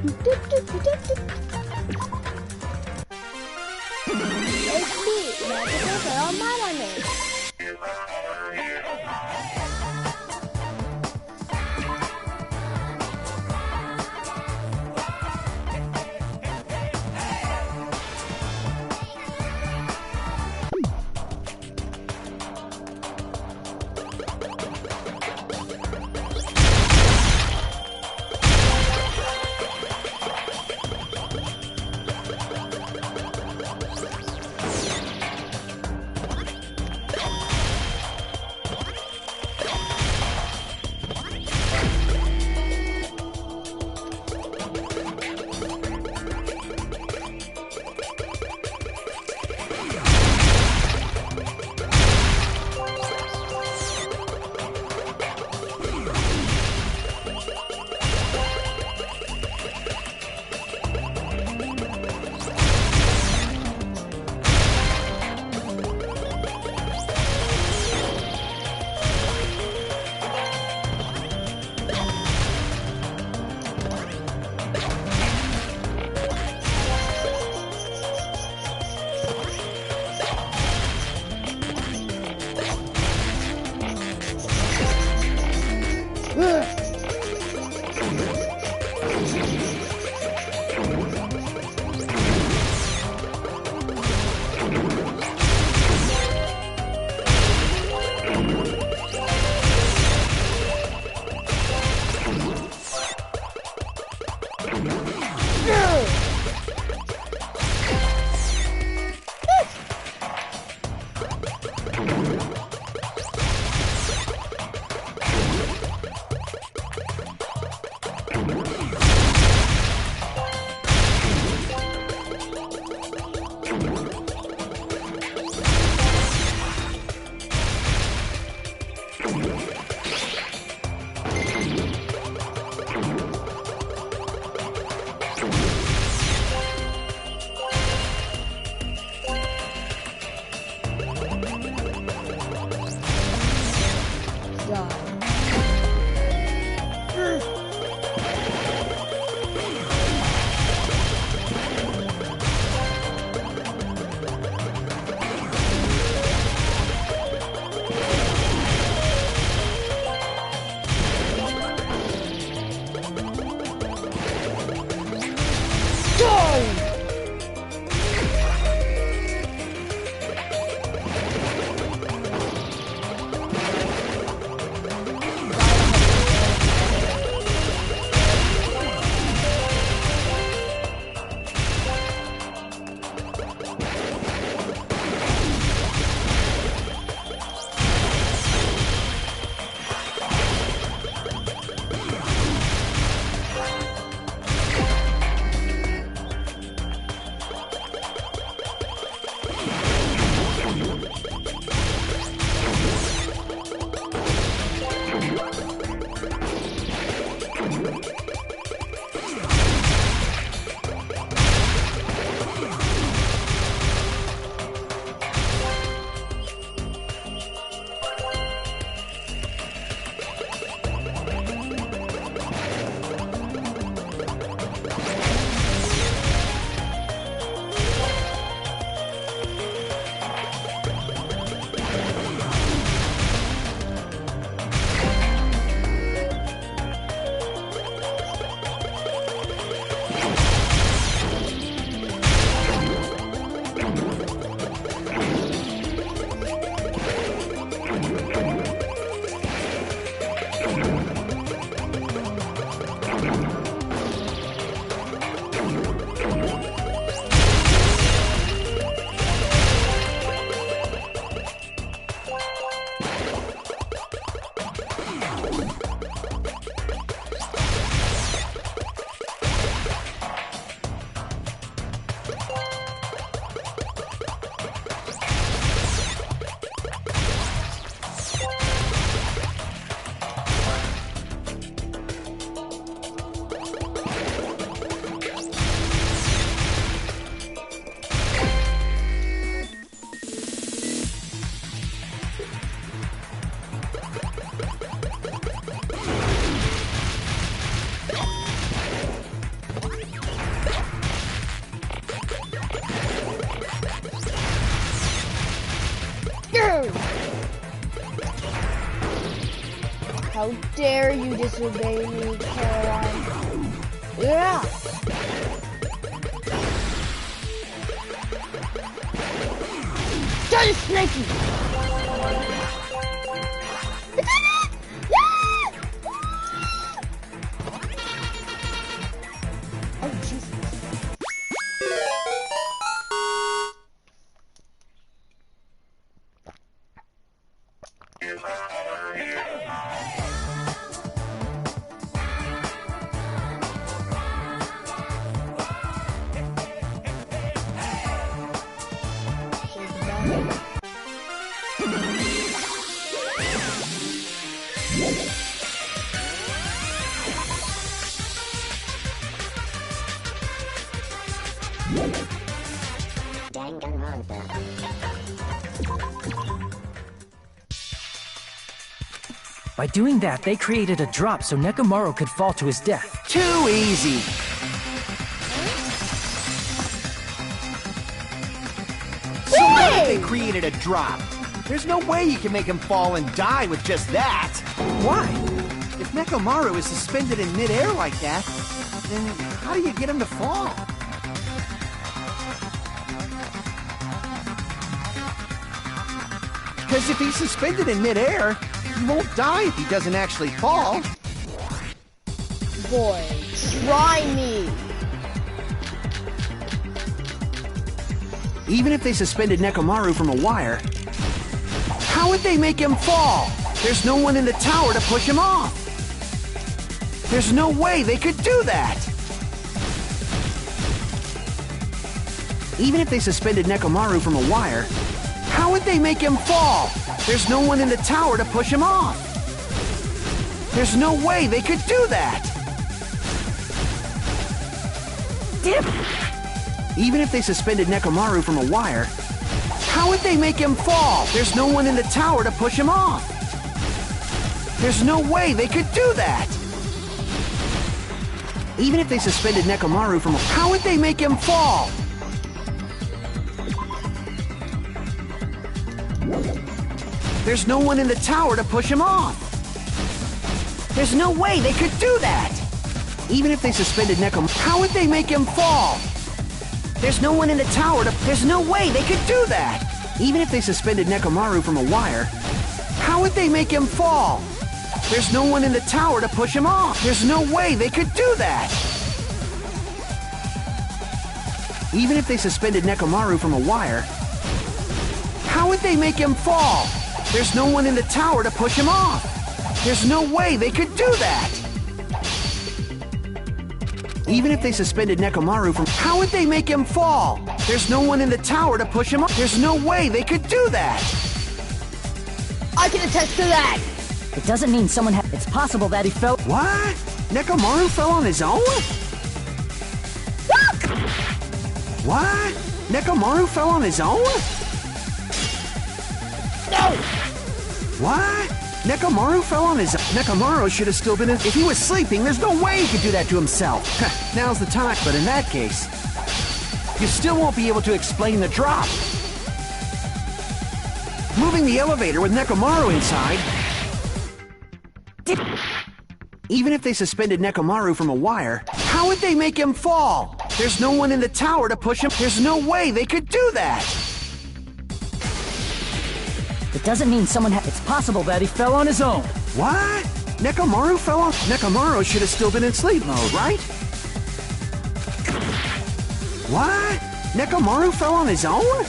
HD, 나도 그런 말하네. How dare you disobey me, Caroline? Yeah! Done, Snaky! I did it! Yeah! Oh, Jesus. Danganronpa. By doing that, they created a drop so Nekomaru could fall to his death. Too easy. So now that they created a drop, there's no way you can make him fall and die with just that. Why? If Nekomaru is suspended in midair like that, then how do you get him to fall? Because if he's suspended in midair, he won't die if he doesn't actually fall. Boy, try me! Even if they suspended Nekomaru from a wire, how would they make him fall? There's no one in the tower to push him off. There's no way they could do that. Even if they suspended Nekomaru from a wire, how would they make him fall? There's no one in the tower to push him off. There's no way they could do that. Dip! Even if they suspended Nekomaru from a wire, how would they make him fall? There's no one in the tower to push him off. There's no way they could do that. Even if they suspended Nekomaru from a... How would they make him fall? There's no one in the tower to push him off. There's no way they could do that. Even if they suspended Nekomaru... How would they make him fall? There's no one in the tower to... There's no way they could do that. Even if they suspended Nekomaru from a wire, how would they make him fall? There's no one in the tower to push him off. There's no way they could do that. Even if they suspended Nekomaru from a wire, how would they make him fall? There's no one in the tower to push him off. There's no way they could do that. Even if they suspended Nekomaru from... How would they make him fall? There's no one in the tower to push him off. There's no way they could do that. I can attest to that! It doesn't mean someone It's possible that he fell... What? Nekomaru fell on his own? What? Nekomaru fell on his own? No! What? Nekomaru fell on his own? Nekomaru should have still been in... If he was sleeping, there's no way he could do that to himself. Now's the time. But in that case, you still won't be able to explain the drop. Moving the elevator with Nekomaru inside... Even if they suspended Nekomaru from a wire, how would they make him fall? There's no one in the tower to push him. There's no way they could do that. It doesn't mean someone It's possible that he fell on his own. What? Nekomaru fell on... Nekomaru should have still been in sleep mode, right? What? Nekomaru fell on his own?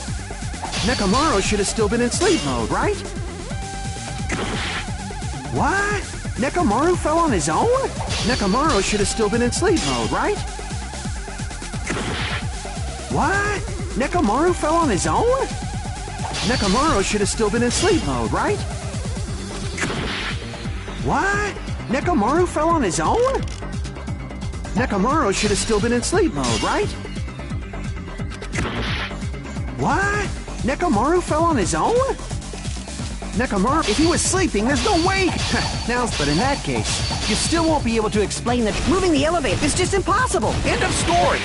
Nekomaru should have still been in sleep mode, right? What? Nekomaru fell on his own? Nekomaru should have still been in sleep mode, right? What? Nekomaru fell on his own? Nekomaru should have still been in sleep mode, right? What? Nekomaru fell on his own? Nekomaru should have still been in sleep mode, right? What? Nekomaru fell on his own? Nekomaru, if he was sleeping, there's no way. Now, but in that case, you still won't be able to explain that moving the elevator is just impossible. End of story.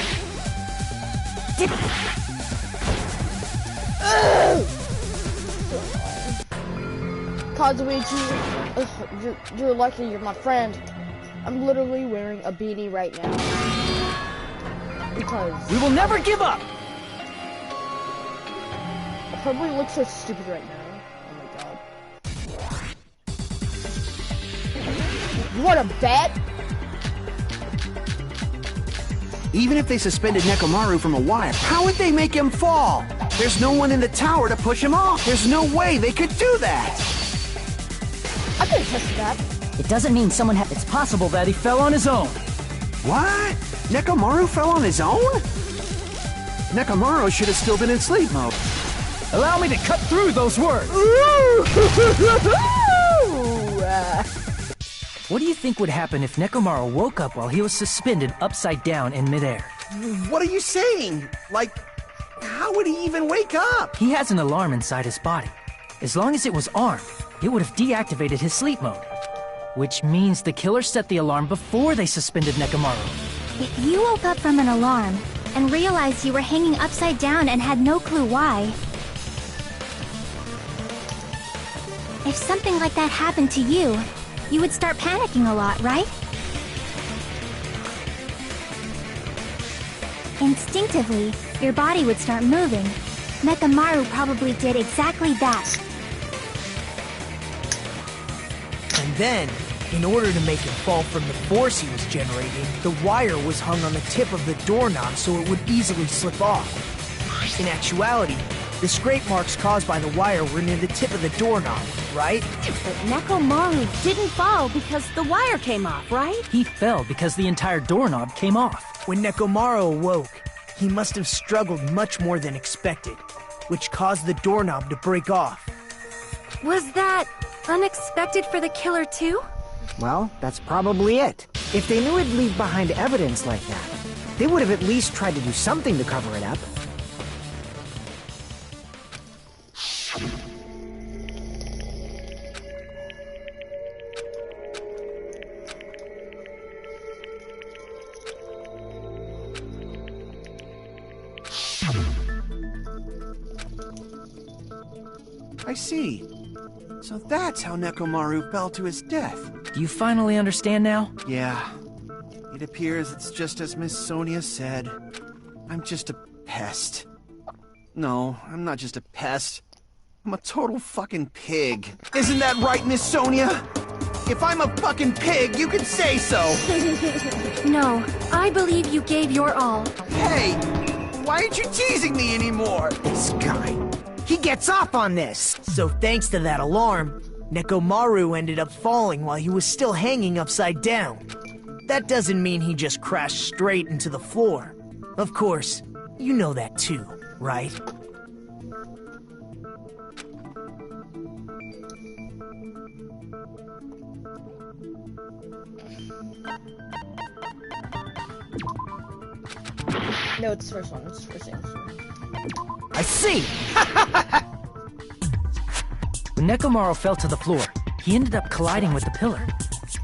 Kazuichi, you're lucky you're my friend. I'm literally wearing a beanie right now. Because We will never give up! I probably look so stupid right now. Oh my god. You wanna bet? Even if they suspended Nekomaru from a wire, how would they make him fall? There's no one in the tower to push him off. There's no way they could do that. I could test that. It doesn't mean someone It's possible that he fell on his own. What? Nekomaru fell on his own? Nekomaru should have still been in sleep mode. Allow me to cut through those words. What do you think would happen if Nekomaru woke up while he was suspended upside down in midair? What are you saying? Like, how would he even wake up? He has an alarm inside his body. As long as it was armed, it would have deactivated his sleep mode. Which means the killer set the alarm before they suspended Nekomaru. If you woke up from an alarm and realized you were hanging upside down and had no clue why, if something like that happened to you, you would start panicking a lot, right? Instinctively, your body would start moving. Nekomaru probably did exactly that. And then, in order to make him fall from the force he was generating, the wire was hung on the tip of the doorknob so it would easily slip off. In actuality, the scrape marks caused by the wire were near the tip of the doorknob, right? But Nekomaru didn't fall because the wire came off, right? He fell because the entire doorknob came off. When Nekomaru awoke, he must have struggled much more than expected, which caused the doorknob to break off. Was that unexpected for the killer too? Well, that's probably it. If they knew it'd leave behind evidence like that, they would have at least tried to do something to cover it up. I see. So that's how Nekomaru fell to his death. Do you finally understand now? Yeah. It appears it's just as Miss Sonia said. I'm just a pest. No, I'm not just a pest. I'm a total fucking pig. Isn't that right, Miss Sonia? If I'm a fucking pig, you can say so! No, I believe you gave your all. Hey! Why aren't you teasing me anymore? This guy. He gets off on this! So thanks to that alarm, Nekomaru ended up falling while he was still hanging upside down. That doesn't mean he just crashed straight into the floor. Of course, you know that too, right? No, it's the first one. It's the first answer. I see! When Nekomaru fell to the floor, he ended up colliding with the pillar.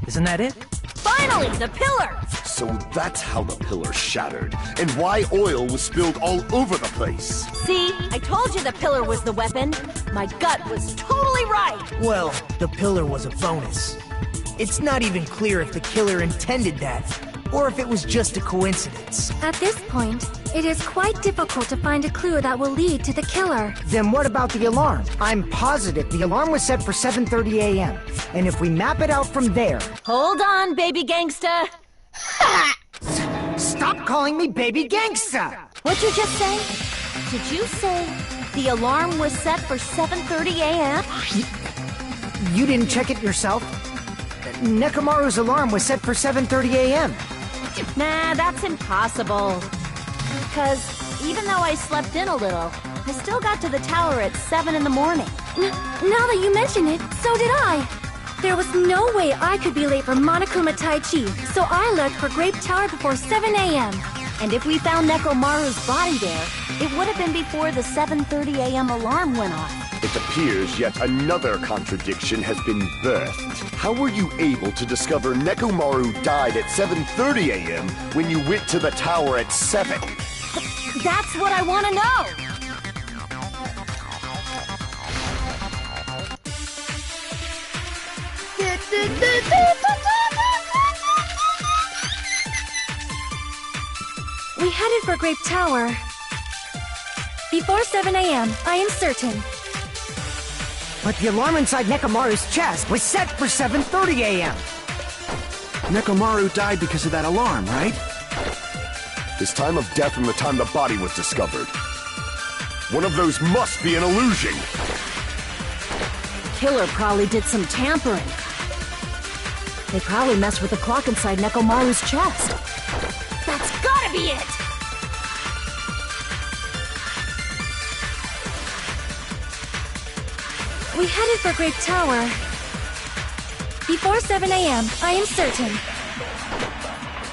Isn't that it? Finally, the pillar! So that's how the pillar shattered, and why oil was spilled all over the place. See, I told you the pillar was the weapon. My gut was totally right. Well, the pillar was a bonus. It's not even clear if the killer intended that, or if it was just a coincidence. At this point, it is quite difficult to find a clue that will lead to the killer. Then what about the alarm? I'm positive the alarm was set for 7:30 a.m. And if we map it out from there... Hold on, baby gangsta. Stop calling me baby gangsta! What'd you just say? Did you say the alarm was set for 7:30 a.m.? You didn't check it yourself? Nekomaru's alarm was set for 7:30 a.m. Nah, that's impossible. Because even though I slept in a little, I still got to the tower at 7 in the morning. Now that you mention it, so did I. There was no way I could be late for Monokuma Tai Chi, so I left for Grape Tower before 7 a.m. And if we found Nekomaru's body there, it would have been before the 7:30 a.m. alarm went off. It appears yet another contradiction has been birthed. How were you able to discover Nekomaru died at 7:30 a.m. when you went to the tower at 7? That's what I want to know! We headed for Grape Tower. Before 7 a.m., I am certain. But the alarm inside Nekomaru's chest was set for 7:30 a.m. Nekomaru died because of that alarm, right? His time of death and the time the body was discovered. One of those must be an illusion. Killer probably did some tampering. They probably messed with the clock inside Nekomaru's chest. That's gotta be it! We headed for Grape Tower. Before 7 a.m., I am certain.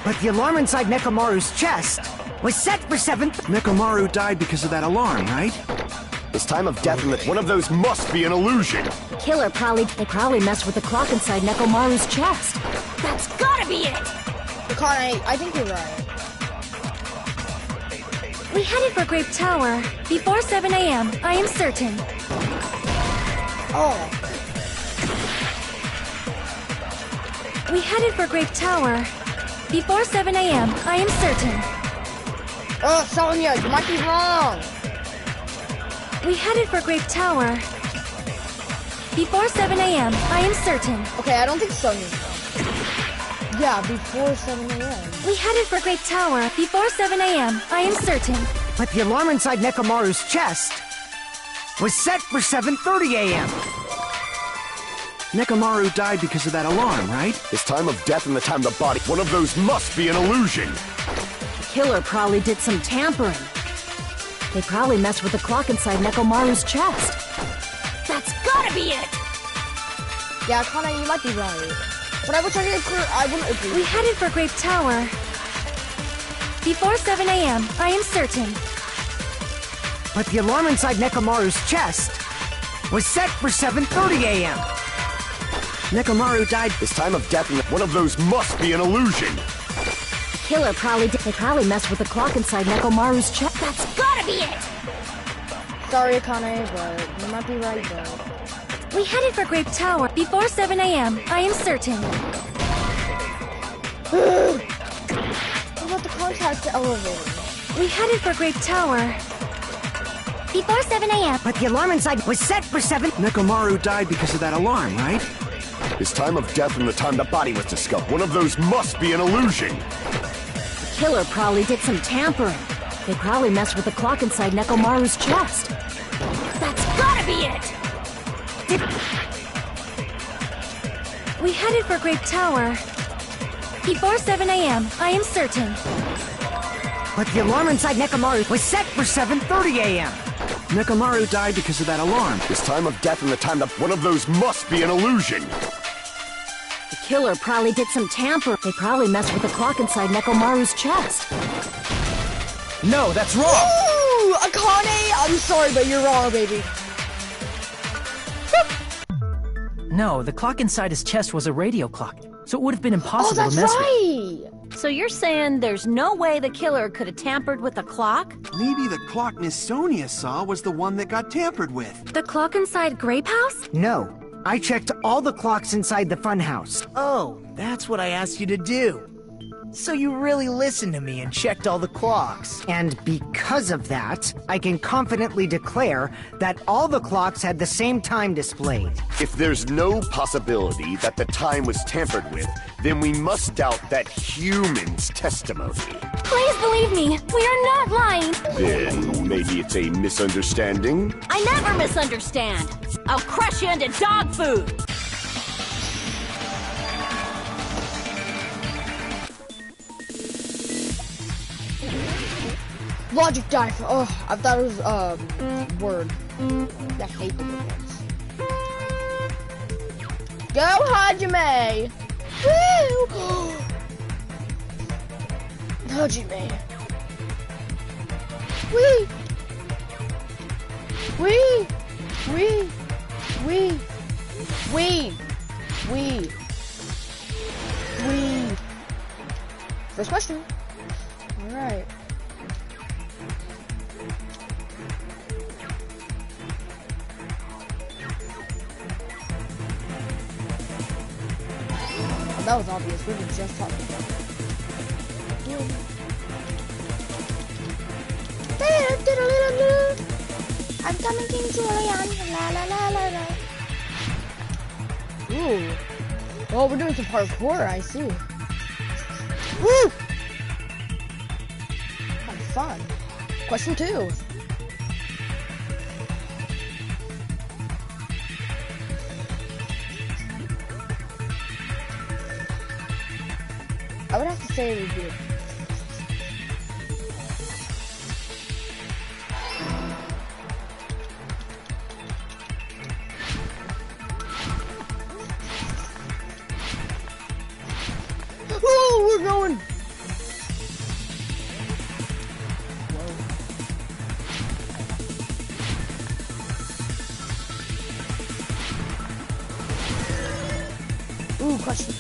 But the alarm inside Nekomaru's chest was set for 7. Nekomaru died because of that alarm, right? His time of death and that one of those must be an illusion. Killer probably messed with the clock inside Nekomaru's chest. That's gotta be it! Akane, I think you're right. We headed for Grape Tower. Before 7 a.m., I am certain. Oh. We headed for Grape Tower. Before 7 a.m., I am certain. Oh, Sonia, you might be wrong. We headed for Grape Tower. Before 7 a.m., I am certain. Okay, I don't think Sonia's wrong. Yeah, before 7 a.m. We headed for Grape Tower. Before 7 a.m., I am certain. But the alarm inside Nekomaru's chest was set for 7:30 a.m. Nekomaru died because of that alarm, right? His time of death and the time the body. One of those must be an illusion. Killer probably did some tampering. They probably messed with the clock inside Nekomaru's chest. That's gotta be it! Yeah, Akane, you might be right. But I wish I wouldn't agree. We headed for Grape Tower. Before 7 a.m., I am certain. But the alarm inside Nekomaru's chest was set for 7:30 a.m. Nekomaru died. His time of death and one of those must be an illusion. Killer probably messed with the clock inside Nekomaru's chest. That's gotta be it! Sorry, Akane, but you might be right, though. We headed for Grape Tower. Before 7 a.m., I am certain. What about the contact elevator? We headed for Grape Tower. Before 7 a.m. But the alarm inside was set for 7. Nekomaru died because of that alarm, right? His time of death and the time the body was discovered. One of those must be an illusion. Killer probably did some tampering. They probably messed with the clock inside Nekomaru's chest. That's gotta be it! We headed for Grape Tower. Before 7 a.m., I am certain. But the alarm inside Nekomaru was set for 7:30 a.m. Nekomaru died because of that alarm. His time of death and the time that one of those must be an illusion. The killer probably did some tampering. They probably messed with the clock inside Nekomaru's chest. No, that's wrong! Ooh, Akane, I'm sorry, but you're wrong, baby. No, the clock inside his chest was a radio clock, so it would have been Oh, impossible that's to mess with. right. So you're saying there's no way the killer could have tampered with the clock? Maybe the clock Miss Sonia saw was the one that got tampered with. The clock inside Grape House? No, I checked all the clocks inside the funhouse. Oh, that's what I asked you to do. So you really listened to me and checked all the clocks. And because of that, I can confidently declare that all the clocks had the same time displayed. If there's no possibility that the time was tampered with, then we must doubt that human's testimony. Please believe me, we are not lying. Then maybe it's a misunderstanding? I never misunderstand. I'll crush you into dog food. Logic dive. Oh, I thought it was word. I hate the word ones. Go Hajime! Woo! Hajime. Wee! Wee! Wee! Wee! Wee! Wee! Wee! First question. Alright. That was obvious. We were just talking about it. I'm coming, King Julian. La la la la la. Ooh. Well, we're doing some parkour, I see. Woo! Have fun. Question 2. I would have to say we did. Oh, we're going. Whoa. Ooh, question.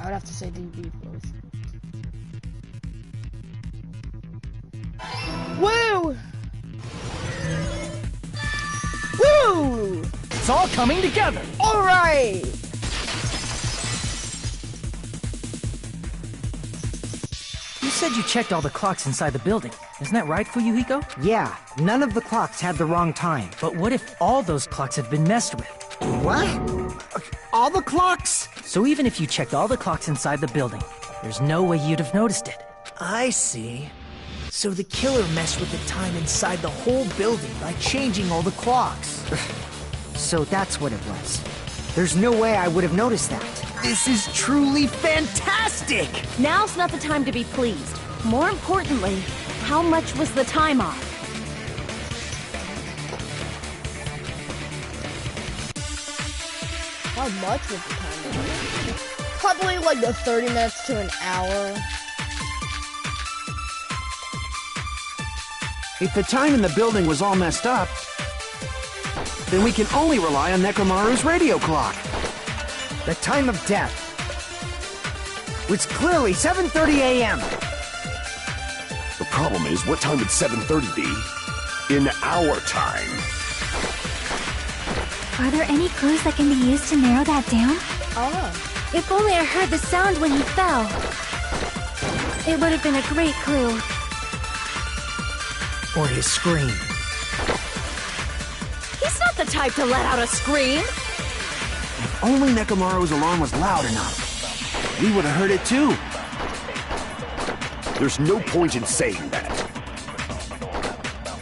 I would have to say DB first. Woo! Woo! It's all coming together! Alright! You said you checked all the clocks inside the building. Isn't that right, Fuyuhiko? Yeah, none of the clocks had the wrong time. But what if all those clocks have been messed with? What? All the clocks? So even if you checked all the clocks inside the building, there's no way you'd have noticed it. I see. So the killer messed with the time inside the whole building by changing all the clocks. So that's what it was. There's no way I would have noticed that. This is truly fantastic! Now's not the time to be pleased. More importantly, how much was the time off? How much was the time? Probably like the 30 minutes to an hour. If the time in the building was all messed up, then we can only rely on Nekomaru's radio clock. The time of death was clearly 7:30 a.m. The problem is, what time would 7:30 be? In our time. Are there any clues that can be used to narrow that down? I don't know. If only I heard the sound when he fell. It would have been a great clue. Or his scream. He's not the type to let out a scream. If only Nekomaru's alarm was loud enough, we would have heard it too. There's no point in saying that.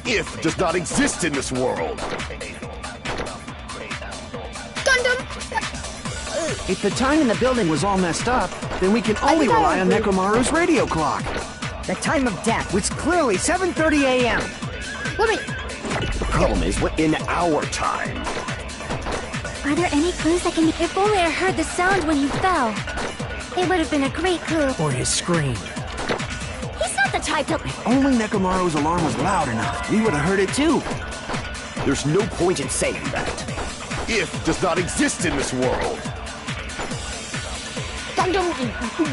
If does not exist in this world. Gundam! If the time in the building was all messed up, then we can only rely on Nekomaru's radio clock. The time of death was clearly 7:30 a.m. Let me... The problem is, what in our time? Are there any clues that can be... If only I heard the sound when he fell. It would have been a great clue. Or his scream. He's not the type to... If only Nekomaru's alarm was loud enough, we would have heard it too. There's no point in saying that. If does not exist in this world. Gundam,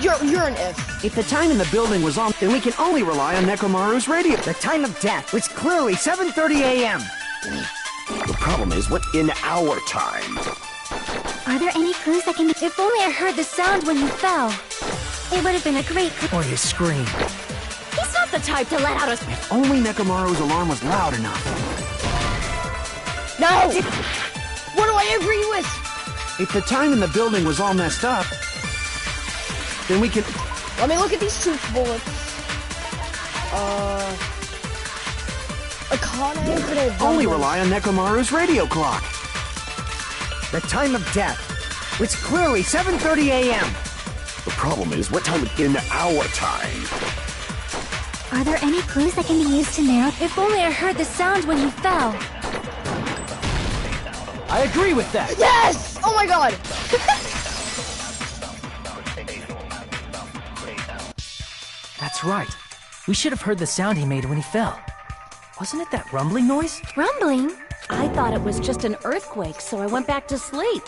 you're an if. If the time in the building was on, then we can only rely on Nekomaru's radio. The time of death was clearly 7:30 a.m. The problem is, what in our time? Are there any clues that can be... If only I heard the sound when he fell. It would have been a great clue. Or his scream. He's not the type to let out a... If only Nekomaru's alarm was loud enough. No! What do I agree with? If the time in the building was all messed up, then we can... Let me look at these truth bullets. Akane could have only rely on Nekomaru's radio clock. The time of death was clearly 7:30 a.m. The problem is, what time in our time? Are there any clues that can be used to narrow... If only I heard the sound when he fell. I agree with that! Yes! Oh my god! That's right. We should have heard the sound he made when he fell. Wasn't it that rumbling noise? Rumbling? I thought it was just an earthquake, so I went back to sleep.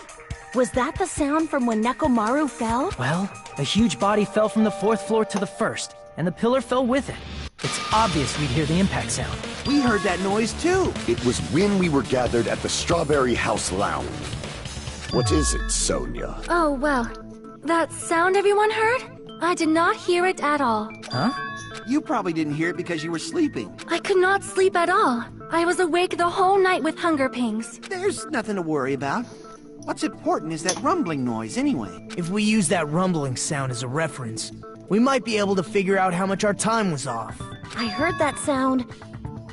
Was that the sound from when Nekomaru fell? Well, a huge body fell from the 4th floor to the 1st, and the pillar fell with it. It's obvious we'd hear the impact sound. We heard that noise too. It was when we were gathered at the Strawberry House Lounge. What is it, Sonia? Oh, well. That sound everyone heard? I did not hear it at all. Huh? You probably didn't hear it because you were sleeping. I could not sleep at all. I was awake the whole night with hunger pangs. There's nothing to worry about. What's important is that rumbling noise anyway. If we use that rumbling sound as a reference, we might be able to figure out how much our time was off. I heard that sound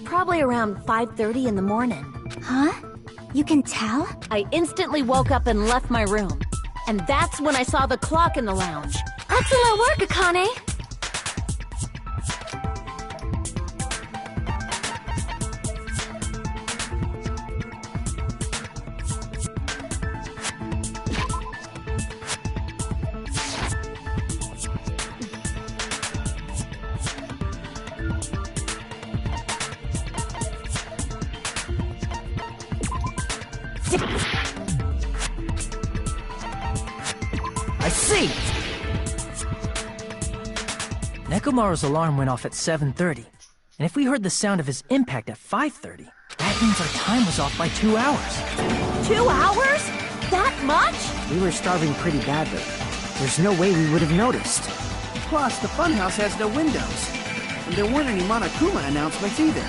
probably around 5:30 in the morning. Huh? You can tell? I instantly woke up and left my room. And that's when I saw the clock in the lounge. Excellent work, Akane! I see! Nekomaru's alarm went off at 7:30. And if we heard the sound of his impact at 5:30, that means our time was off by 2 hours. 2 hours? That much? We were starving pretty badly. There's no way we would have noticed. Plus, the funhouse has no windows. And there weren't any Monokuma announcements either.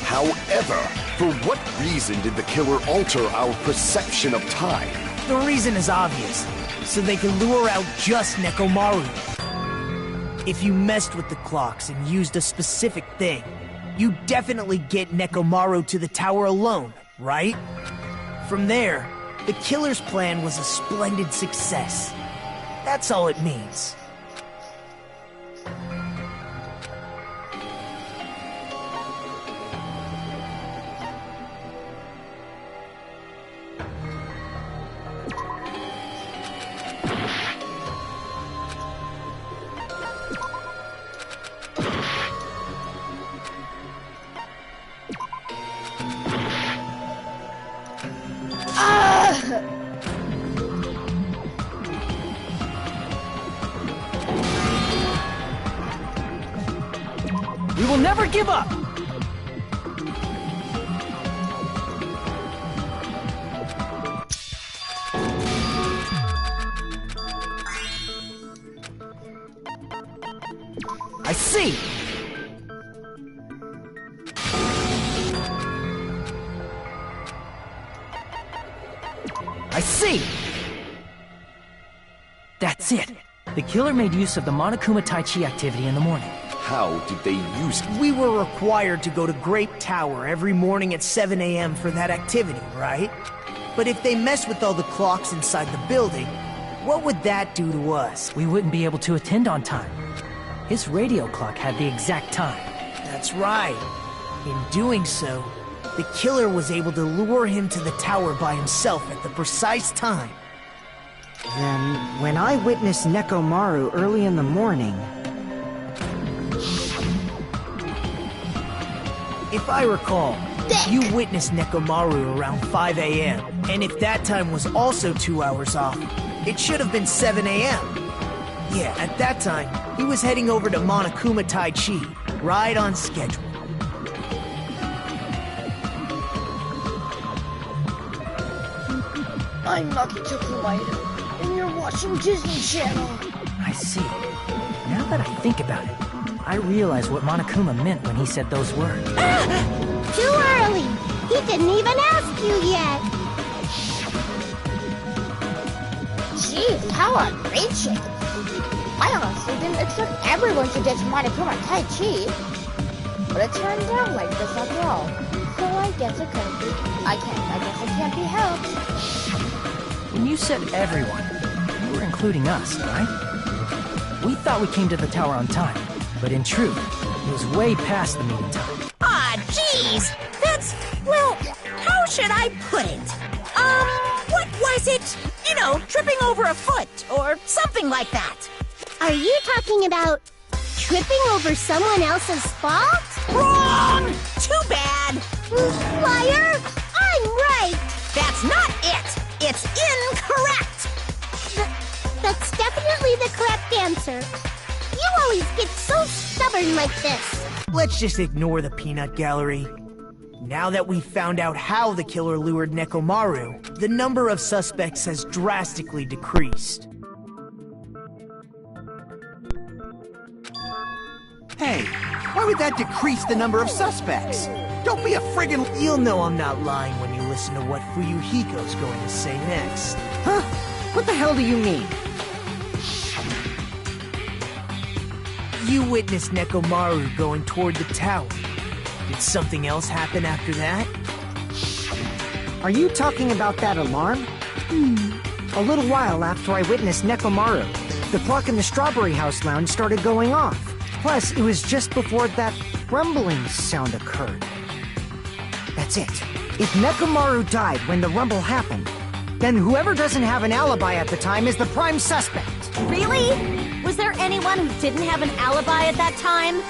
However, for what reason did the killer alter our perception of time? The reason is obvious. So they can lure out just Nekomaru. If you messed with the clocks and used a specific thing, you definitely get Nekomaru to the tower alone, right? From there, the killer's plan was a splendid success. That's all it means. We will never give up! I see! I see! That's it! The killer made use of the Monokuma Tai Chi activity in the morning. How did they use it? We were required to go to Grape Tower every morning at 7 a.m. for that activity, right? But if they mess with all the clocks inside the building, what would that do to us? We wouldn't be able to attend on time. His radio clock had the exact time. That's right. In doing so, the killer was able to lure him to the tower by himself at the precise time. Then, when I witnessed Nekomaru early in the morning... If I recall, you witnessed Nekomaru around 5 a.m. And if that time was also 2 hours off, it should have been 7 a.m. Yeah, at that time, he was heading over to Monokuma Tai Chi, right on schedule. I'm Nakitoku Maeda, and you're watching Disney Channel. I see. Now that I think about it, I realize what Monokuma meant when he said those words. Too early! He didn't even ask you yet! Jeez, how outrageous! I honestly didn't expect everyone to ditch Monokuma Tai Chi. But it turned out like this after all. So I guess it couldn't be. I guess it can't be helped. When you said everyone, you were including us, right? We thought we came to the tower on time, but in truth, it was way past the meeting time. Aw, jeez! That's, well, how should I put it? What was it? You know, tripping over a foot, or something like that. Are you talking about tripping over someone else's fault? Wrong! Too bad! Liar! I'm right! That's not it! It's incorrect! That's definitely the correct answer. You always get so stubborn like this. Let's just ignore the peanut gallery. Now that we've found out how the killer lured Nekomaru, the number of suspects has drastically decreased. Hey, why would that decrease the number of suspects? Don't be a friggin'... You'll know I'm not lying when you listen to what Fuyuhiko's going to say next. Huh? What the hell do you mean? You witnessed Nekomaru going toward the tower. Did something else happen after that? Are you talking about that alarm? A little while after I witnessed Nekomaru, the clock in the Strawberry House lounge started going off. Plus, it was just before that rumbling sound occurred. That's it. If Nekomaru died when the rumble happened, then whoever doesn't have an alibi at the time is the prime suspect. Really? Was there anyone who didn't have an alibi at that time?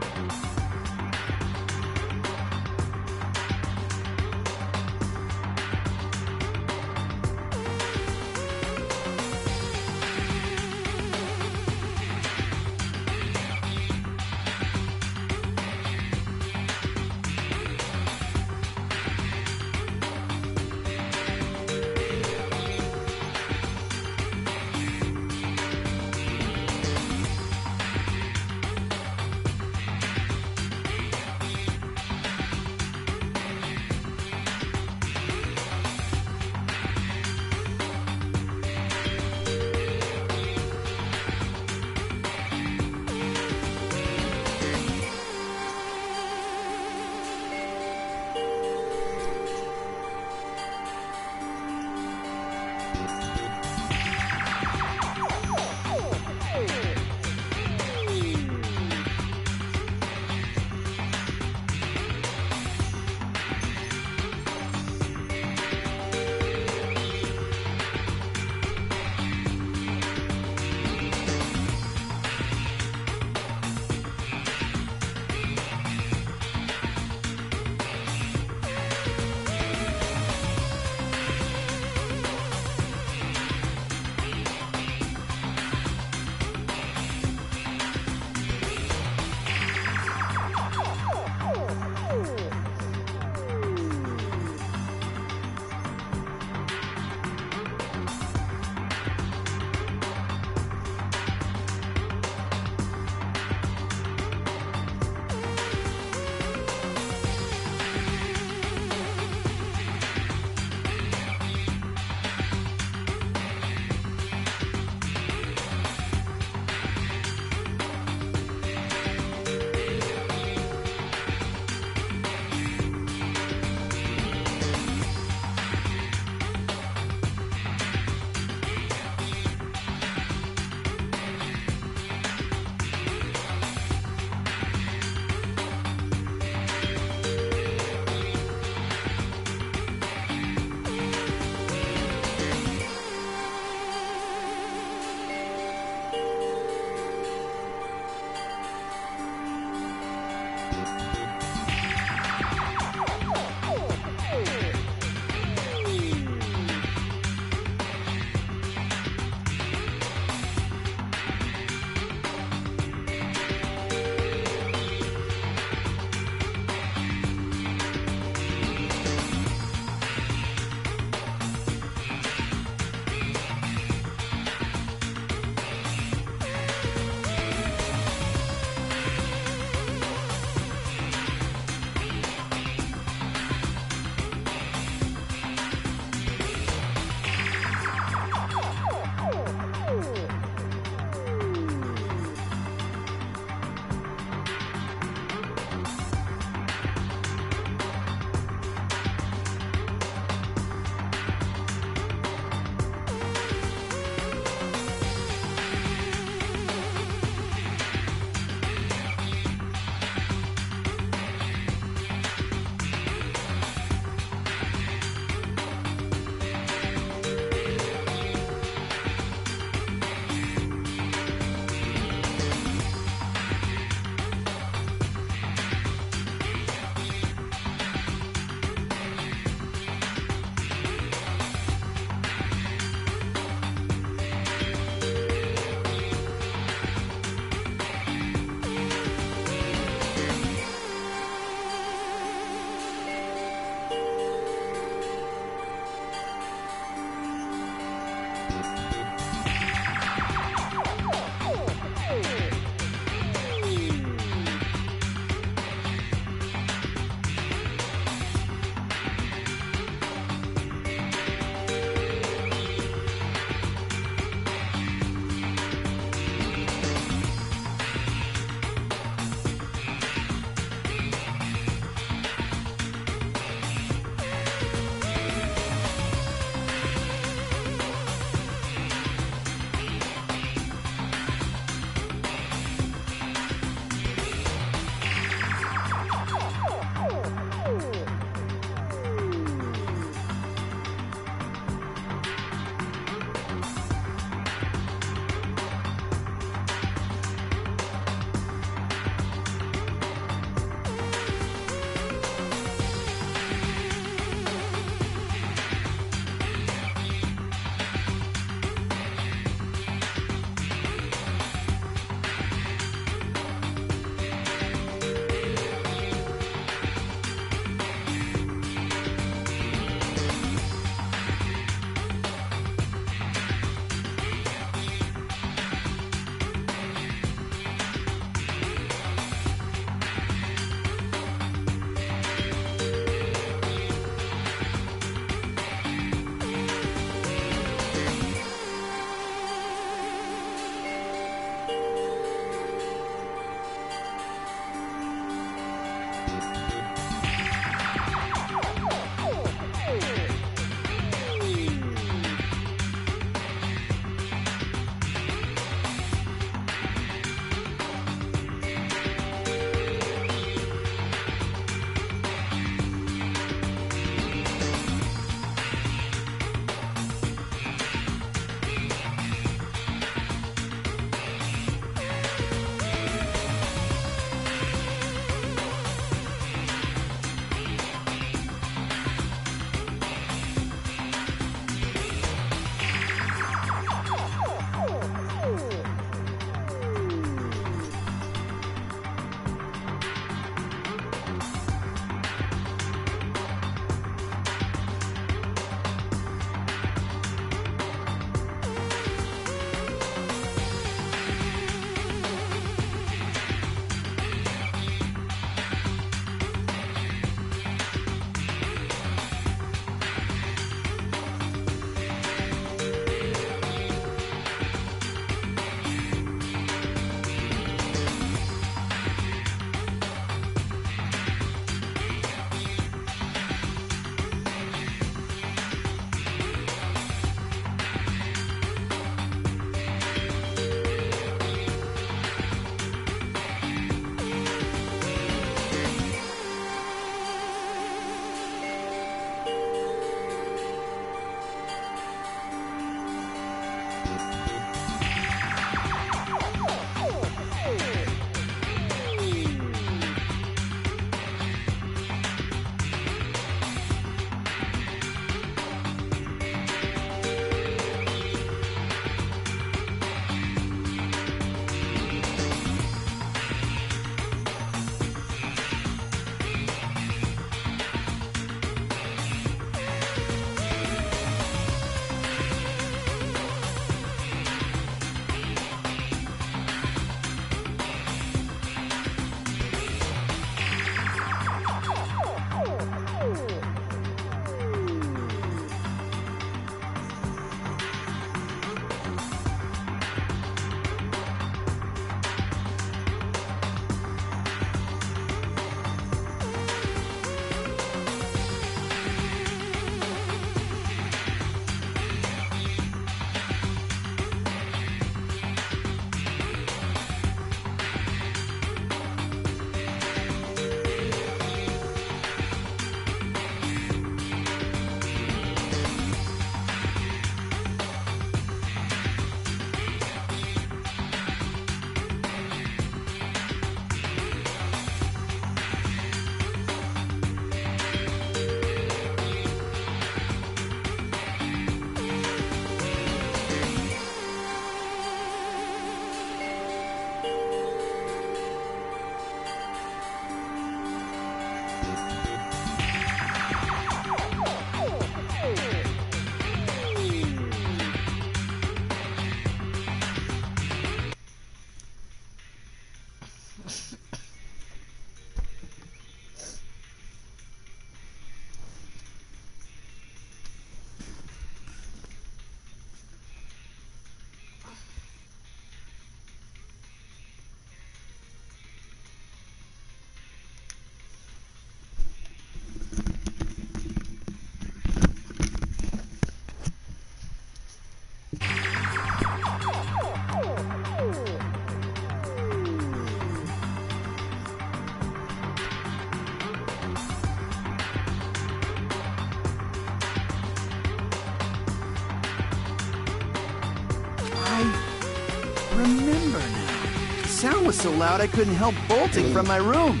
Remember now. The sound was so loud I couldn't help bolting from my room.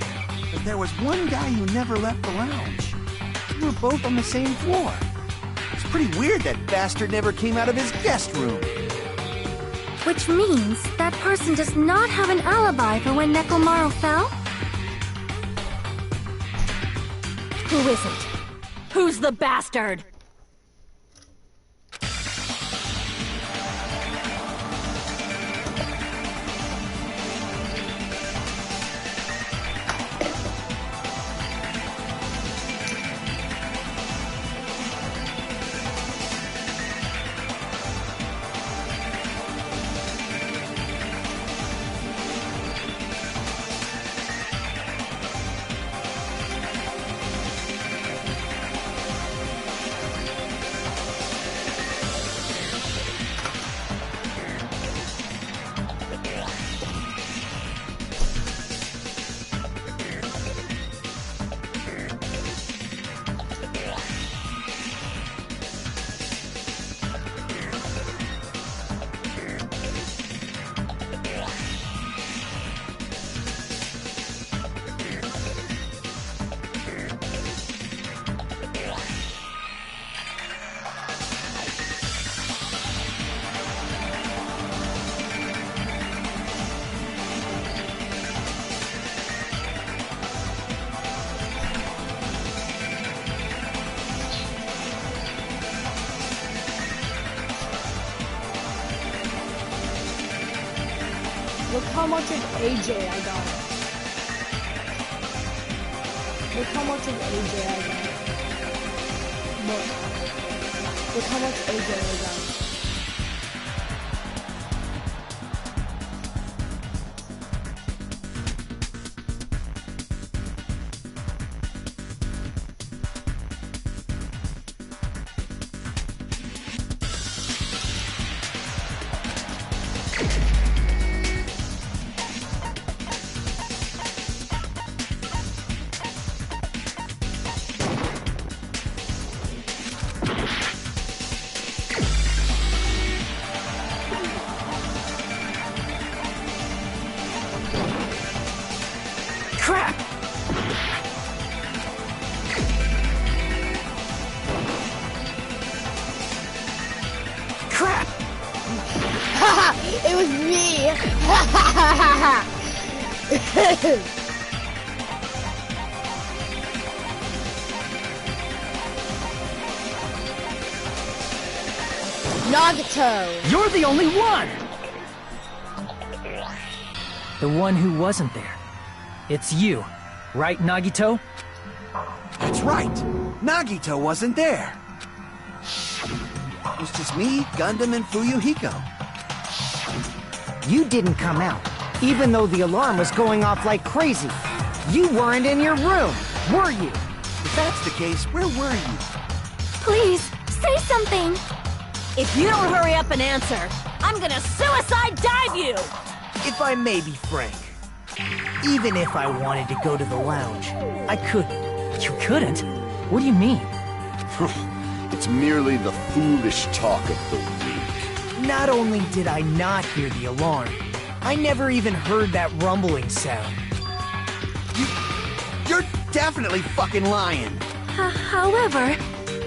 But there was one guy who never left the lounge. We were both on the same floor. It's pretty weird that bastard never came out of his guest room. Which means that person does not have an alibi for when Nekomaru fell? Who is it? Who's the bastard? Look how much of AJ I got. Look how much of AJ I got. Look how much AJ I got. Crap! Crap! Haha! It was me! Nagato! You're the only one! The one who wasn't there. It's you, right, Nagito? That's right. Nagito wasn't there. It was just me, Gundam, and Fuyuhiko. You didn't come out, even though the alarm was going off like crazy. You weren't in your room, were you? If that's the case, where were you? Please, say something! If you don't hurry up and answer, I'm gonna suicide dive you! If I may be frank, even if I wanted to go to the lounge, I couldn't. You couldn't? What do you mean? It's merely the foolish talk of the weak. Not only did I not hear the alarm, I never even heard that rumbling sound. You're definitely fucking lying. However,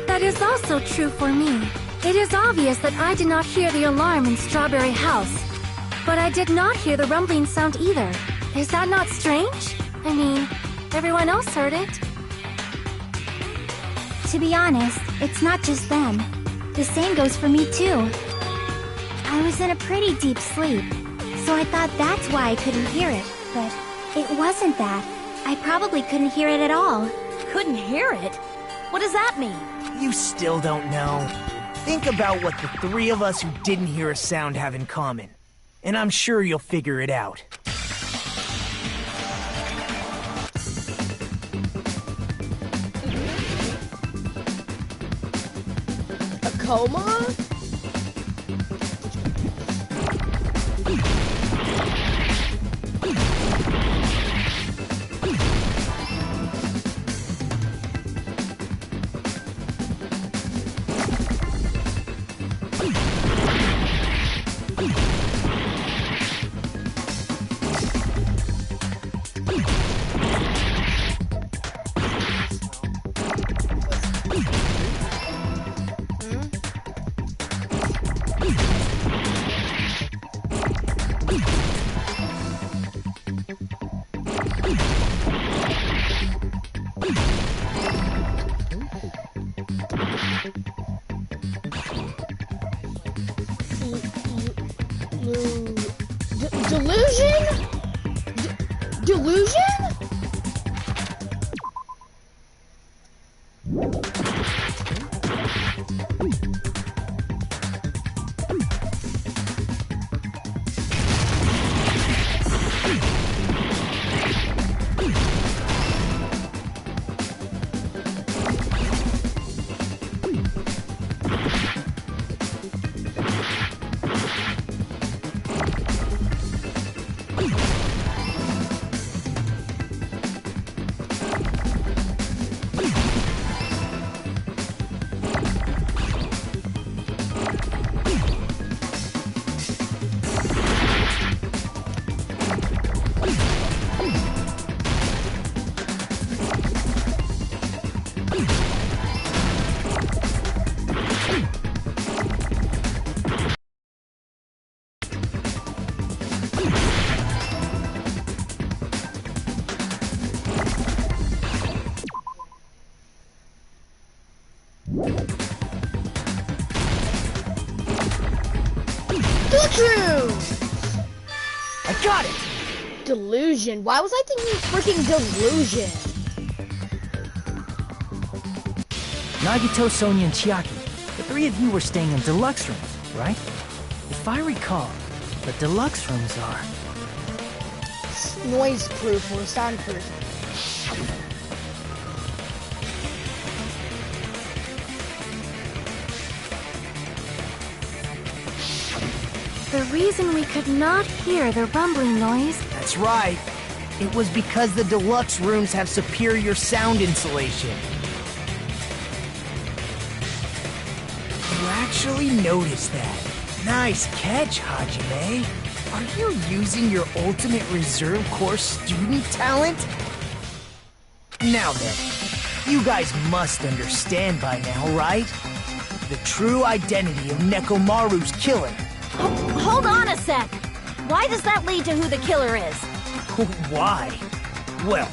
that is also true for me. It is obvious that I did not hear the alarm in Strawberry House. But I did not hear the rumbling sound either. Is that not strange? I mean, everyone else heard it. To be honest, it's not just them. The same goes for me too. I was in a pretty deep sleep, so I thought that's why I couldn't hear it, but It wasn't that. I probably couldn't hear it at all. Couldn't hear it? What does that mean? You still don't know. Think about what the three of us who didn't hear a sound have in common. And I'm sure you'll figure it out. A coma? Delusion? Delusion? I got it! Delusion. Why was I thinking freaking delusion? Nagito, Sonia, and Chiaki, the three of you were staying in deluxe rooms, right? If I recall, the deluxe rooms are... noise-proof or soundproof. The reason we could not hear the rumbling noise... That's right. It was because the deluxe rooms have superior sound insulation. You actually noticed that. Nice catch, Hajime. Are you using your ultimate reserve corps student talent? Now then, you guys must understand by now, right? The true identity of Nekomaru's killer. Hold on a sec. Why does that lead to who the killer is? Why? Well,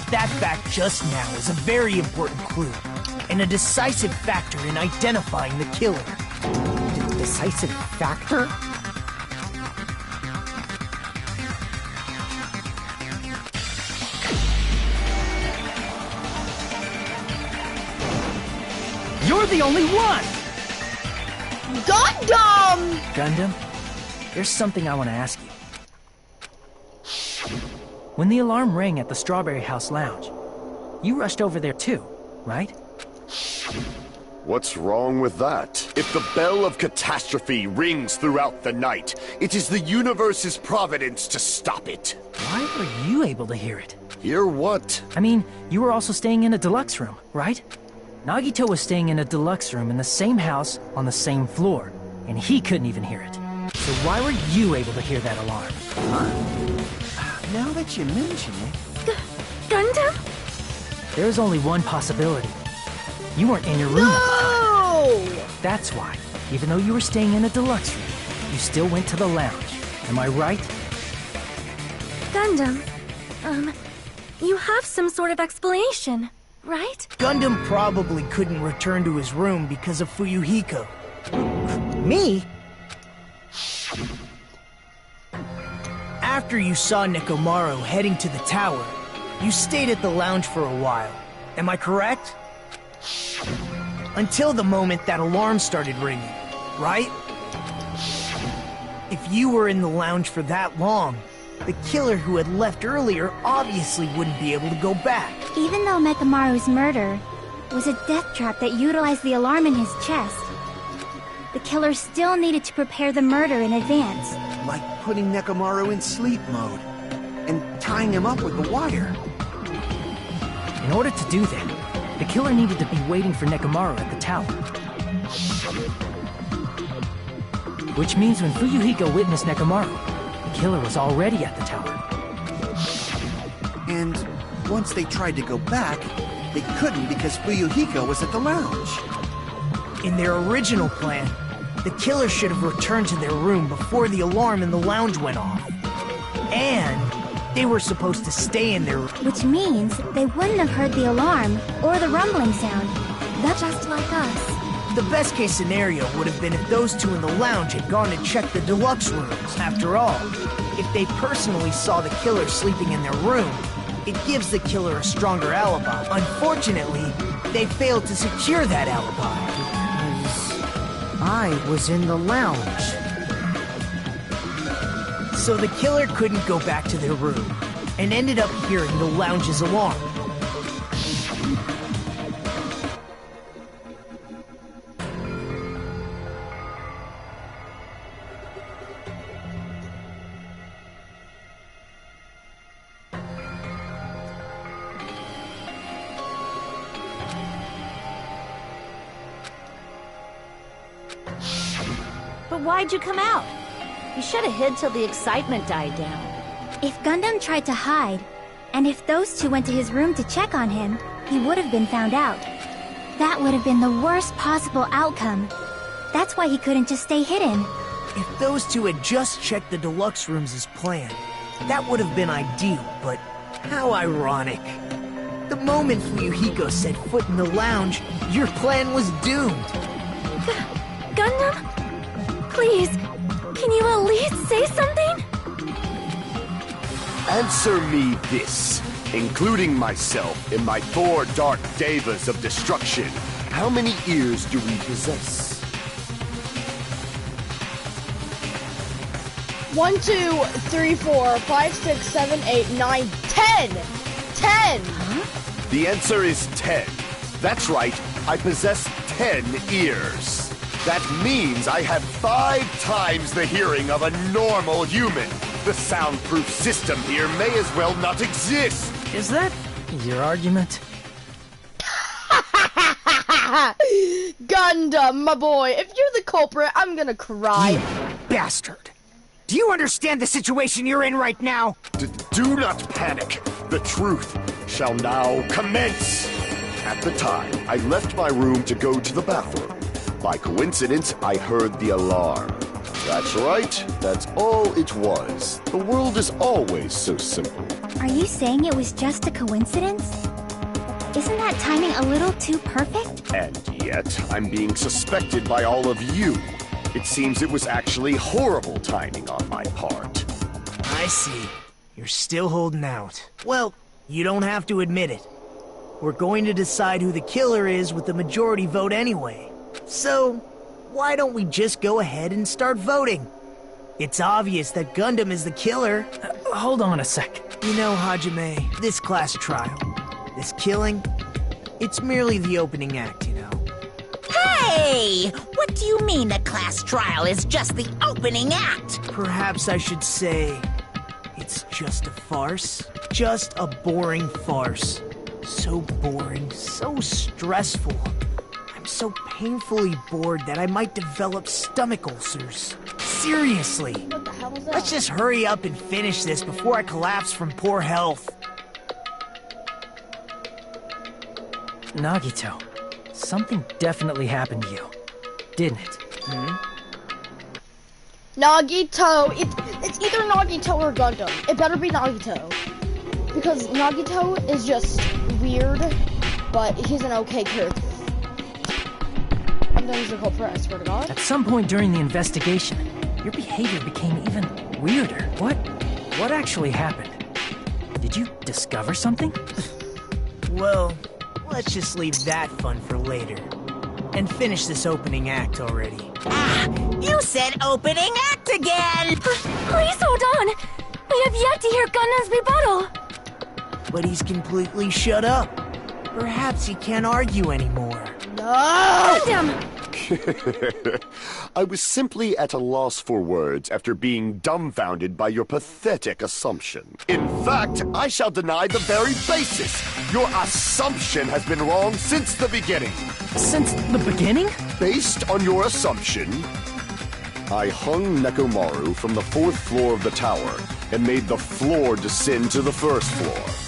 that fact just now is a very important clue, and a decisive factor in identifying the killer. Decisive factor? You're the only one! Gundam! Gundam, there's something I want to ask you. When the alarm rang at the Strawberry House Lounge, you rushed over there too, right? What's wrong with that? If the bell of catastrophe rings throughout the night, it is the universe's providence to stop it. Why were you able to hear it? Hear what? I mean, you were also staying in a deluxe room, right? Nagito was staying in a deluxe room in the same house on the same floor, and he couldn't even hear it. So why were you able to hear that alarm? Now that you mention it... Gundam? There's only one possibility. You weren't in your room at the time. That's why, even though you were staying in a deluxe room, you still went to the lounge. Am I right? Gundam, you have some sort of explanation, right? Gundam probably couldn't return to his room because of Fuyuhiko. Me? After you saw Nekomaru heading to the tower, you stayed at the lounge for a while. Am I correct? Until the moment that alarm started ringing, right? If you were in the lounge for that long, the killer who had left earlier obviously wouldn't be able to go back. Even though Nekomaru's murder was a death trap that utilized the alarm in his chest, the killer still needed to prepare the murder in advance. Like putting Nekomaru in sleep mode and tying him up with the wire. In order to do that, the killer needed to be waiting for Nekomaru at the tower. Which means when Fuyuhiko witnessed Nekomaru, the killer was already at the tower. And once they tried to go back, they couldn't because Fuyuhiko was at the lounge. In their original plan, the killer should have returned to their room before the alarm in the lounge went off. And they were supposed to stay in their room. Which means they wouldn't have heard the alarm or the rumbling sound. That's just like us. The best case scenario would have been if those two in the lounge had gone to check the deluxe rooms. After all, if they personally saw the killer sleeping in their room, it gives the killer a stronger alibi. Unfortunately, they failed to secure that alibi. I was in the lounge. So the killer couldn't go back to their room, and ended up hearing the lounge's alarm. But why'd you come out? You should have hid till the excitement died down. If Gundam tried to hide, and if those two went to his room to check on him, he would have been found out. That would have been the worst possible outcome. That's why he couldn't just stay hidden. If those two had just checked the deluxe rooms as planned, that would have been ideal, but how ironic. The moment Fuyuhiko set foot in the lounge, your plan was doomed. Gundam? Please, can you at least say something? Answer me this, including myself in my 4 dark devas of destruction. How many ears do we possess? 1, 2, 3, 4, 5, 6, 7, 8, 9, 10! 10! The answer is 10. That's right, I possess 10 ears. That means I have 5 times the hearing of a normal human. The soundproof system here may as well not exist. Is that your argument? Gundam, my boy, if you're the culprit, I'm gonna cry. You bastard! Do you understand the situation you're in right now? Do not panic. The truth shall now commence. At the time, I left my room to go to the bathroom. By coincidence, I heard the alarm. That's right. That's all it was. The world is always so simple. Are you saying it was just a coincidence? Isn't that timing a little too perfect? And yet, I'm being suspected by all of you. It seems it was actually horrible timing on my part. I see. You're still holding out. Well, you don't have to admit it. We're going to decide who the killer is with the majority vote anyway. So, why don't we just go ahead and start voting? It's obvious that Gundam is the killer. Hold on a sec. You know, Hajime, this class trial, this killing, it's merely the opening act, you know. Hey! What do you mean the class trial is just the opening act? Perhaps I should say, it's just a farce. Just a boring farce. So boring, so stressful. I'm so painfully bored that I might develop stomach ulcers. Seriously. What the hell is that? Let's just hurry up and finish this before I collapse from poor health. Nagito, something definitely happened to you, didn't it? Nagito! It's either Nagito or Gundam. It better be Nagito. Because Nagito is just weird, but he's an okay character. Gundam's the culprit, I swear to God. At some point during the investigation, your behavior became even weirder. What What actually happened? Did you discover something? Well, let's just leave that fun for later. And finish this opening act already. Ah, you said opening act again! Please hold on! We have yet to hear Gunnan's rebuttal! But he's completely shut up. Perhaps he can't argue anymore. Gundam! I was simply at a loss for words after being dumbfounded by your pathetic assumption. In fact, I shall deny the very basis. Your assumption has been wrong since the beginning. Since the beginning? Based on your assumption, I hung Nekomaru from the 4th floor of the tower and made the floor descend to the 1st floor.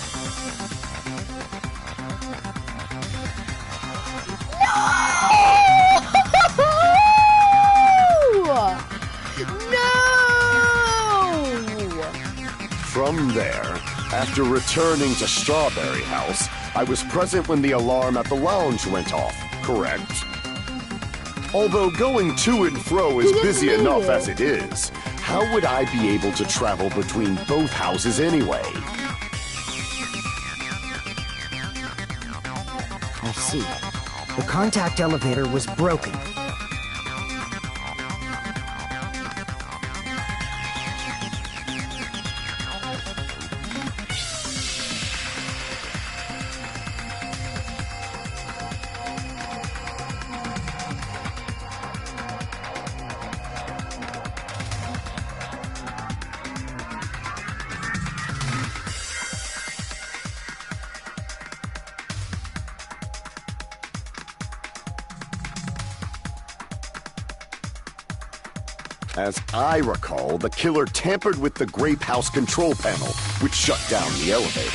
From there, after returning to Strawberry House, I was present when the alarm at the lounge went off, correct? Although going to and fro is busy enough as it is, how would I be able to travel between both houses anyway? I see. The contact elevator was broken. As I recall, the killer tampered with the Grape House control panel, which shut down the elevator.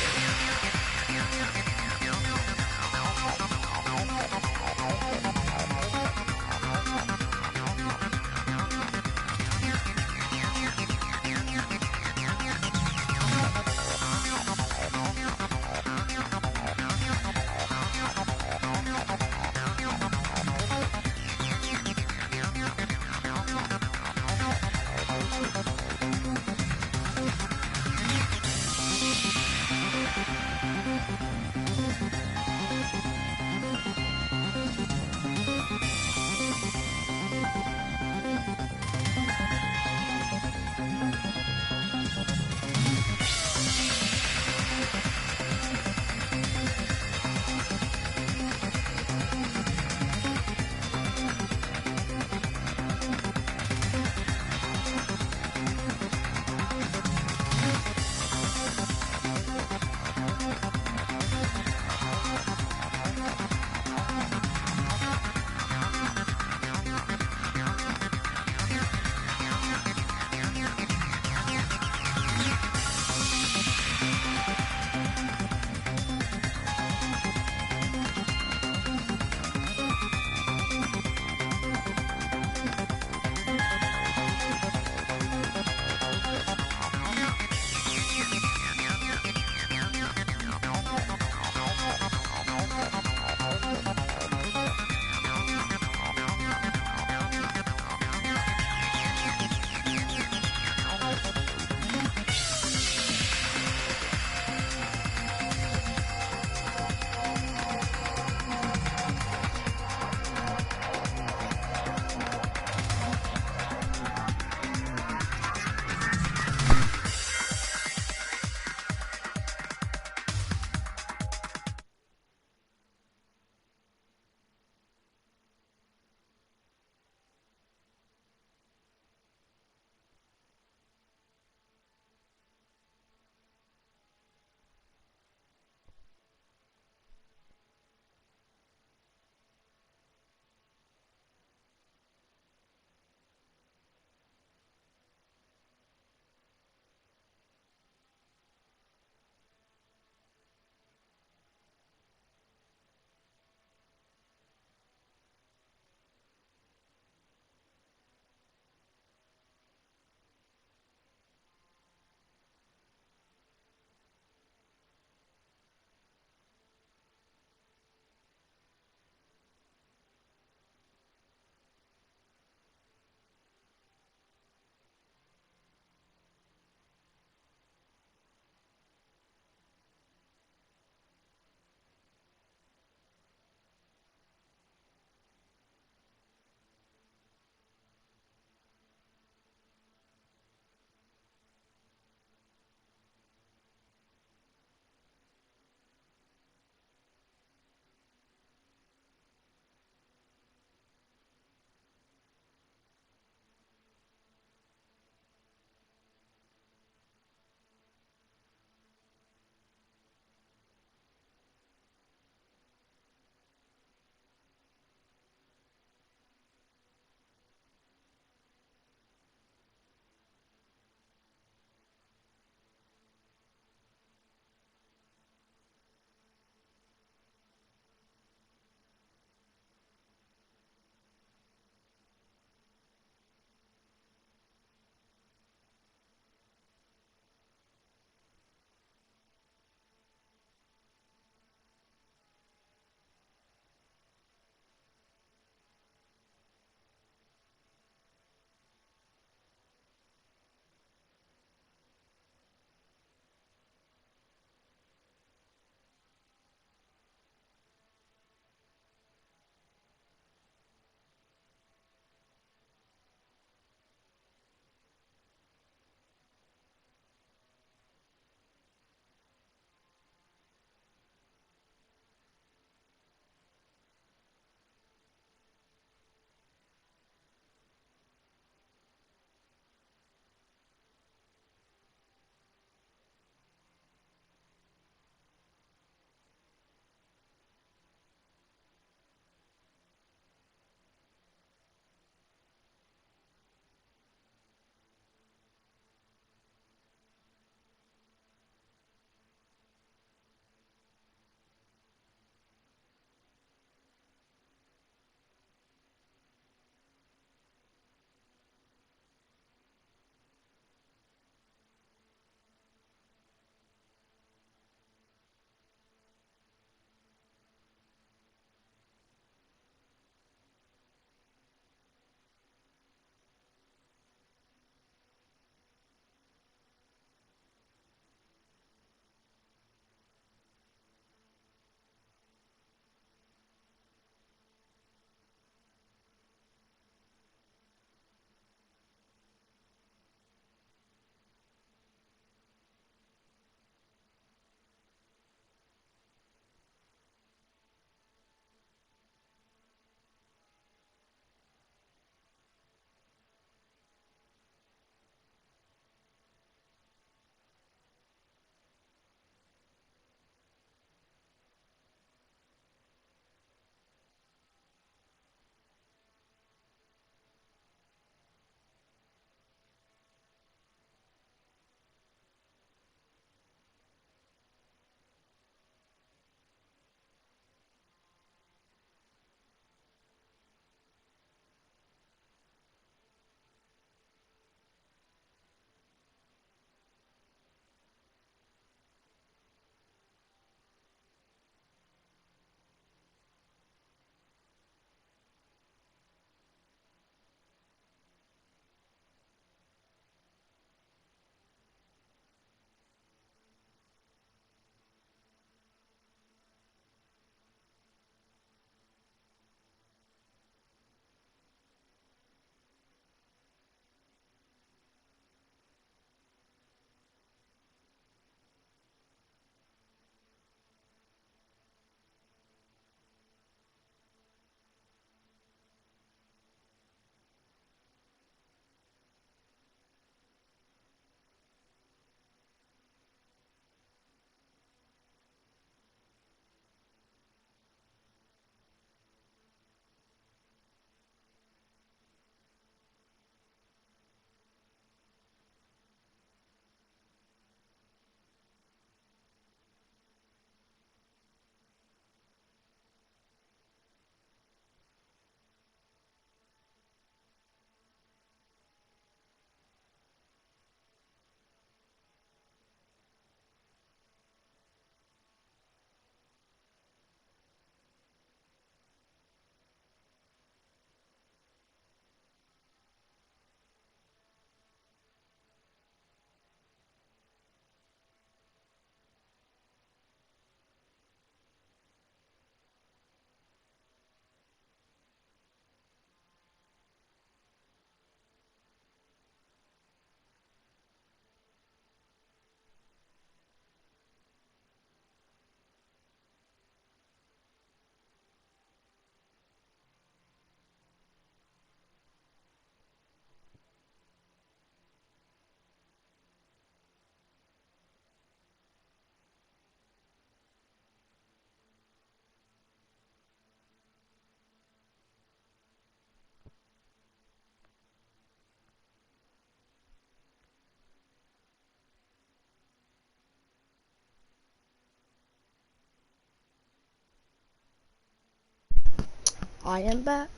I am back.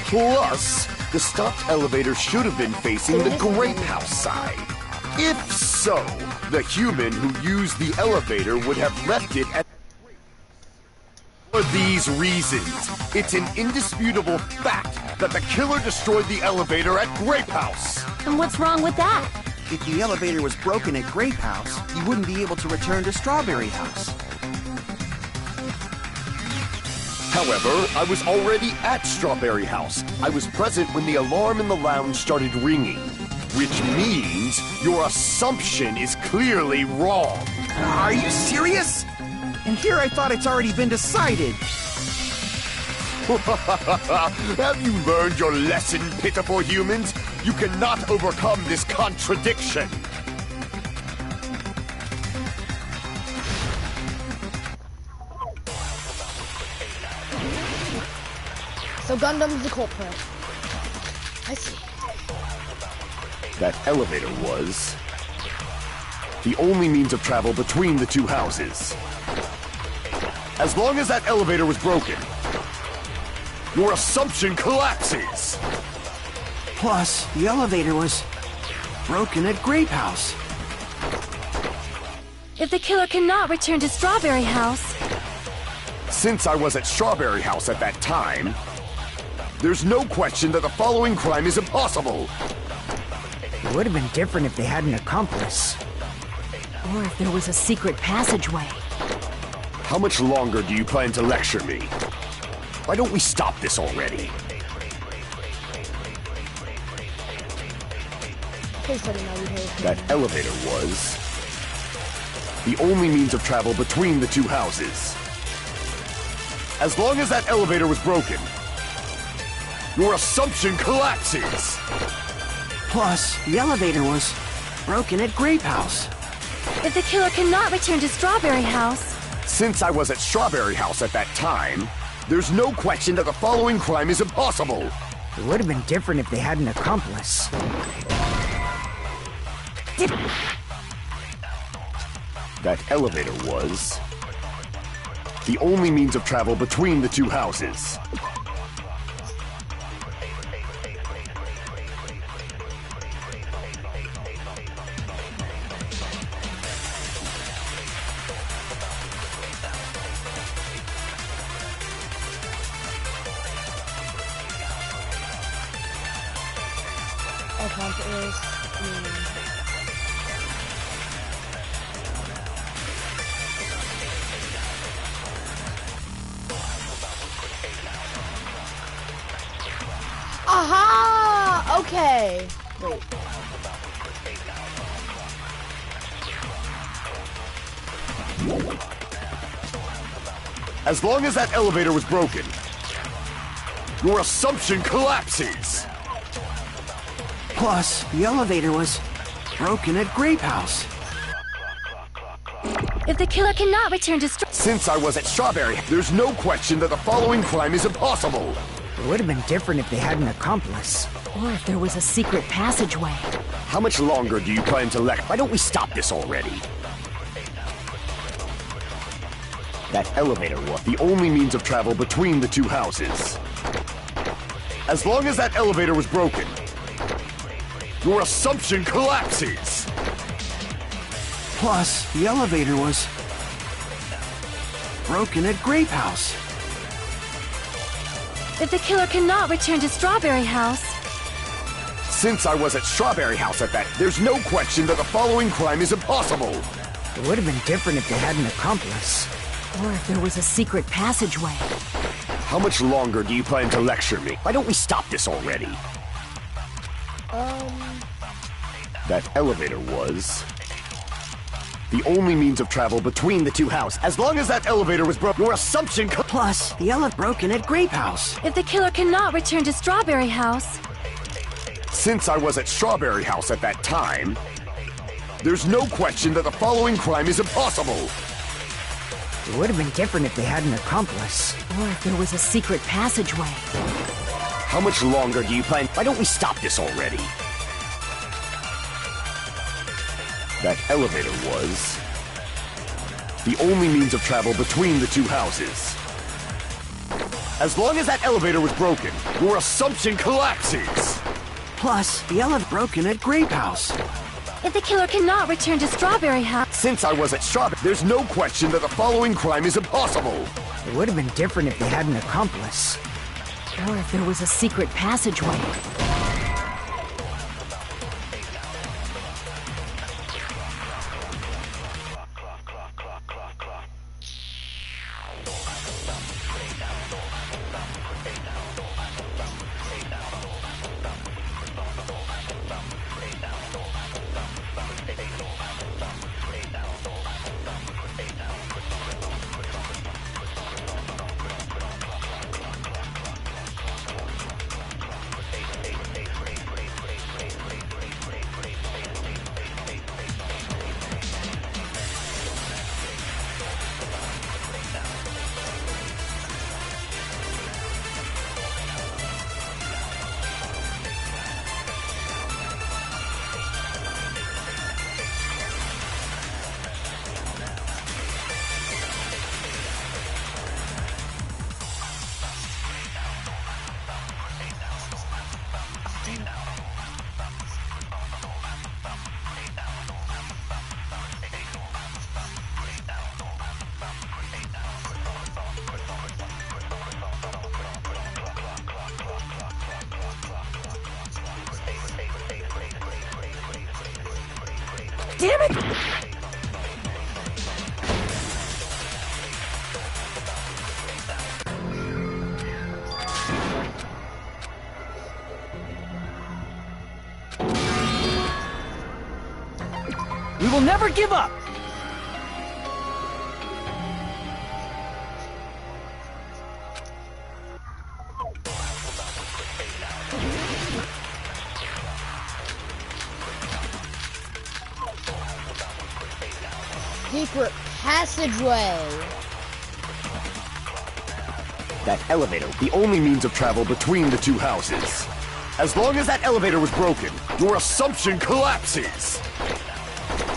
Plus, the stopped elevator should have been facing the grape house side. If so, the human who used the elevator would have left it at... For these reasons, it's an indisputable fact that the killer destroyed the elevator at Grape House. And what's wrong with that? If the elevator was broken at Grape House, you wouldn't be able to return to Strawberry House. However, I was already at Strawberry House. I was present when the alarm in the lounge started ringing, which means your assumption is clearly wrong. Are you serious? And here I thought it's already been decided. Have you learned your lesson, pitiful humans? You cannot overcome this contradiction. So Gundam's the culprit. I see. That elevator was the only means of travel between the two houses. As long as that elevator was broken, your assumption collapses. Plus, the elevator was broken at Grape House. If the killer cannot return to Strawberry House, Since I was at Strawberry House at that time, there's no question that the following crime is impossible. It would have been different if they had an accomplice. Or if there was a secret passageway. How much longer do you plan to lecture me? Why don't we stop this already? Please let me know you hate me. That elevator was the only means of travel between the two houses. As long as that elevator was broken, your assumption collapses. Plus, the elevator was broken at Grape House. if the killer cannot return to Strawberry House, Since I was at Strawberry House at that time, there's no question that the following crime is impossible. It would have been different if they had an accomplice. That elevator was the only means of travel between the two houses. Aha! Okay. Wait. As long as that elevator was broken, your assumption collapses. Plus, the elevator was broken at Grape House. if the killer cannot return to Since I was at Strawberry, there's no question that the following crime is impossible. It would have been different if they had an accomplice. Or if there was a secret passageway. How much longer do you plan to lecture? Why don't we stop this already? That elevator was the only means of travel between the two houses. As long as that elevator was broken, your assumption collapses. Plus, the elevator was broken at Grape House. if the killer cannot return to Strawberry House, Since I was at Strawberry House at that, there's no question that the following crime is impossible. It would have been different if they had an accomplice. Or if there was a secret passageway. How much longer do you plan to lecture me? Why don't we stop this already? That elevator was the only means of travel between the two houses. As long as that elevator was broken, your assumption Plus, the elevator broken at Grape House. if the killer cannot return to Strawberry House, Since I was at Strawberry House at that time, there's no question that the following crime is impossible. It would have been different if they had an accomplice. Or if there was a secret passageway. How much longer do you plan? Why don't we stop this already? That elevator was the only means of travel between the two houses. As long as that elevator was broken, your assumption collapses. Plus, the elevator broken at Grape House. If the killer cannot return to Strawberry House... Since I was at Strawberry, there's no question that the following crime is impossible. It would have been different if they had an accomplice. Or if there was a secret passageway. Damn it! We will never give up! Secret passageway. That elevator, the only means of travel between the two houses. As long as that elevator was broken, your assumption collapses.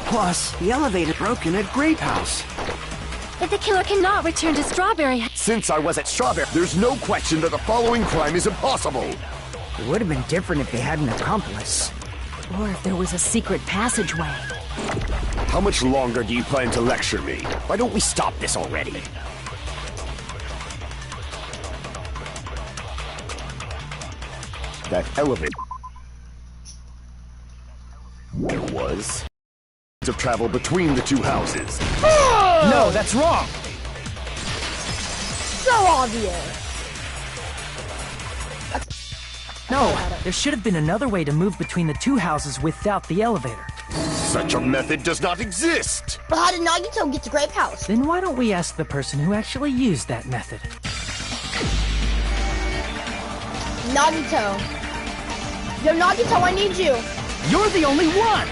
Plus, the elevator broken at Grape House. If the killer cannot return to Strawberry House... Since I was at Strawberry, there's no question that the following crime is impossible. It would have been different if they had an accomplice. Or if there was a secret passageway. How much longer do you plan to lecture me? Why don't we stop this already? That elevator... There was... of travel between the two houses. No, that's wrong! So obvious. No, there should have been another way to move between the two houses without the elevator. Such a method does not exist! But how did Nagito get to Grape House? Then why don't we ask the person who actually used that method? Nagito. Yo, Nagito, I need you. You're the only one!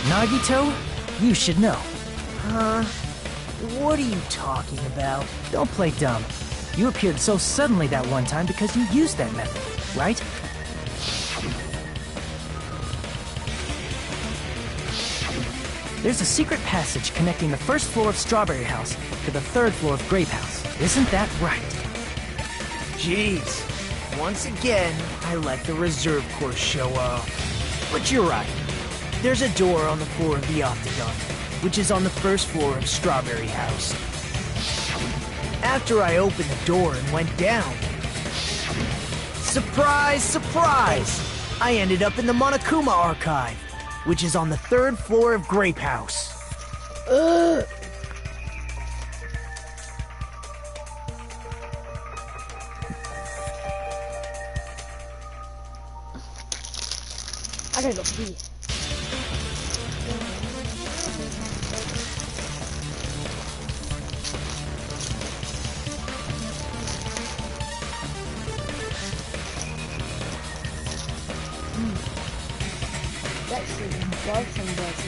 Nagito, you should know. What are you talking about? Don't play dumb. You appeared so suddenly that one time because you used that method, right? There's a secret passage connecting the first floor of Strawberry House to the third floor of Grape House. Isn't that right? Jeez. Once again, I let the reserve course show up. But you're right. There's a door on the floor of the Octagon, which is on the first floor of Strawberry House. After I opened the door and went down, surprise, surprise! I ended up in the Monokuma Archive, which is on the third floor of Grape House. Ugh. I gotta go pee. That shit is buzzing.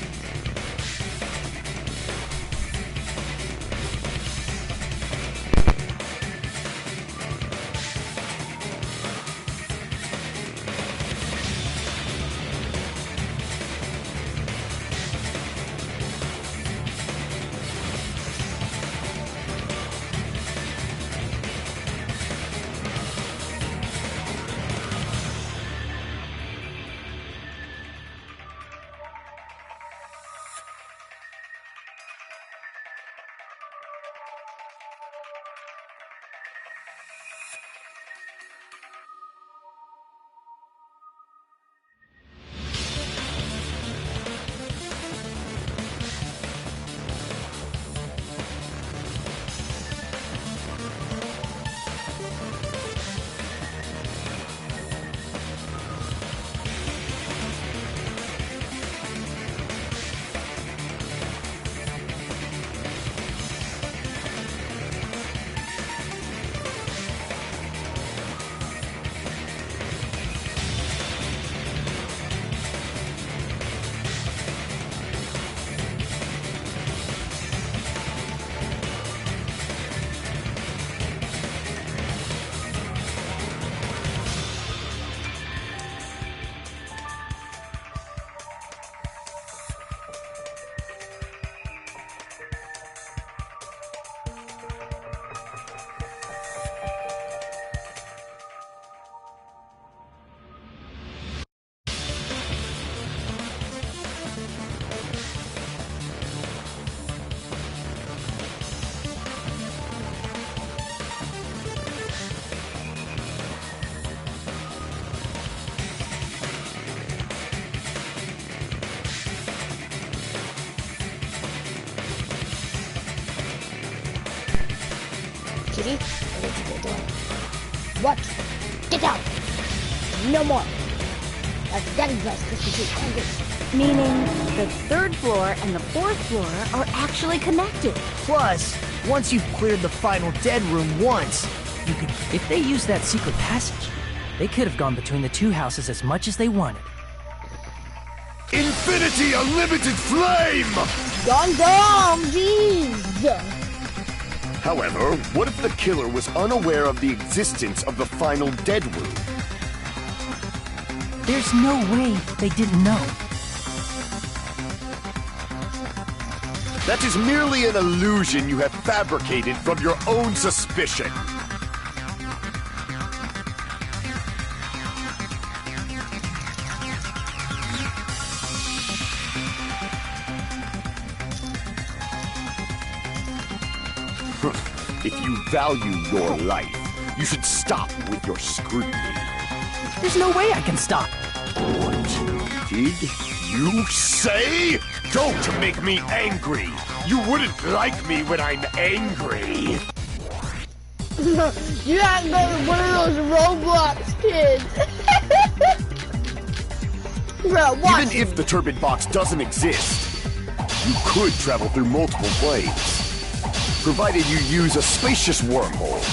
Luigi. What did you do? What? Get down! No more! That's Daddy's best, Meaning the third floor and the fourth floor are actually connected. Plus, once you've cleared the final dead room once, you can... If they used that secret passage, they could have gone between the two houses as much as they wanted. Infinity Unlimited Flame! Gong, jeez! However, what if the killer was unaware of the existence of the final dead room? There's no way they didn't know. That is merely an illusion you have fabricated from your own suspicion. If you value your life, you should stop with your scrutiny. There's no way I can stop. What did you say? Don't make me angry. You wouldn't like me when I'm angry. You act like one of those Roblox kids. Bro, watch. Even if the turbine box doesn't exist, you could travel through multiple planes. Provided you use a spacious wormhole.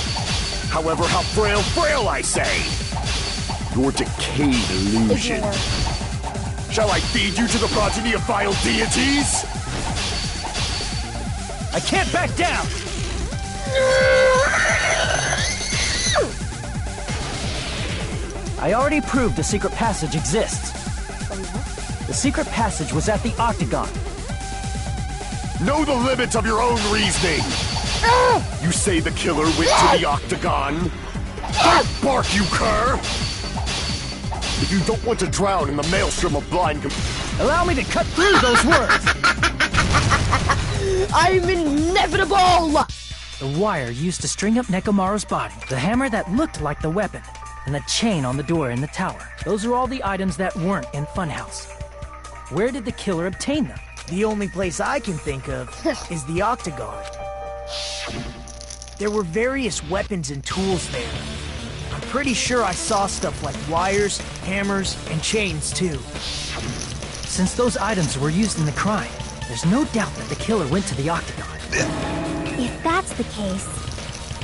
However, how frail I say! Your decayed illusion. Shall I feed you to the progeny of vile deities? I can't back down! I already proved the secret passage exists. The secret passage was at the Octagon. Know the limits of your own reasoning! You say the killer went to the Octagon? Don't bark, you cur! If you don't want to drown in the maelstrom of blind Allow me to cut through those words! I'm inevitable! The wire used to string up Nekomaru's body, the hammer that looked like the weapon, and the chain on the door in the tower. Those are all the items that weren't in Funhouse. Where did the killer obtain them? The only place I can think of is the Octagon. There were various weapons and tools there. I'm pretty sure I saw stuff like wires, hammers, and chains too. Since those items were used in the crime, there's no doubt that the killer went to the Octagon. If that's the case,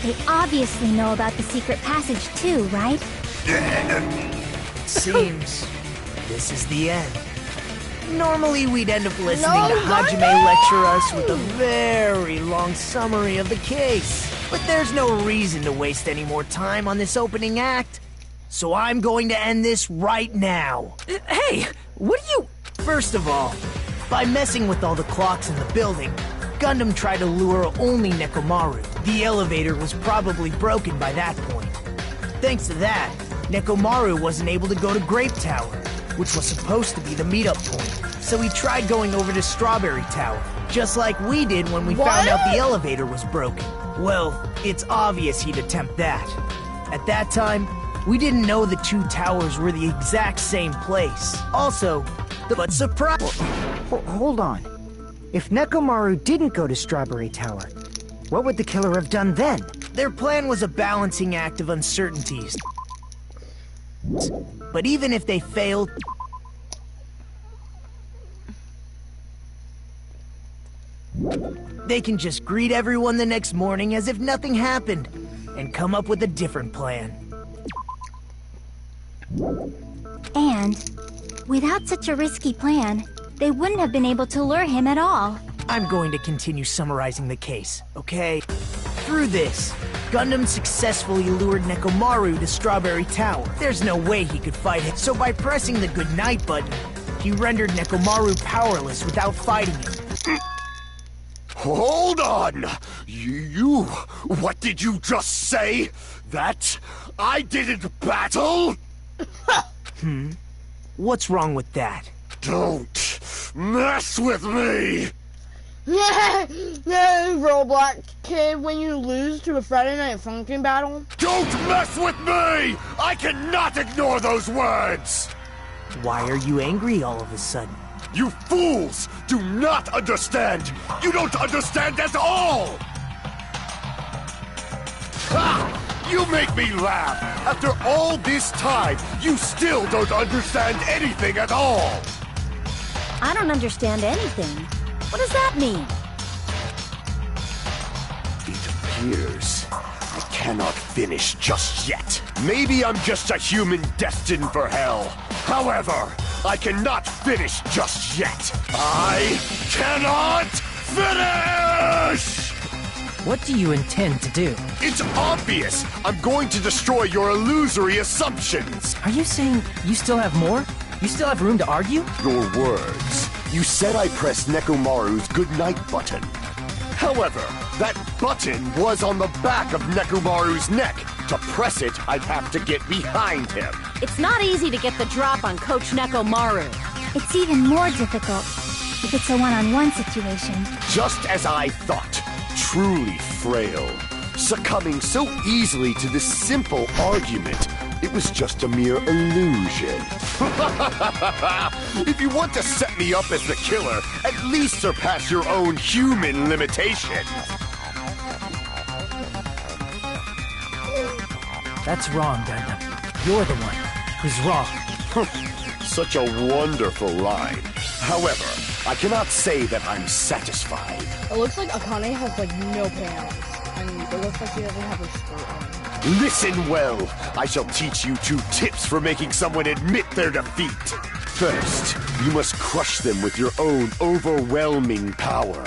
they obviously know about the secret passage too, right? It seems this is the end. Normally we'd end up listening to Hajime lecture us with a very long summary of the case. But there's no reason to waste any more time on this opening act. So I'm going to end this right now. Hey, what are you... First of all, by messing with all the clocks in the building, Gundam tried to lure only Nekomaru. The elevator was probably broken by that point. Thanks to that, Nekomaru wasn't able to go to Grape Tower, which was supposed to be the meetup point. So he tried going over to Strawberry Tower, just like we did when we found out the elevator was broken. Well, it's obvious he'd attempt that. At that time, we didn't know the two towers were the exact same place. Also, but surprise! Hold on. If Nekomaru didn't go to Strawberry Tower, what would the killer have done then? Their plan was a balancing act of uncertainties. But even if they failed... they can just greet everyone the next morning as if nothing happened, and come up with a different plan. And, without such a risky plan, they wouldn't have been able to lure him at all. I'm going to continue summarizing the case, okay? Through this, Gundam successfully lured Nekomaru to Strawberry Tower. There's no way he could fight it, so by pressing the goodnight button, he rendered Nekomaru powerless without fighting him. Hold on! You... What did you just say? That I didn't battle? What's wrong with that? Don't mess with me! Roblox kid, when you lose to a Friday Night Funkin' battle. Don't mess with me! I cannot ignore those words! Why are you angry all of a sudden? You fools do not understand! You don't understand at all! Ha! You make me laugh! After all this time, you still don't understand anything at all! I don't understand anything. What does that mean? It appears I cannot finish just yet. Maybe I'm just a human destined for hell. However, I cannot finish just yet. I cannot finish! What do you intend to do? It's obvious! I'm going to destroy your illusory assumptions! Are you saying you still have more? You still have room to argue? Your words. You said I pressed Nekomaru's goodnight button. However, that button was on the back of Nekomaru's neck. To press it, I'd have to get behind him. It's not easy to get the drop on Coach Nekomaru. It's even more difficult if it's a one-on-one situation. Just as I thought. Truly frail. Succumbing so easily to this simple argument. It was just a mere illusion. If you want to set me up as the killer, at least surpass your own human limitations. That's wrong, Gundam. You're the one who's wrong. Such a wonderful line. However, I cannot say that I'm satisfied. It looks like Akane has like no pants. And it looks like she doesn't have her skirt on. Listen well. I shall teach you 2 tips for making someone admit their defeat. First, you must crush them with your own overwhelming power.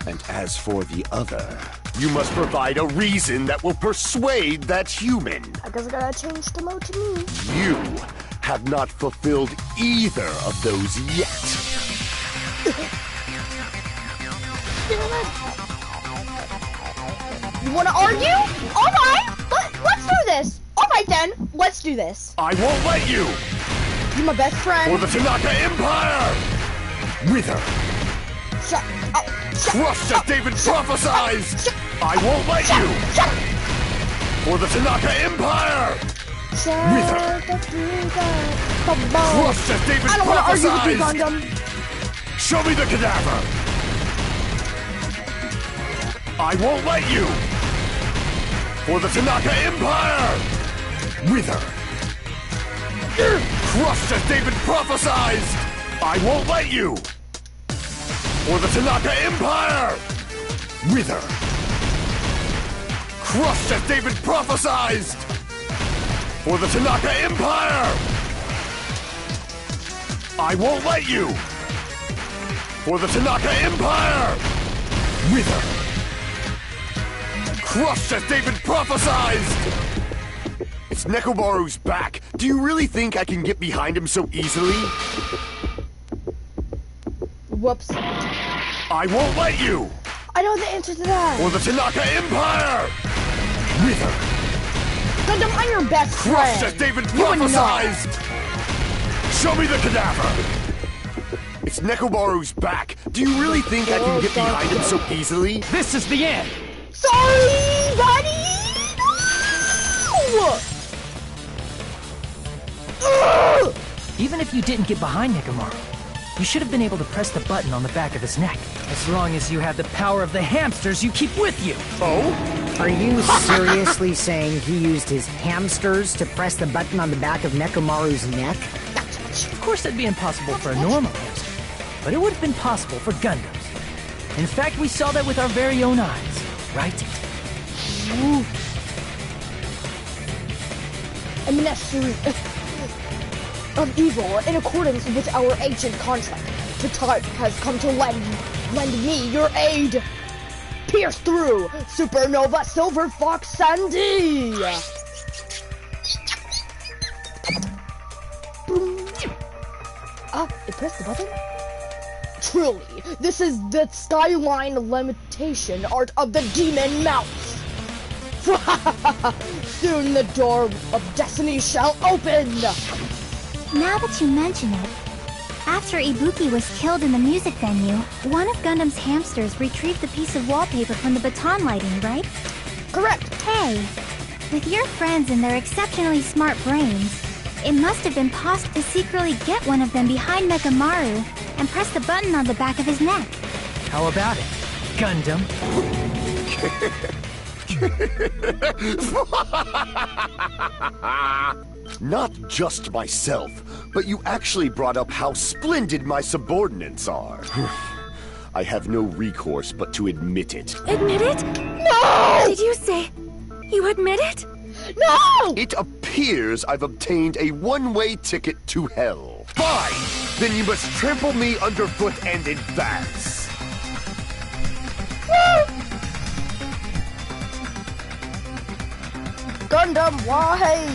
And as for the other, you must provide a reason that will persuade that human. I guess I gotta change the mode to me. You have not fulfilled either of those yet. You wanna argue? Alright! Let's do this! Alright then, let's do this. I won't let you! You're my best friend. For the Tanaka Empire! Wither! Shut up! Crushed as David prophesized! I won't let you! For the Tanaka Empire! Wither! Crushed as David I don't wanna argue with you, prophesized! Gundam. Show me the cadaver! I won't let you! For the Tanaka Empire! Wither! Crushed as David prophesized! I won't let you! For the Tanaka Empire! Wither! Crushed as David prophesized! For the Tanaka Empire! I won't let you! For the Tanaka Empire! Wither! Crushed as David prophesized! It's Nekomaru's back. Do you really think I can get behind him so easily? Whoops. I won't let you! I know the answer to that. For the Tanaka Empire! Wither! Gundam, I'm your best Crushed as friend. David You would not. prophesized! Show me the cadaver! It's Nekomaru's back. Do you really think I can get behind him so easily? This is the end! Sorry, buddy! No! Ugh! Even if you didn't get behind Nekomaru, you should have been able to press the button on the back of his neck. As long as you had the power of the hamsters you keep with you. Oh? Are you seriously saying he used his hamsters to press the button on the back of Nekomaru's neck? Of course that'd be impossible for a normal hamster, but it would have been possible for Gundams. In fact, we saw that with our very own eyes, right? Ministry of Evil, in accordance with our ancient contract, the time has come to lend me your aid. Pierce through, Supernova Silver Fox Sandy! It pressed the button? Truly, this is the skyline limitation art of the demon mouse. Soon the door of destiny shall open! Now that you mention it, after Ibuki was killed in the music venue, one of Gundam's hamsters retrieved the piece of wallpaper from the baton lighting, right? Correct! Hey, with your friends and their exceptionally smart brains, it must have been possible to secretly get one of them behind Nekomaru and press the button on the back of his neck. How about it, Gundam? Not just myself, but you actually brought up how splendid my subordinates are. I have no recourse but to admit it. Admit it? No! Did you say you admit it? No! It appears I've obtained a one-way ticket to hell. Fine! Then you must trample me underfoot and advance. Gundam, why?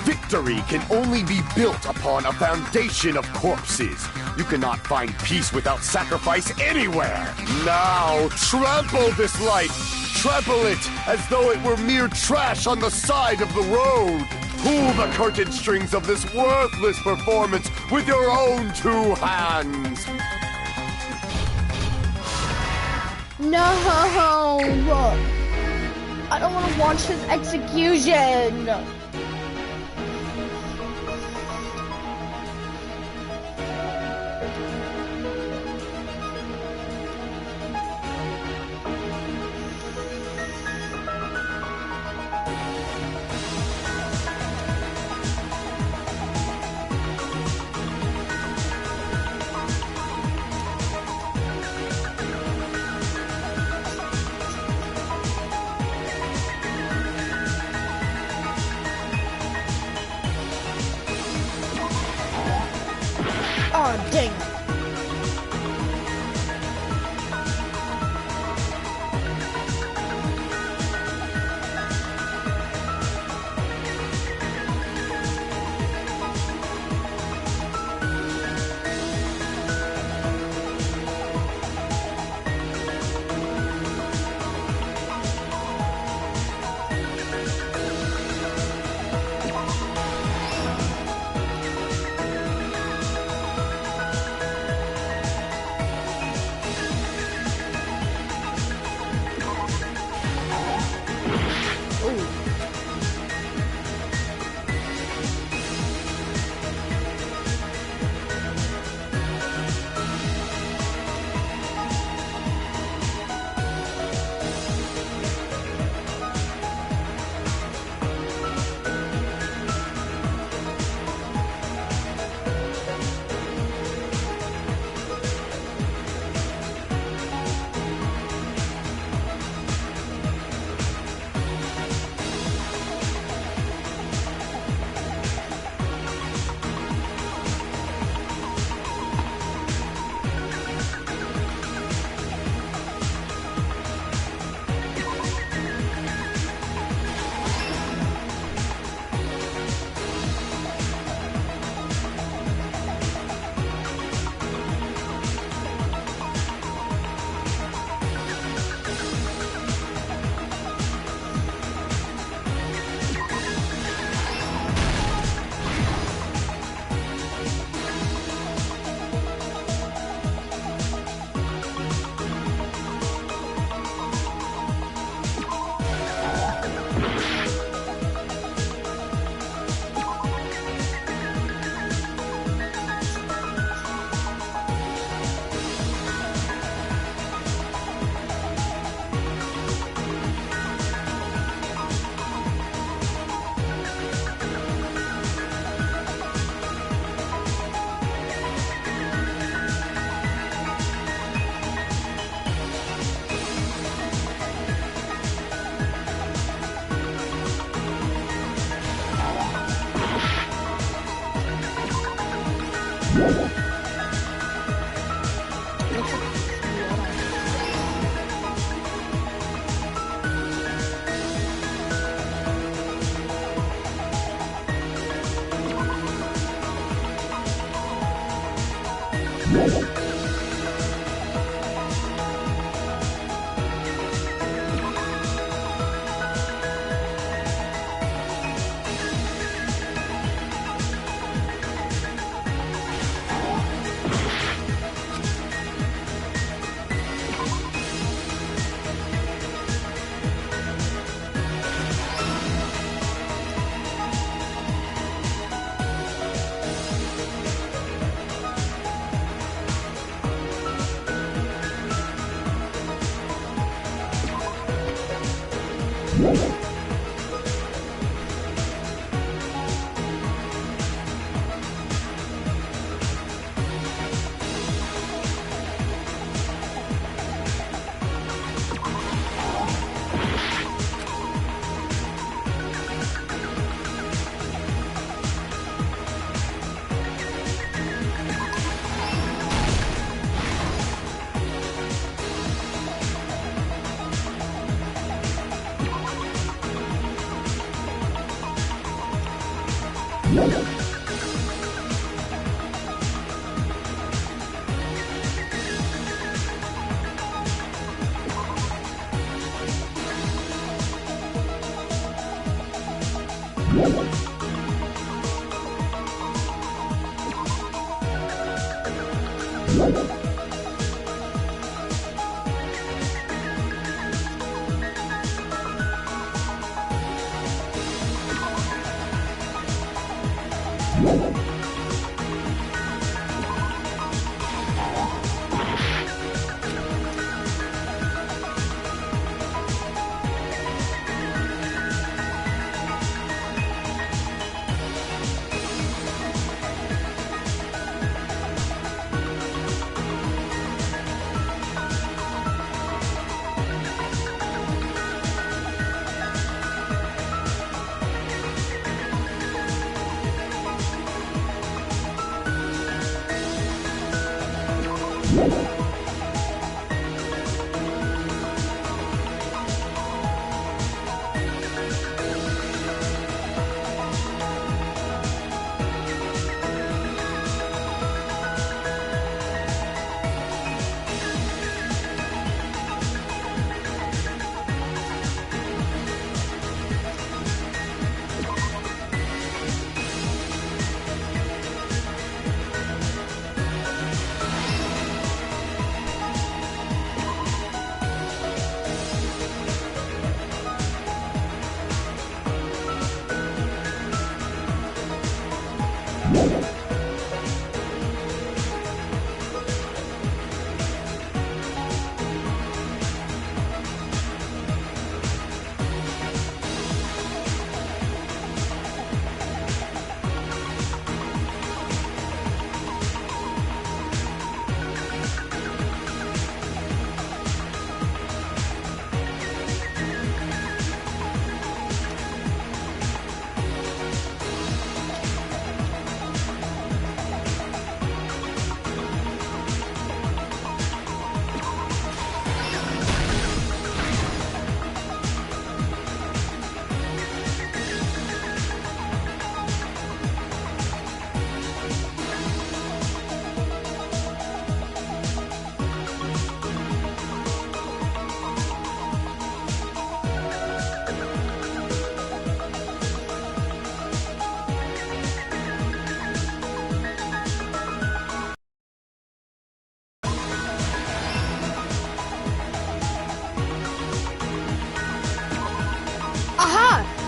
Victory can only be built upon a foundation of corpses. You cannot find peace without sacrifice anywhere. Now, trample this light. Trample it as though it were mere trash on the side of the road. Pull the curtain strings of this worthless performance with your own two hands. No! I don't want to watch his execution! Oh, dang it.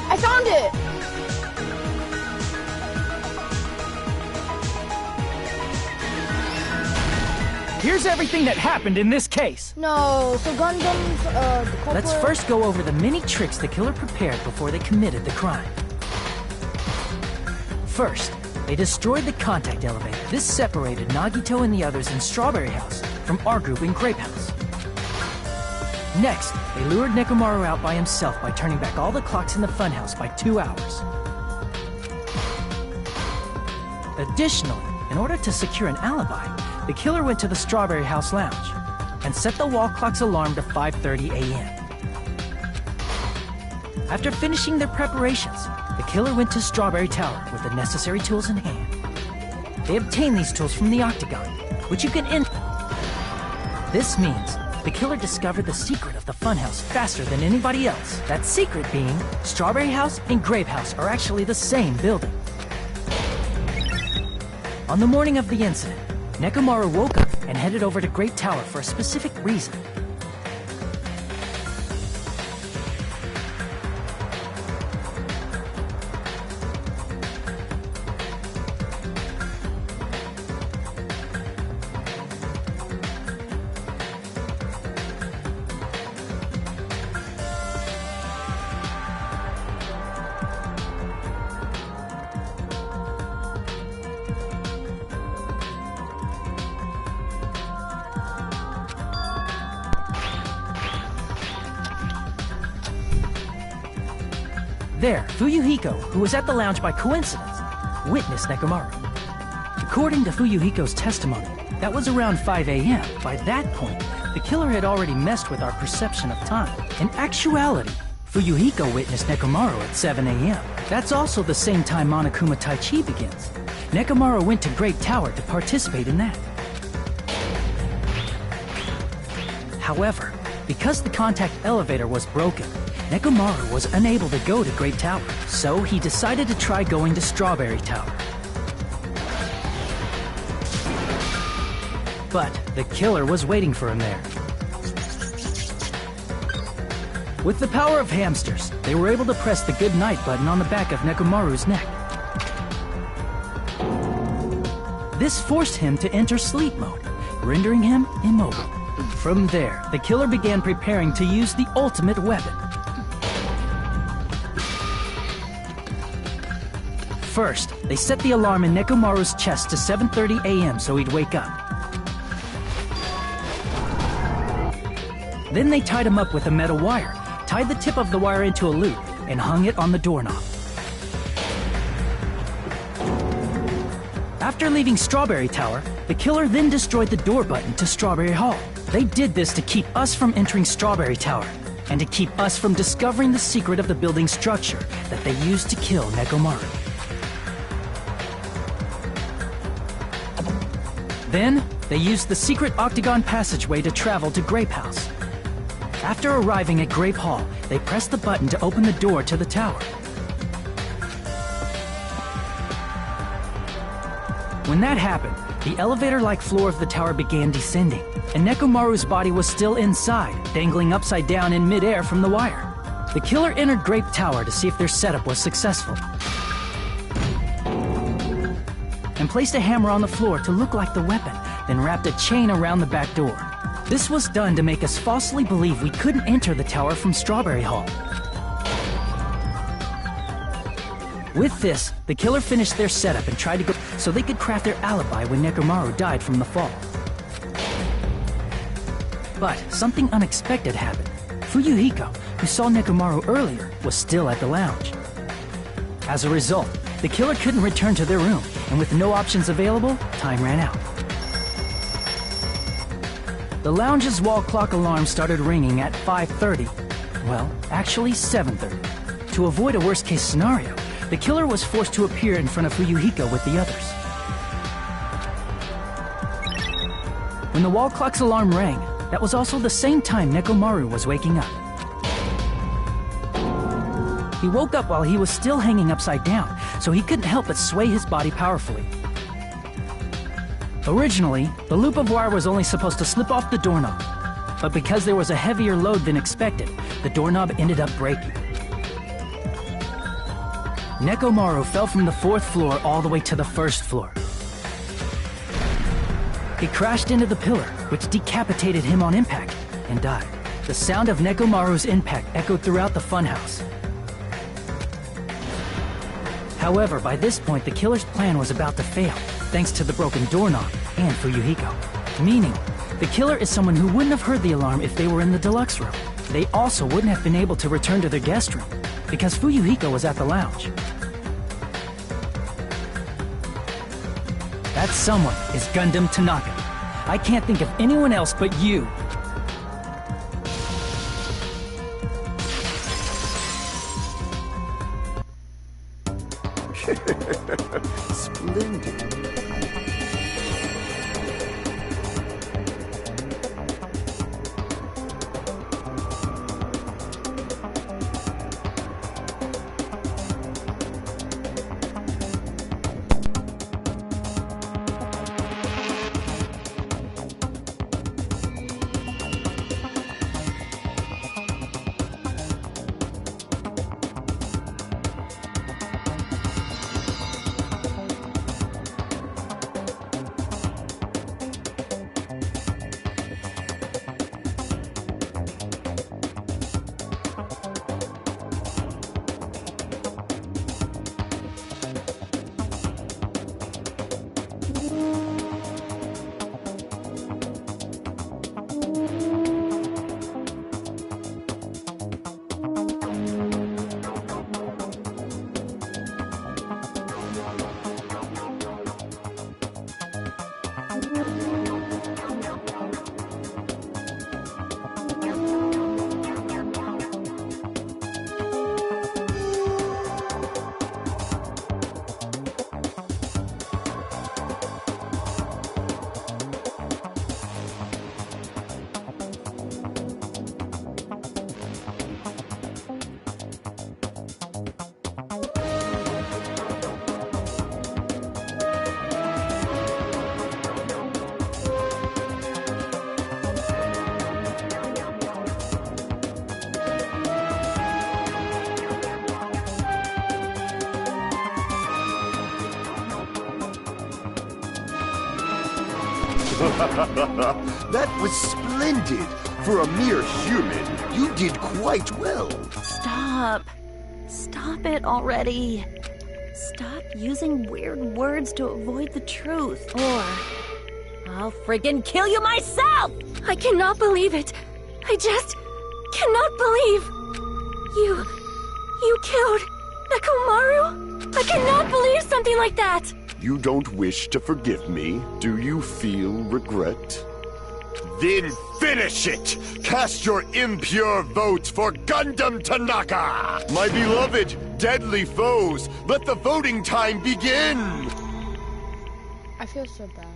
I found it! Here's everything that happened in this case. No, so Gundam's, the culprit... Let's first go over the many tricks the killer prepared before they committed the crime. First, they destroyed the contact elevator. This separated Nagito and the others in Strawberry House from our group in Grape House. Next, they lured Nekomaru out by himself by turning back all the clocks in the funhouse by 2 hours. Additionally, in order to secure an alibi, the killer went to the Strawberry House lounge and set the wall clock's alarm to 5:30 a.m. After finishing their preparations, the killer went to Strawberry Tower with the necessary tools in hand. They obtained these tools from the Octagon, which you can This means the killer discovered the secret of the funhouse faster than anybody else. That secret being, Strawberry House and Grape House are actually the same building. On the morning of the incident, Nekomaru woke up and headed over to Great Tower for a specific reason. There, Fuyuhiko, who was at the lounge by coincidence, witnessed Nekomaru. According to Fuyuhiko's testimony, that was around 5 a.m. By that point, the killer had already messed with our perception of time. In actuality, Fuyuhiko witnessed Nekomaru at 7 a.m. That's also the same time Monokuma Tai Chi begins. Nekomaru went to Great Tower to participate in that. However, because the contact elevator was broken, Nekomaru was unable to go to Great Tower, so he decided to try going to Strawberry Tower. But the killer was waiting for him there. With the power of hamsters, they were able to press the good night button on the back of Nekomaru's neck. This forced him to enter sleep mode, rendering him immobile. From there, the killer began preparing to use the ultimate weapon. First, they set the alarm in Nekomaru's chest to 7:30 a.m. so he'd wake up. Then they tied him up with a metal wire, tied the tip of the wire into a loop, and hung it on the doorknob. After leaving Strawberry Tower, the killer then destroyed the door button to Strawberry Hall. They did this to keep us from entering Strawberry Tower, and to keep us from discovering the secret of the building's structure that they used to kill Nekomaru. Then, they used the secret octagon passageway to travel to Grape House. After arriving at Grape Hall, they pressed the button to open the door to the tower. When that happened, the elevator-like floor of the tower began descending, and Nekomaru's body was still inside, dangling upside down in midair from the wire. The killer entered Grape Tower to see if their setup was successful, and placed a hammer on the floor to look like the weapon, then wrapped a chain around the back door. This was done to make us falsely believe we couldn't enter the tower from Strawberry Hall. With this, the killer finished their setup and tried to go so they could craft their alibi when Nekomaru died from the fall. But something unexpected happened. Fuyuhiko, who saw Nekomaru earlier, was still at the lounge. As a result, the killer couldn't return to their room, and with no options available, time ran out. The lounge's wall clock alarm started ringing at 5:30. Well, actually 7:30. To avoid a worst-case scenario, the killer was forced to appear in front of Fuyuhiko with the others. When the wall clock's alarm rang, that was also the same time Nekomaru was waking up. He woke up while he was still hanging upside down, so he couldn't help but sway his body powerfully. Originally, the loop of wire was only supposed to slip off the doorknob, but because there was a heavier load than expected, the doorknob ended up breaking. Nekomaru fell from the 4th floor all the way to the 1st floor. He crashed into the pillar, which decapitated him on impact, and died. The sound of Nekomaru's impact echoed throughout the funhouse. However, by this point, the killer's plan was about to fail, thanks to the broken doorknob and Fuyuhiko. Meaning, the killer is someone who wouldn't have heard the alarm if they were in the deluxe room. They also wouldn't have been able to return to their guest room, because Fuyuhiko was at the lounge. That someone is Gundam Tanaka. I can't think of anyone else but you. Splendid. That was splendid. For a mere human, you did quite well. Stop. Stop it already. Stop using weird words to avoid the truth, or I'll friggin' kill you myself! I cannot believe it. I just cannot believe. You killed Nekomaru? I cannot believe something like that. You don't wish to forgive me? Do you feel regret? Then finish it! Cast your impure votes for Gundam Tanaka! My beloved, deadly foes, let the voting time begin! I feel so bad.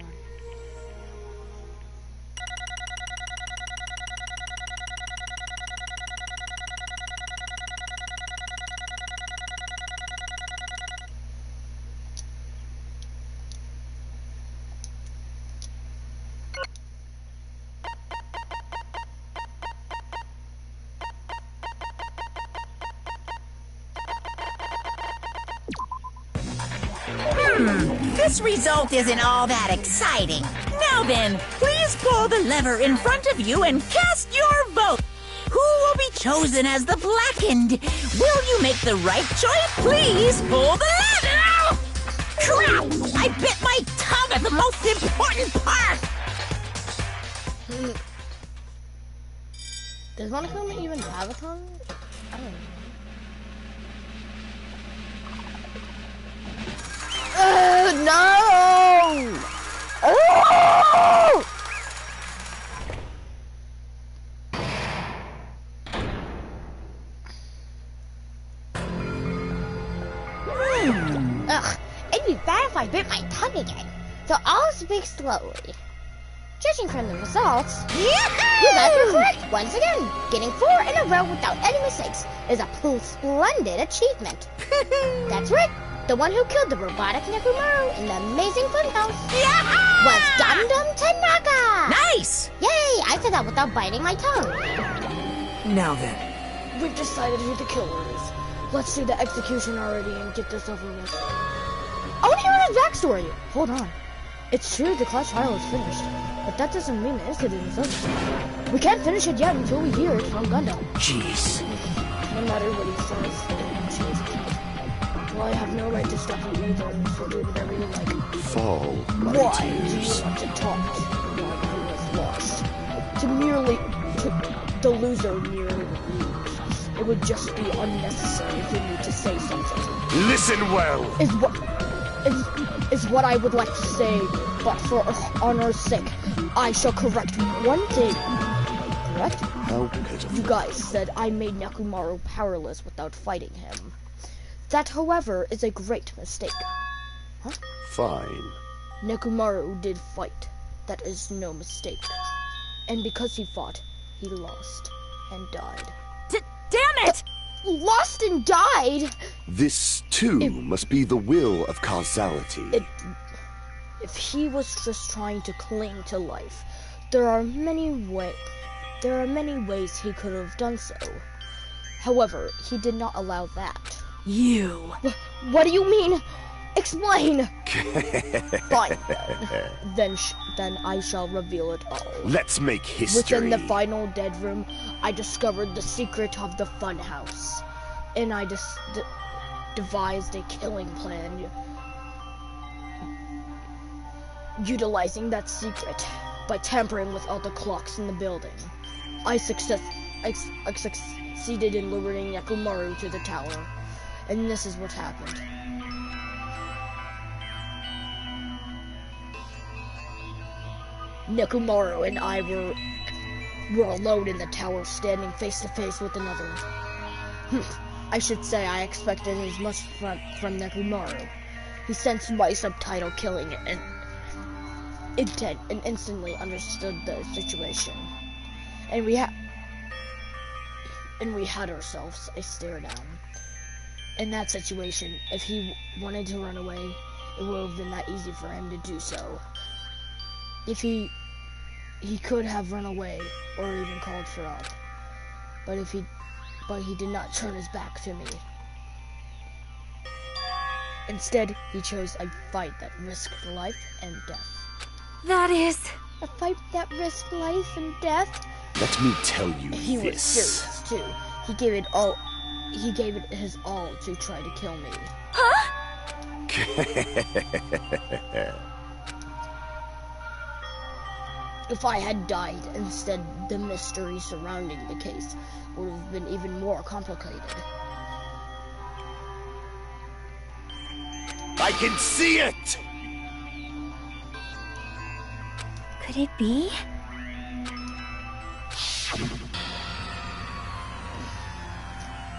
This result isn't all that exciting. Now then, please pull the lever in front of you and cast your vote. Who will be chosen as the blackened? Will you make the right choice? Please pull the lever! Crap! I bit my tongue at the most important part! Does one of them even have a tongue? I don't know. No! Oh! Ugh, it'd be bad if I bit my tongue again. So I'll speak slowly. Judging from the results, you guys were correct once again. Getting 4 in a row without any mistakes is a splendid achievement. That's right. The one who killed the robotic Nekomaru in the amazing funhouse was Gundam Tanaka! Nice! Yay! I said that without biting my tongue. Now then. We've decided who the killer is. Let's see the execution already and get this over with. I want to hear his backstory. Hold on. It's true the class trial is finished, but that doesn't mean the incident is over. We can't finish it yet until we hear it from Gundam. Jeez. No matter what he says, well, I have no right to stop you either, so do whatever you like. Fall, my Why tears. do you want to talk like who was lost? The loser merely lose. It would just be unnecessary for me to say something. Listen well! Is what I would like to say, but for honor's sake, I shall correct one thing. Correct? How pitiful. You guys said I made Nekomaru powerless without fighting him. That, however, is a great mistake. Huh? Fine. Nekomaru did fight. That is no mistake. And because he fought, he lost and died. Damn it! Lost and died? This, too, must be the will of causality. If he was just trying to cling to life, there are many ways he could have done so. However, he did not allow that. You. What do you mean? Explain! Fine, then. Then I shall reveal it all. Let's make history. Within the final dead room, I discovered the secret of the funhouse. And I devised a killing plan. Utilizing that secret by tampering with all the clocks in the building. I succeeded in luring Nekomaru to the tower. And this is what happened. Nekomaru and I were alone in the tower, standing face to face with another. I should say I expected as much from Nekomaru. He sensed my subtitle killing and intent and instantly understood the situation. And we had ourselves a stare down. In that situation, if he wanted to run away, it would have been that easy for him to do so. If he could have run away or even called for help. But he did not turn his back to me. Instead, he chose a fight that risked life and death. That is... A fight that risked life and death. Let me tell you He was this. serious, too. He gave it all... He gave it his all to try to kill me. Huh? If I had died instead, the mystery surrounding the case would have been even more complicated. I can see it! Could it be?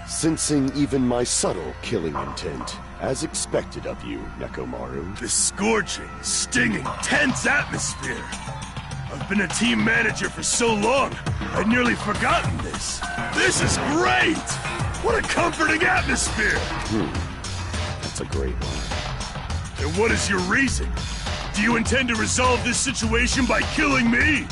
Sensing even my subtle killing intent, as expected of you, Nekomaru. The scorching, stinging, tense atmosphere. I've been a team manager for so long, I'd nearly forgotten this. This is great! What a comforting atmosphere! That's a great one. And what is your reason? Do you intend to resolve this situation by killing me?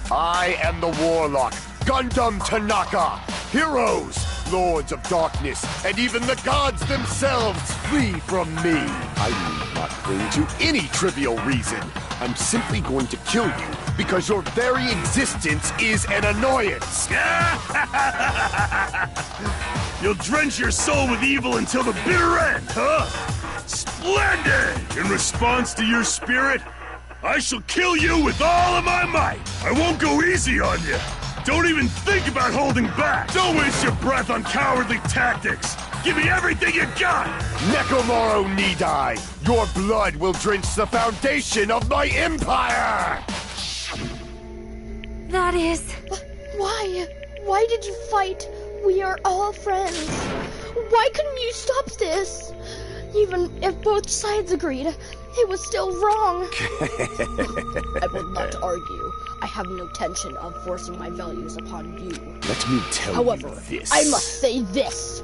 I am the Warlock, Gundam Tanaka. Heroes, Lords of Darkness, and even the gods themselves flee from me. I need not cling to any trivial reason. I'm simply going to kill you because your very existence is an annoyance. You'll drench your soul with evil until the bitter end, huh? Splendid! In response to your spirit, I shall kill you with all of my might. I won't go easy on you. Don't even think about holding back. Don't waste your breath on cowardly tactics. Give me everything you got. Nekomaru Nidai, your blood will drench the foundation of my empire! That is... Why? Why did you fight? We are all friends. Why couldn't you stop this? Even if both sides agreed, it was still wrong. I will not argue. I have no intention of forcing my values upon you. Let me tell However, you this. I must say this.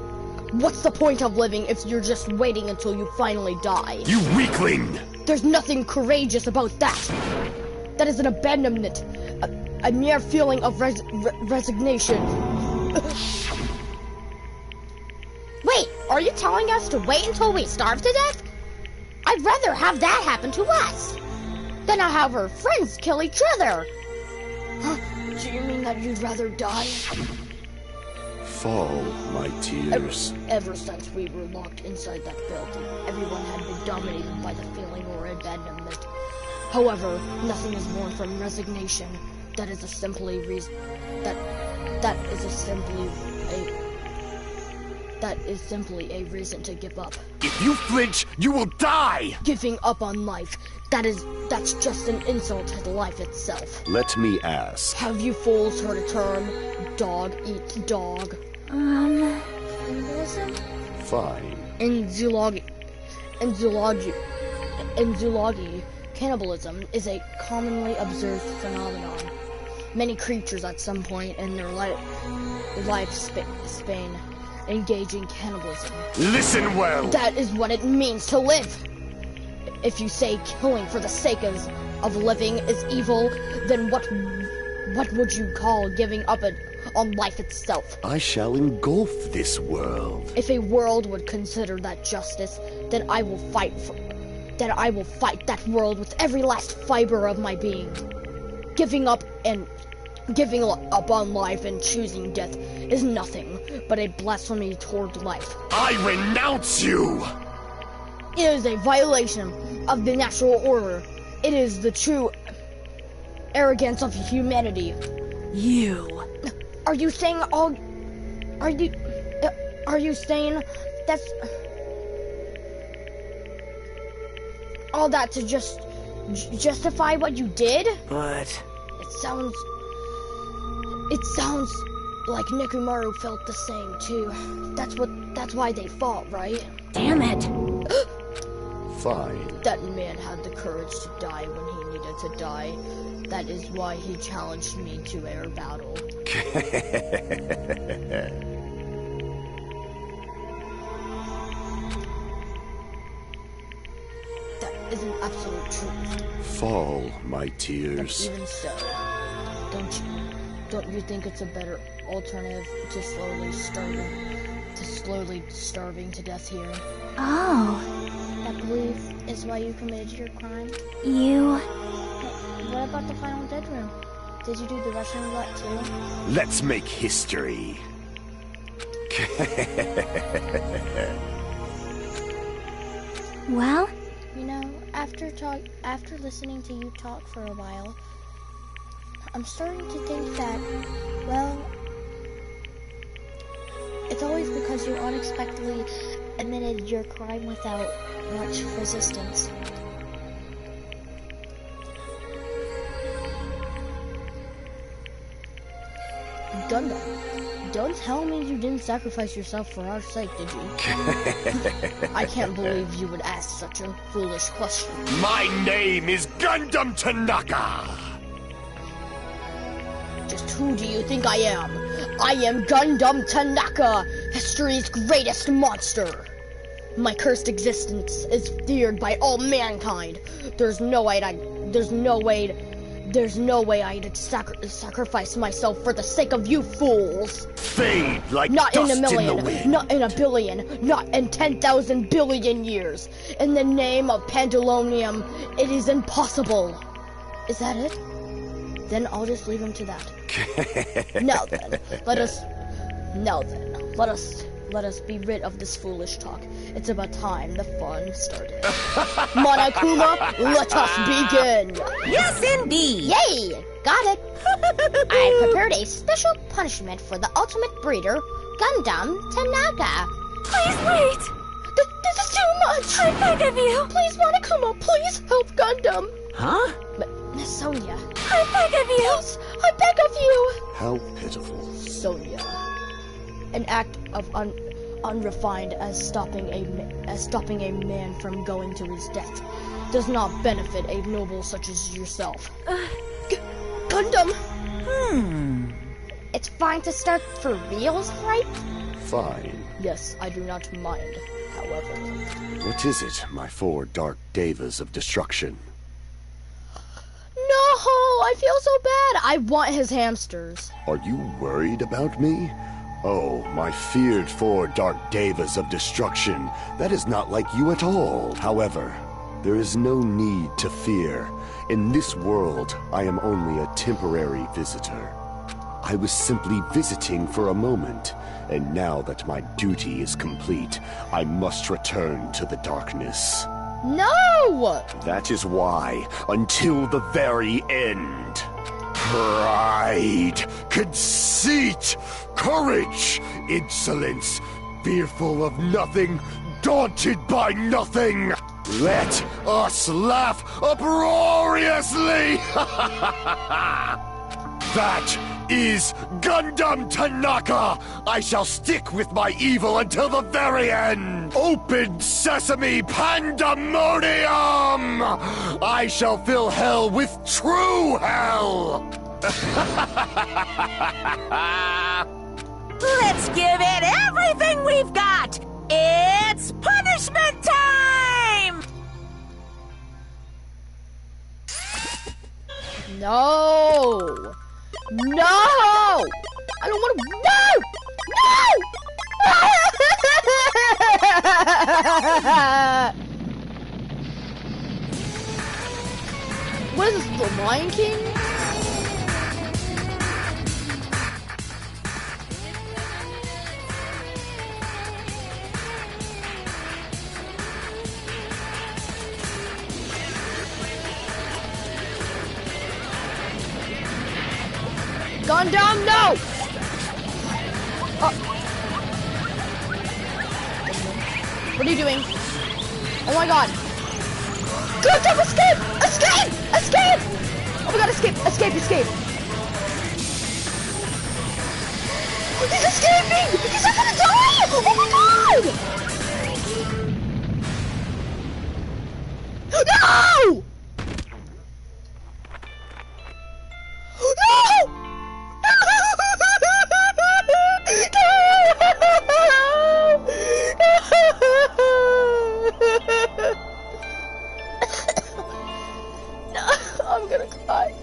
What's the point of living if you're just waiting until you finally die? You weakling! There's nothing courageous about that. That is an abandonment. A mere feeling of resignation. Wait, are you telling us to wait until we starve to death? I'd rather have that happen to us than to have our friends kill each other. Huh? Do you mean that you'd rather die? Fall, my tears. Ever since we were locked inside that building, everyone had been dominated by the feeling or abandonment. However, nothing is born from resignation. That is simply a reason to give up. If you flinch, you will die! Giving up on life, that's just an insult to life itself. Let me ask. Have you fools heard a term, dog eat dog? Cannibalism? Fine. In zoology, cannibalism is a commonly observed phenomenon. Many creatures at some point in their lifespan engage in cannibalism. Listen well! That is what it means to live! If you say killing for the sake of living is evil, then what would you call giving up on life itself? I shall engulf this world. If a world would consider that justice, then I will fight that world with every last fiber of my being. Giving up on life and choosing death is nothing but a blasphemy toward life. I renounce you! It is a violation of the natural order. It is the true arrogance of humanity. You. Are you saying that's all that to just justify what you did? But... It sounds like Nekomaru felt the same too. That's why they fought, right? Damn it. Fine. That man had the courage to die when he needed to die. That is why he challenged me to air battle. That is an absolute truth. Fall, my But tears. even so, don't you think it's a better alternative to slowly slowly starving to death here. Oh, That belief is why you committed your crime? you... What about the final dead room? Did you do the Russian roulette too? Let's make history. Well, You know, after listening to you talk for a while, I'm starting to think that, well, it's always because you unexpectedly admitted your crime without much resistance. Gundam, don't tell me you didn't sacrifice yourself for our sake, did you? I can't believe you would ask such a foolish question. My name is Gundam Tanaka! Just who do you think I am? I am Gundam Tanaka, history's greatest monster. My cursed existence is feared by all mankind. There's no way I'd sacrifice myself for the sake of you fools. Fade like Not in dust a million, in the wind. not in a billion, not in 10,000 billion years. In the name of Pandalonium, it is impossible. Is that it? Then I'll just leave him to that. Now then, let us be rid of this foolish talk. It's about time the fun started. Monokuma, let us begin! Yes, indeed. Yay! Got it! I prepared a special punishment for the ultimate breeder, Gundam Tanaka. please wait! This is too much! I beg of you! Please, Monokuma, please help Gundam! Huh? Miss Sonia, I beg of you! please, I beg of you! How pitiful. Sonia. An act of unrefined as stopping a man from going to his death does not benefit a noble such as yourself. Gundam! It's fine to start for reals, right? Fine. Yes, I do not mind, however. What is it, my 4 dark devas of destruction? No, I feel so bad. I want his hamsters. Are you worried about me? Oh, my feared 4 dark devas of destruction. That is not like you at all. However, there is no need to fear. In this world, I am only a temporary visitor. I was simply visiting for a moment, and now that my duty is complete, I must return to the darkness. No! That is why, until the very end. Pride, conceit, courage, insolence, fearful of nothing, daunted by nothing. Let us laugh uproariously! That is Gundam Tanaka! I shall stick with my evil until the very end! Open sesame pandemonium! I shall fill hell with true hell! Let's give it everything we've got! It's punishment time! No! No! I don't want to. No! What is this, the Lion King? Gundam, no! What are you doing? Oh my god. Gundam, escape! Escape! Escape! Oh my god, escape! Escape! Escape! He's escaping! He's not gonna die! Oh my god! No! I'm gonna cry.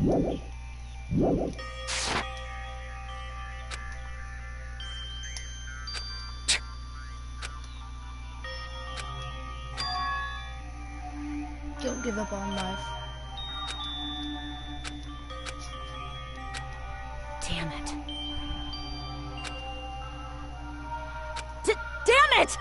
Don't give up on life. Damn it. Damn it!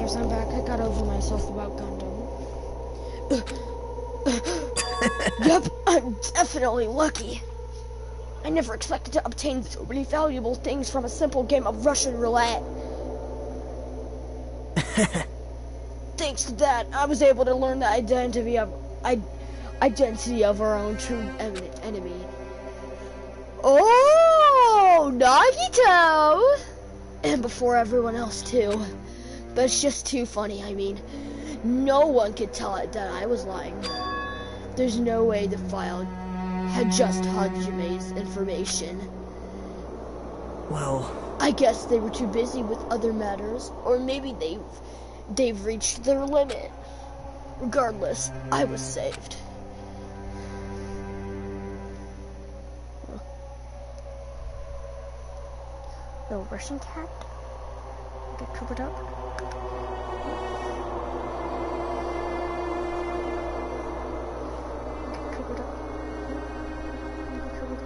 teachers, I'm back. I got over myself about Gundam. Yep, I'm definitely lucky. I never expected to obtain so many valuable things from a simple game of Russian roulette. Thanks to that, I was able to learn the identity of our own true enemy. Oh, Nagito! And before everyone else too. But it's just too funny. I mean, no one could tell it that I was lying. There's no way the file had just Hajime's information. Well, I guess they were too busy with other matters, or maybe they've reached their limit. Regardless, I was saved. No Russian cat? Get covered up? Get covered up. Get covered up.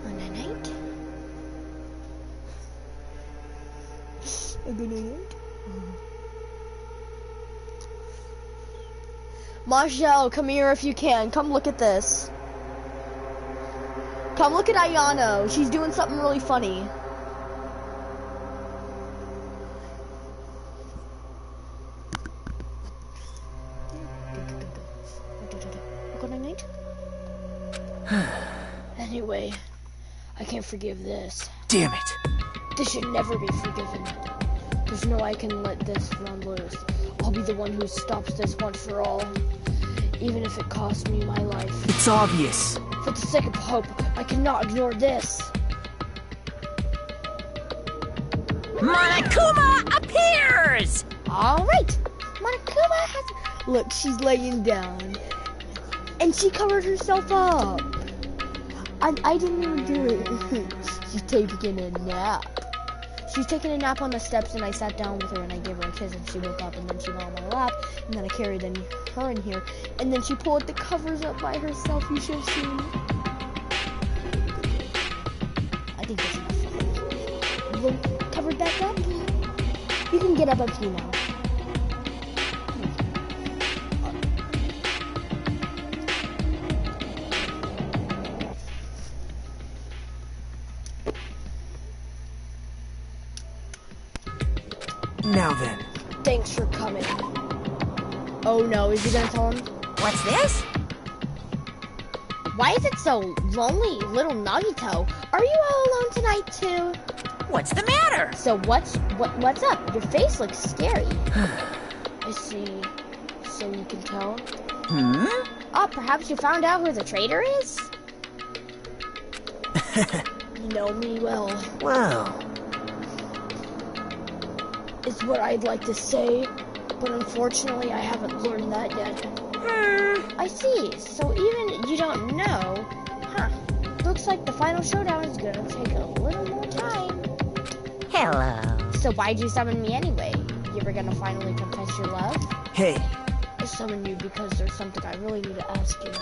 On a night? A good night? Marshall, come here if you can. Come look at this. Come look at Ayano. She's doing something really funny. Good night. Anyway, I can't forgive this. damn it. This should never be forgiven. There's no way I can let this run loose. I'll be the one who stops this once for all. Even if it costs me my life. It's obvious. For the sake of hope, I cannot ignore this. Monokuma appears! Alright! Monokuma has... Look, she's laying down. And she covered herself up. I didn't even do it. She's taking a nap. She's taking a nap on the steps, and I sat down with her and I gave her a kiss, and she woke up, and then she went on my lap, and then I carried her in here, and then she pulled the covers up by herself. You should have seen. I think that's enough. You covered back up? You can get up to you now. Now then. Thanks for coming. Oh no, is he gonna tell him? What's this? Why is it so lonely, little Nagito? Are you all alone tonight too? What's the matter? So what's up? Your face looks scary. I see. So you can tell? Oh, perhaps you found out who the traitor is? You know me well. Well. Is what I'd like to say, but unfortunately I haven't learned that yet. I see. So even you don't know, huh? Looks like the final showdown is gonna take a little more time. Hello. So why'd you summon me anyway? You ever gonna finally confess your love? Hey. I summoned you because there's something I really need to ask you.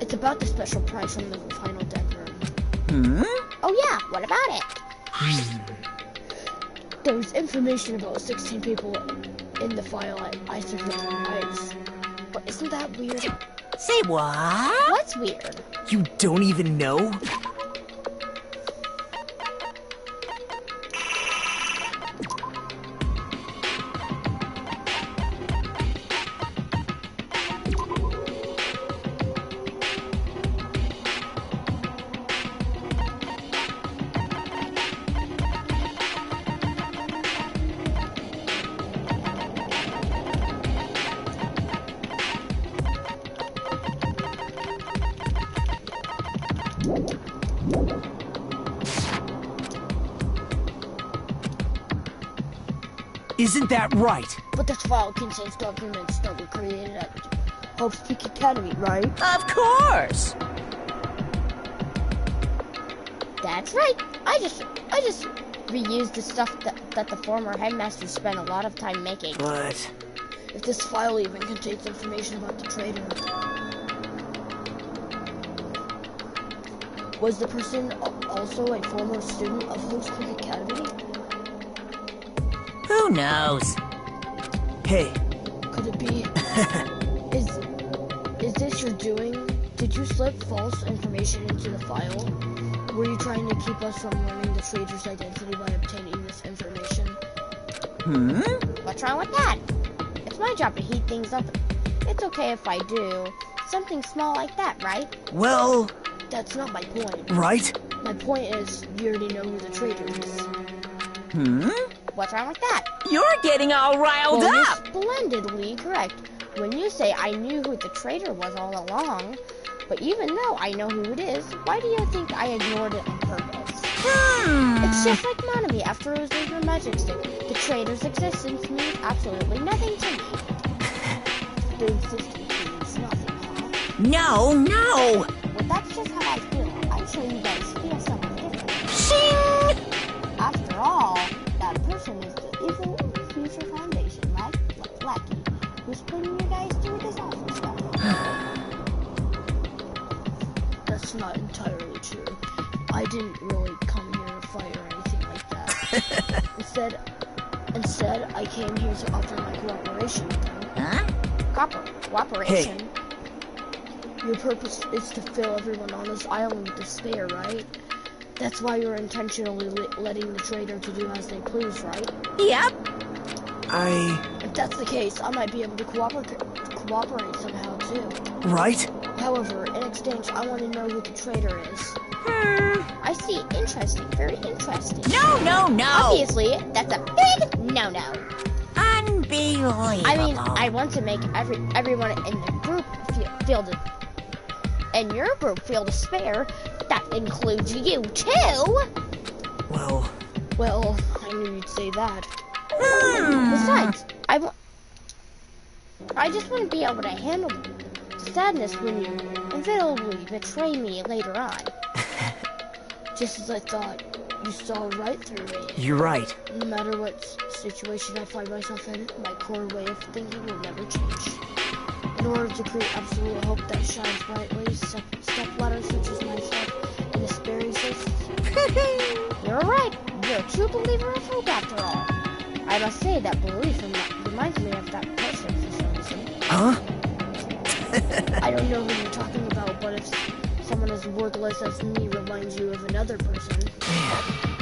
It's about the special prize from the final deck room. Oh yeah, what about it? There's information about 16 people in the file I submitted twice. But isn't that weird? Say what? What's weird? You don't even know? Isn't that right? But this file contains documents that were created at Hope's Peak Academy, right? Of course. That's right. I just reused the stuff that the former headmaster spent a lot of time making. But... if this file even contains information about the traitor. Was the person also a former student of Hope's Peak Academy? Who knows? Hey, Could it be? Is this your doing? Did you slip false information into the file? Were you trying to keep us from learning the traitor's identity by obtaining this information? What's wrong with that? It's my job to heat things up. It's okay if I do. Something small like that, right? well, That's not my point. right? My point is, you already know who the traitor is. What's wrong with that? You're getting all riled Well, up! you're splendidly correct. When you say I knew who the traitor was all along, but even though I know who it is, why do you think I ignored it on purpose? It's just like Monami after losing her magic stick. The traitor's existence means absolutely nothing to me. The existence means nothing, huh? No, no! Well, that's just how I feel. I'm sure you guys feel something different. Shing! After all, that person is the evil future foundation, right? Like Blackie, who's putting you guys through this awful stuff. That's not entirely true. I didn't really come here to fight or anything like that. Instead, I came here to offer my cooperation with them. Huh? Cooperation? Hey. Your purpose is to fill everyone on this island with despair, right? That's why you're intentionally letting the traitor to do as they please, right? Yep. If that's the case, I might be able to cooperate somehow, too. Right? However, in exchange, I want to know who the traitor is. I see. Interesting. Very interesting. No, no, no! Obviously, that's a big no-no. Unbelievable. I mean, I want to make everyone in the group feel and your group feel despair. That includes you, too! Well, I knew you'd say that. Besides, I just want to be able to handle sadness when you inevitably betray me later on. Just as I thought, you saw right through me. You're right. No matter what situation I find myself in, my core way of thinking will never change. In order to create absolute hope that shines brightly, stepbladders such as myself and despair exists. You're right. You're a true believer of hope after all. I must say that belief reminds me of that person for some reason. Huh? I don't know who you're talking about, but if someone as worthless as me reminds you of another person,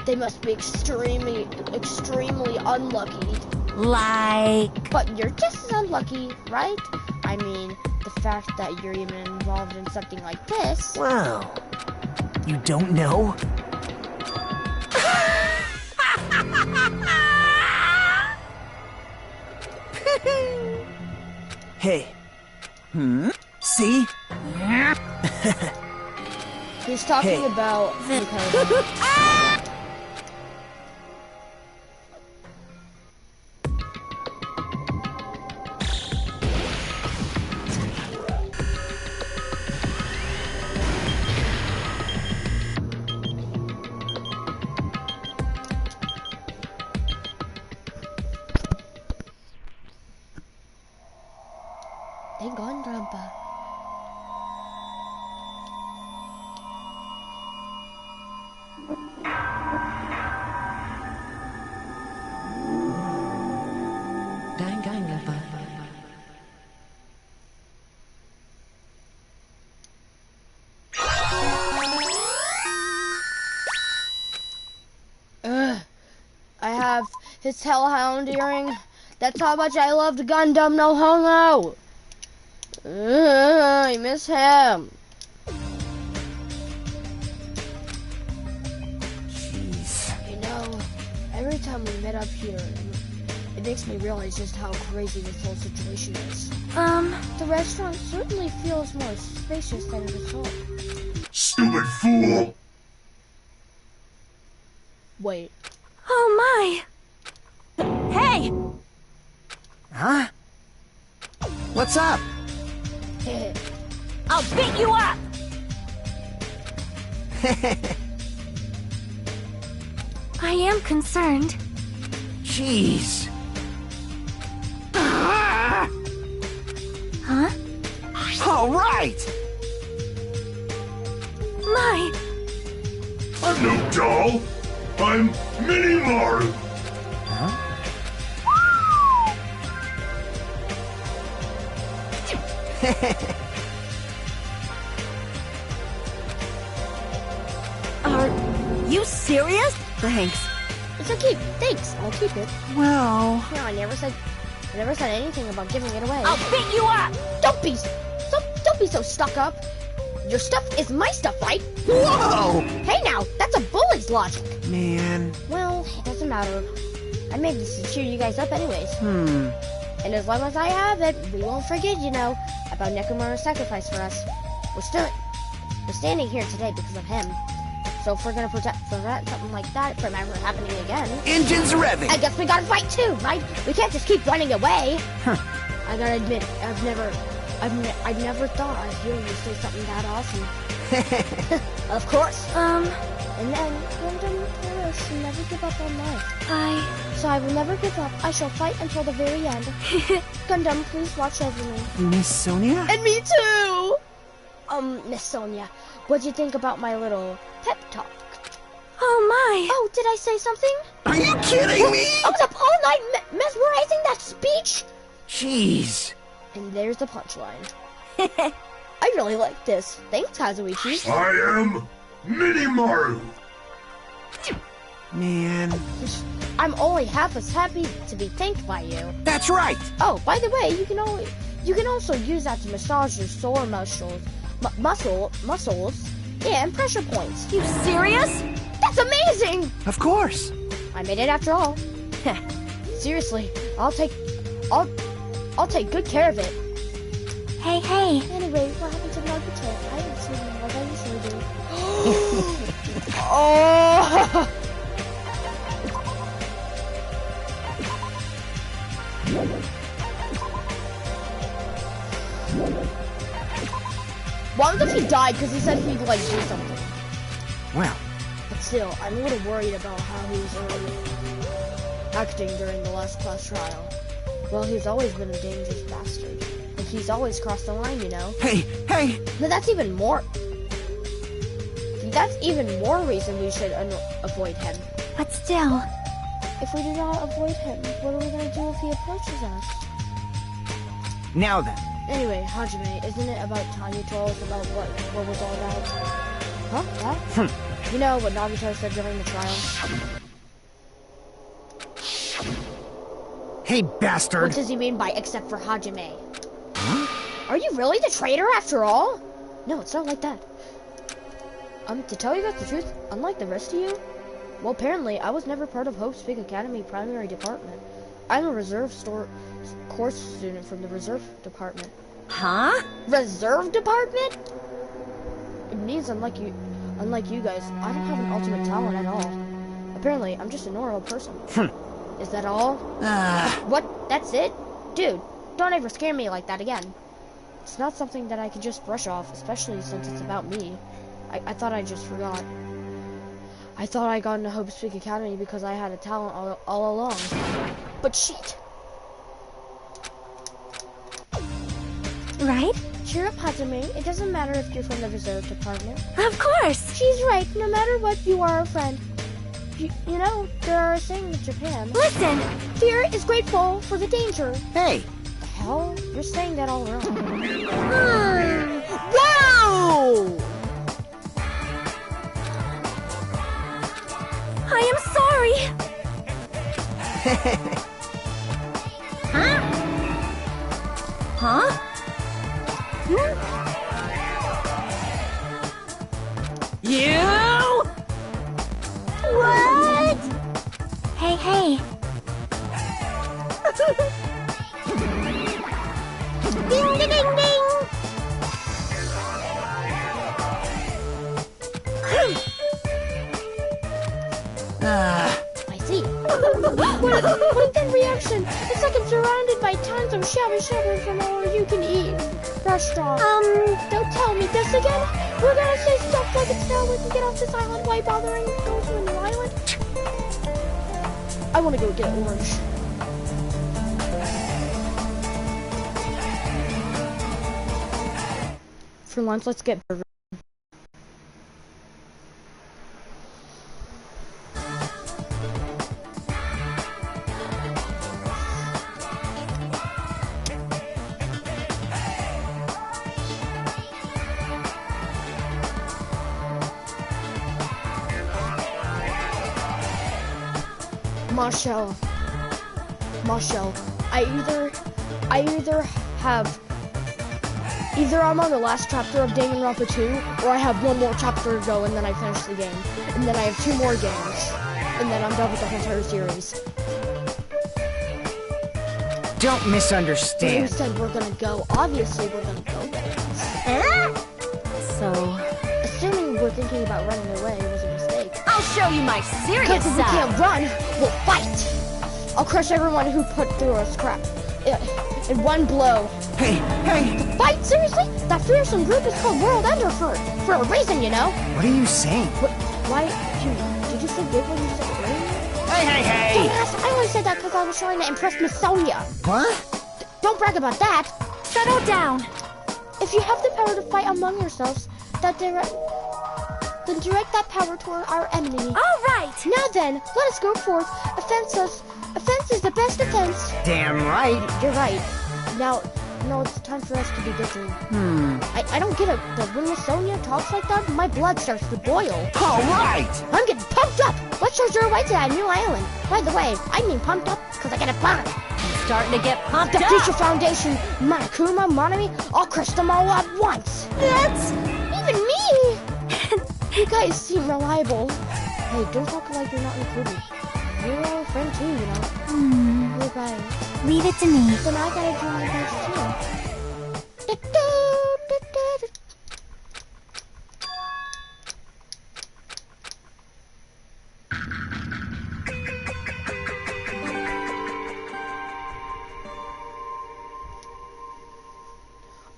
they must be extremely, extremely unlucky. Like? But you're just as unlucky, right? I mean, the fact that you're even involved in something like this. Well, you don't know? Hey. See? He's talking about... Danganronpa. Danganronpa. I have his hellhound earring. That's how much I loved Gundam no Homo. I miss him. Jeez. You know, every time we met up here, it makes me realize just how crazy this whole situation is. The restaurant certainly feels more spacious than it is home. Stupid fool! Wait. Oh my! Hey! Huh? What's up? I'll beat you up! I am concerned. Jeez. Huh? All right. My! I'm no doll. I'm Mini Maru. Are you serious? Thanks. It's okay. Thanks. I'll keep it. Well... No, I never said anything about giving it away. I'll beat you up! Don't be so stuck up. Your stuff is my stuff, right? Whoa! Hey now, that's a bully's logic. Man... Well, it doesn't matter. I made this to cheer you guys up anyways. Hmm... And as long as I have it, we won't forget, about Nekomaru's sacrifice for us. We're standing here today because of him. So if we're gonna prevent something like that from ever happening again... Engines revving! I guess we gotta fight too, right? We can't just keep running away. Huh. I gotta admit, I've never thought I'd hear you say something that awesome. Of course. And then, Gundam should never give up on life. So I will never give up. I shall fight until the very end. Gundam, please watch over me. Miss Sonia? And me too! Miss Sonia, what'd you think about my little pep talk? Oh my! Oh, did I say something? Are you kidding me? I was up all night mesmerizing that speech! Jeez. And there's the punchline. I really like this. Thanks, Kazuichi. I am Minimaru. Man... I'm only half as happy to be thanked by you. That's right. Oh, by the way, you can also use that to massage your sore muscles, and pressure points. You serious? That's amazing! Of course. I made it after all. Seriously, I'll take good care of it. Hey, hey. Anyway, what happened to Naruto? I haven't seen him like I usually do. Oh! What if he died because he said he'd like do something? Well... But still, I'm a little worried about how he was acting during the last class trial. Well, he's always been a dangerous bastard. Like, he's always crossed the line, Hey! But that's even more reason we should avoid him. But still... If we do not avoid him, what are we gonna do if he approaches us? Now then. Anyway, Hajime, isn't it about time you told us about what was all about? Huh? What? You know what Nagito said during the trial? Hey, bastard! What does he mean by except for Hajime? Huh? Are you really the traitor after all? No, it's not like that. To tell you guys the truth, unlike the rest of you, well, apparently, I was never part of Hope's Peak Academy primary department. I'm a reserve course student from the reserve department. Huh? Reserve department? It means unlike you guys, I don't have an ultimate talent at all. Apparently, I'm just a normal person. Is that all? What? That's it? Dude, don't ever scare me like that again. It's not something that I can just brush off, especially since it's about me. I thought I just forgot. I thought I got into Hope's Peak Academy because I had a talent all along. But shit. Right? Cheer up, Hajime. It doesn't matter if you're from the reserve department. Of course! She's right. No matter what, you are a friend. You know, there are a saying in Japan. Listen! Fear is grateful for the danger. Hey! The hell? You're saying that all wrong. Whoa! I am sorry! Huh? Huh? You? What? Hey, hey. Ding, ding, ding, ding! I see. What a good reaction. It's like I'm surrounded by tons of shabu-shabu from all you can eat restaurant. Don't tell me this again. We're gonna say stuff like it's now we can get off this island. Why bothering go to a new island? I wanna go get orange. For lunch, let's get burger. Marshall, I either I'm on the last chapter of Danganronpa 2, or I have one more chapter to go, and then I finish the game. And then I have 2 more games, and then I'm done with the whole entire series. Don't misunderstand. You said we're gonna go. Obviously, we're gonna go there. So, Assuming we're thinking about running away was a mistake. I'll show you my serious Because if we side. can't run, we'll fight. I'll crush everyone who put through us crap. In one blow. Hey! Fight? Seriously? That fearsome group is called World Ender for a reason, you know? What are you saying? Why? Did you say big when you said green? Hey! Dumbass, I only said that because I was trying to impress Miss Sonia. What? Don't brag about that. Settle down. If you have the power to fight among yourselves, then direct that power toward our enemy. All right. Now then, let us go forth. Offense is the best defense. Damn right. You're right. Now it's time for us to be busy. I don't get it, but when Miss Sonia talks like that, my blood starts to boil. All right. I'm getting pumped up. Let's charge our way to that new island. By the way, I mean pumped up because I got a bomb. Starting to get pumped The up. Future Foundation, Monokuma, Monami, I'll crush them all at once. That's Even me. You guys seem reliable. Hey, don't talk like you're not included. You're our friend too, you know. You're right. Leave it to me. Then I gotta do my best too.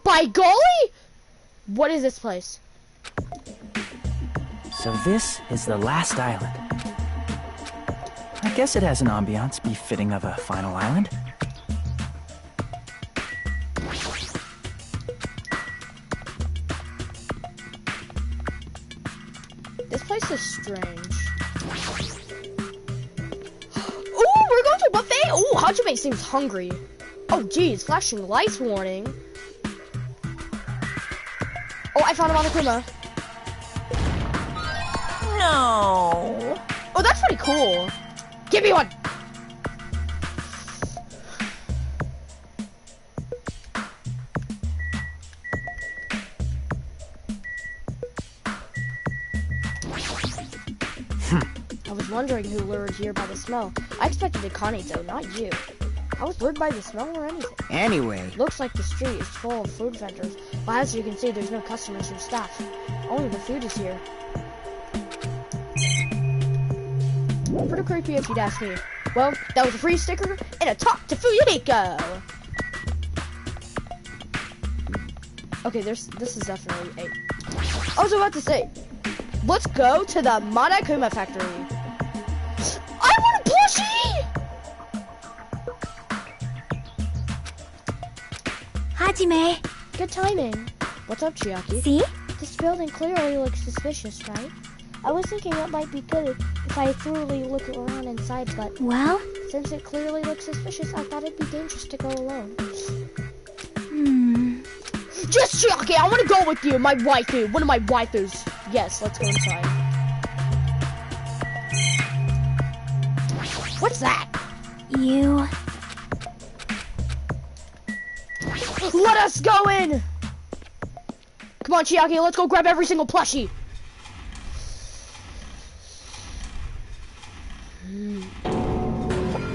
By golly! What is this place? So this is the last island. I guess it has an ambiance befitting of a final island. This place is strange. Ooh, we're going to a buffet! Ooh, Hajime seems hungry. Oh, geez, flashing lights warning. Oh, I found a Monokuma. no. Oh, that's pretty cool. Give me one! I was wondering who lured here by the smell. I expected Akane though, not you. I was lured by the smell or anything. Anyway. Looks like the street is full of food vendors, but as you can see, there's no customers or staff. Only the food is here. Pretty creepy if you'd ask me. Well, that was a free sticker and a talk to Fuyumiko! Okay, this is definitely a... I was about to say, let's go to the Monokuma factory. I want a plushie! Hajime. Good timing. What's up, Chiaki? See? This building clearly looks suspicious, right? I was thinking it might be good if I thoroughly look around inside, but Well? since it clearly looks suspicious, I thought it'd be dangerous to go alone. Just Chiaki, I want to go with you, my waifu, one of my waifus. Yes, let's go inside. What's that? You... Let us go in! Come on, Chiaki, let's go grab every single plushie.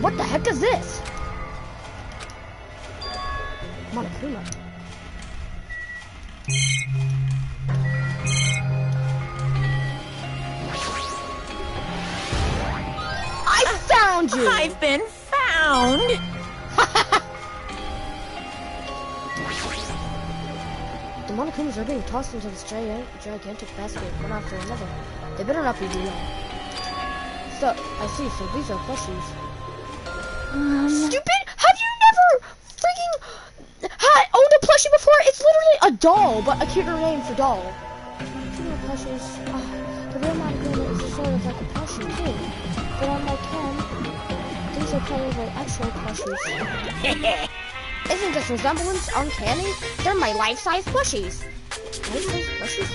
What the heck is this? Monokuma. I found you! I've been found. The Monokumas are being tossed into this gigantic basket, one after another. They better not be real. So, I see, so these are plushies. Stupid! Have you never freaking owned a plushie before? It's literally a doll, but a cuter name for doll. Female plushies, the real Monokuma is sort of like a plushie too. But unlike him, these are probably actual plushies. Isn't this resemblance uncanny? They're my life-size plushies. Life-size plushies?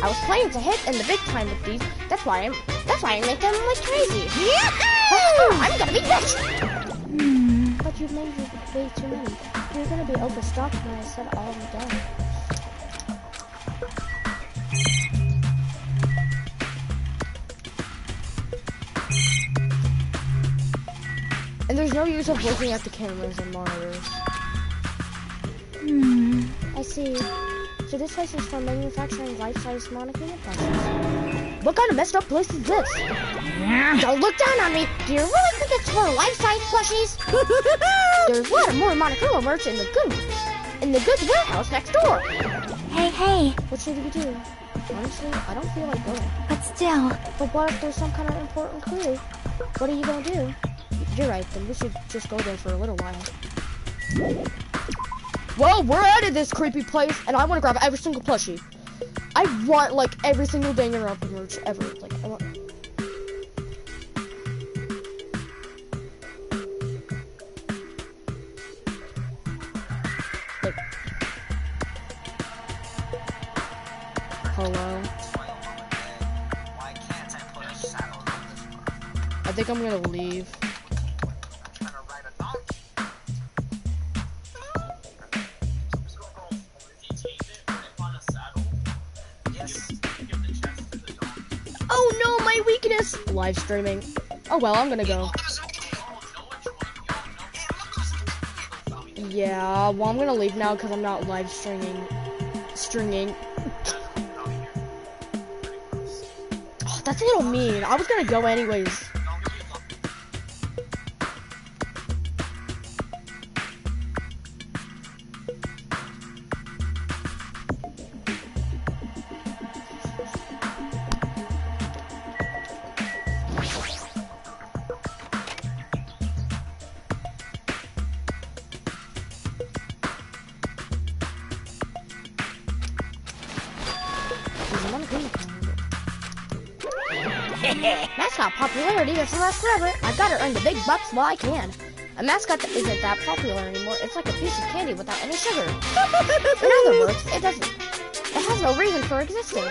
I was planning to hit in the big time with these. That's why I make them like crazy. these are way too many. You're gonna be overstocked when I said all of them down. And there's no use of looking at the cameras and monitors. I see. So this place is for manufacturing life-size monochrome plushies. What kind of messed up place is this? Don't look down on me! Do you really think it's for life-size plushies? There's a lot of more monochrome merch in the goods warehouse next door. Hey. What should we do? Honestly, I don't feel like going. But still. But what if there's some kind of important clue? What are you gonna do? You're right, then we should just go there for a little while. Well, we're out of this creepy place, and I want to grab every single plushie. I want, like, every single Danganronpa merch ever. Like, I want... Like... Hello? I think I'm gonna leave. Oh no, my weakness! Live streaming. Oh well, I'm gonna go. Yeah, well I'm gonna leave now because I'm not live streaming. Oh, that's a little mean. I was gonna go anyways. Mascot popularity doesn't last forever. I've got to earn the big bucks while I can. A mascot isn't that popular anymore. It's like a piece of candy without any sugar. In other words, it has no reason for existing.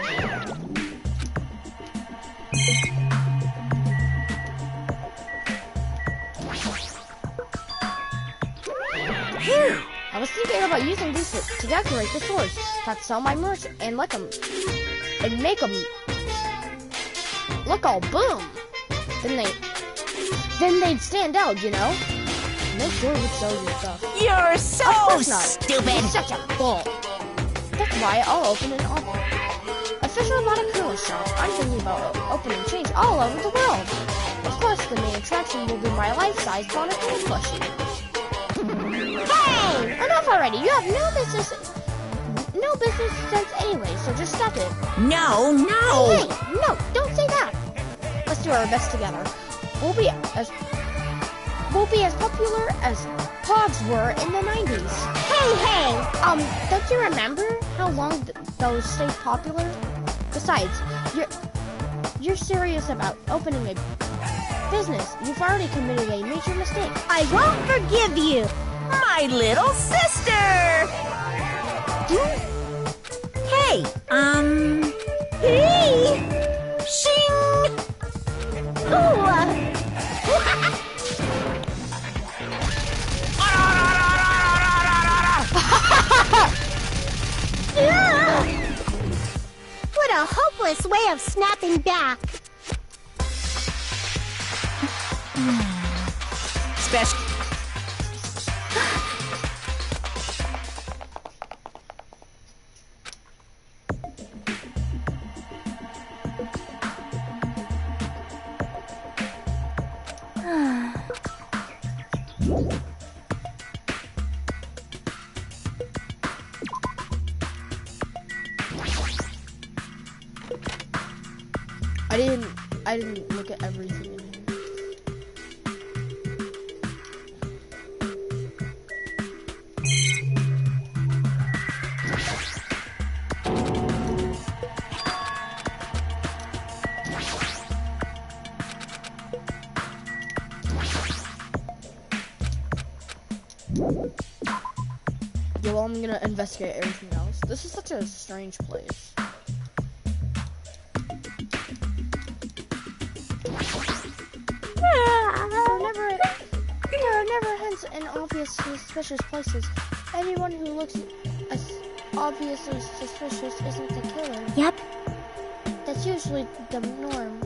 Phew! I was thinking about using these to decorate the stores. Thought to sell my merch and make them look all boom. Then they'd stand out, you know? No store would sell your stuff. You're so stupid. You're such a fool. That's why I'll open an official monochrome shop. I'm thinking about opening chains all over the world. Of course, the main attraction will be my life-size monochrome plushie. Hey! Enough already. You have no business sense anyway, so just stop it. No. Hey, no, don't say that. Let's do our best together. We'll be as popular as Pogs were in the 90s. Hey, don't you remember how long those stayed popular? Besides, you're serious about opening a business. You've already committed a major mistake. I won't forgive you. My little sister! Hey, Hey! shing! What a hopeless way of snapping back. Special. I didn't look at everything in here. Yeah, well, I'm gonna investigate everything else. This is such a strange place. There are never hints in obviously suspicious places. Anyone who looks as obviously suspicious isn't the killer. Yep. That's usually the norm.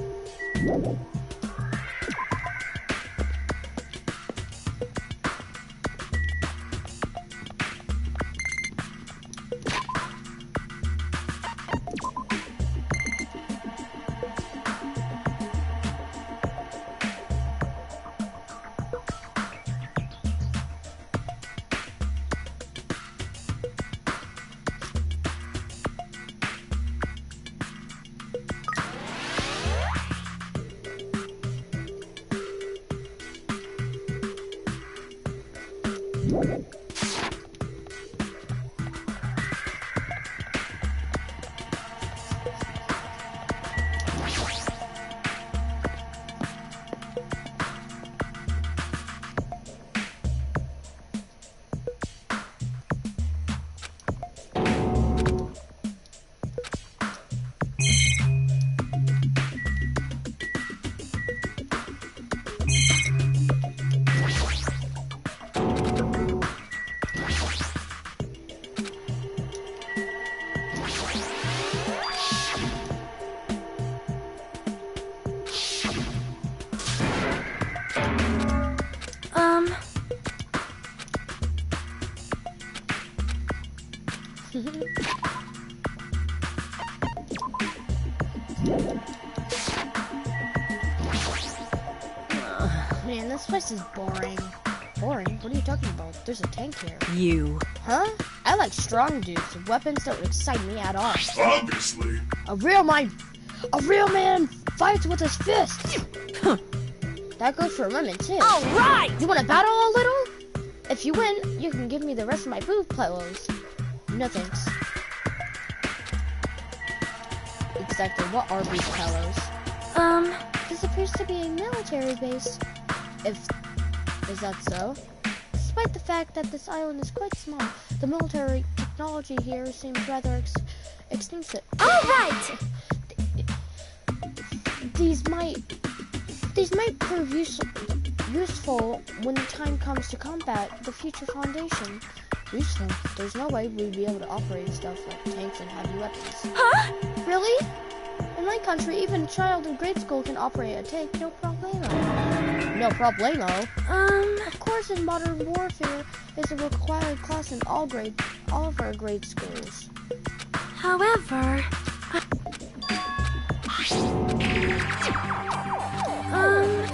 Man, this place is boring. Boring? What are you talking about? There's a tank here. You. Huh? I like strong dudes. Weapons don't excite me at all. Obviously. A real man fights with his fists. That goes for women too. All right. You want to battle a little? If you win, you can give me the rest of my booth pillows. No thanks. Exactly. What are booth pillows? This appears to be a military base. Is that so? Despite the fact that this island is quite small, the military technology here seems rather extensive. All right. These might prove useful when the time comes to combat the future Foundation. Useful? There's no way we'd be able to operate stuff like tanks and heavy weapons. Huh? Really? In my country, even a child in grade school can operate a tank, no problemo. No problemo? Of course, in modern warfare, is a required class in all of our grade schools. However,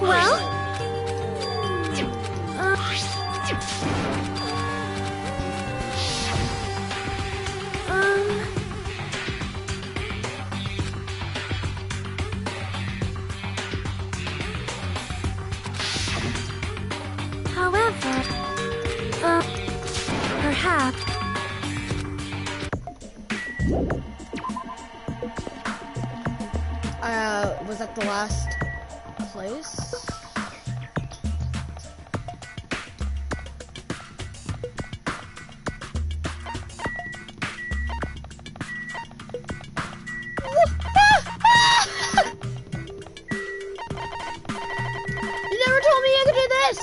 well? However, perhaps. Was that the last place? You never told me you could do this!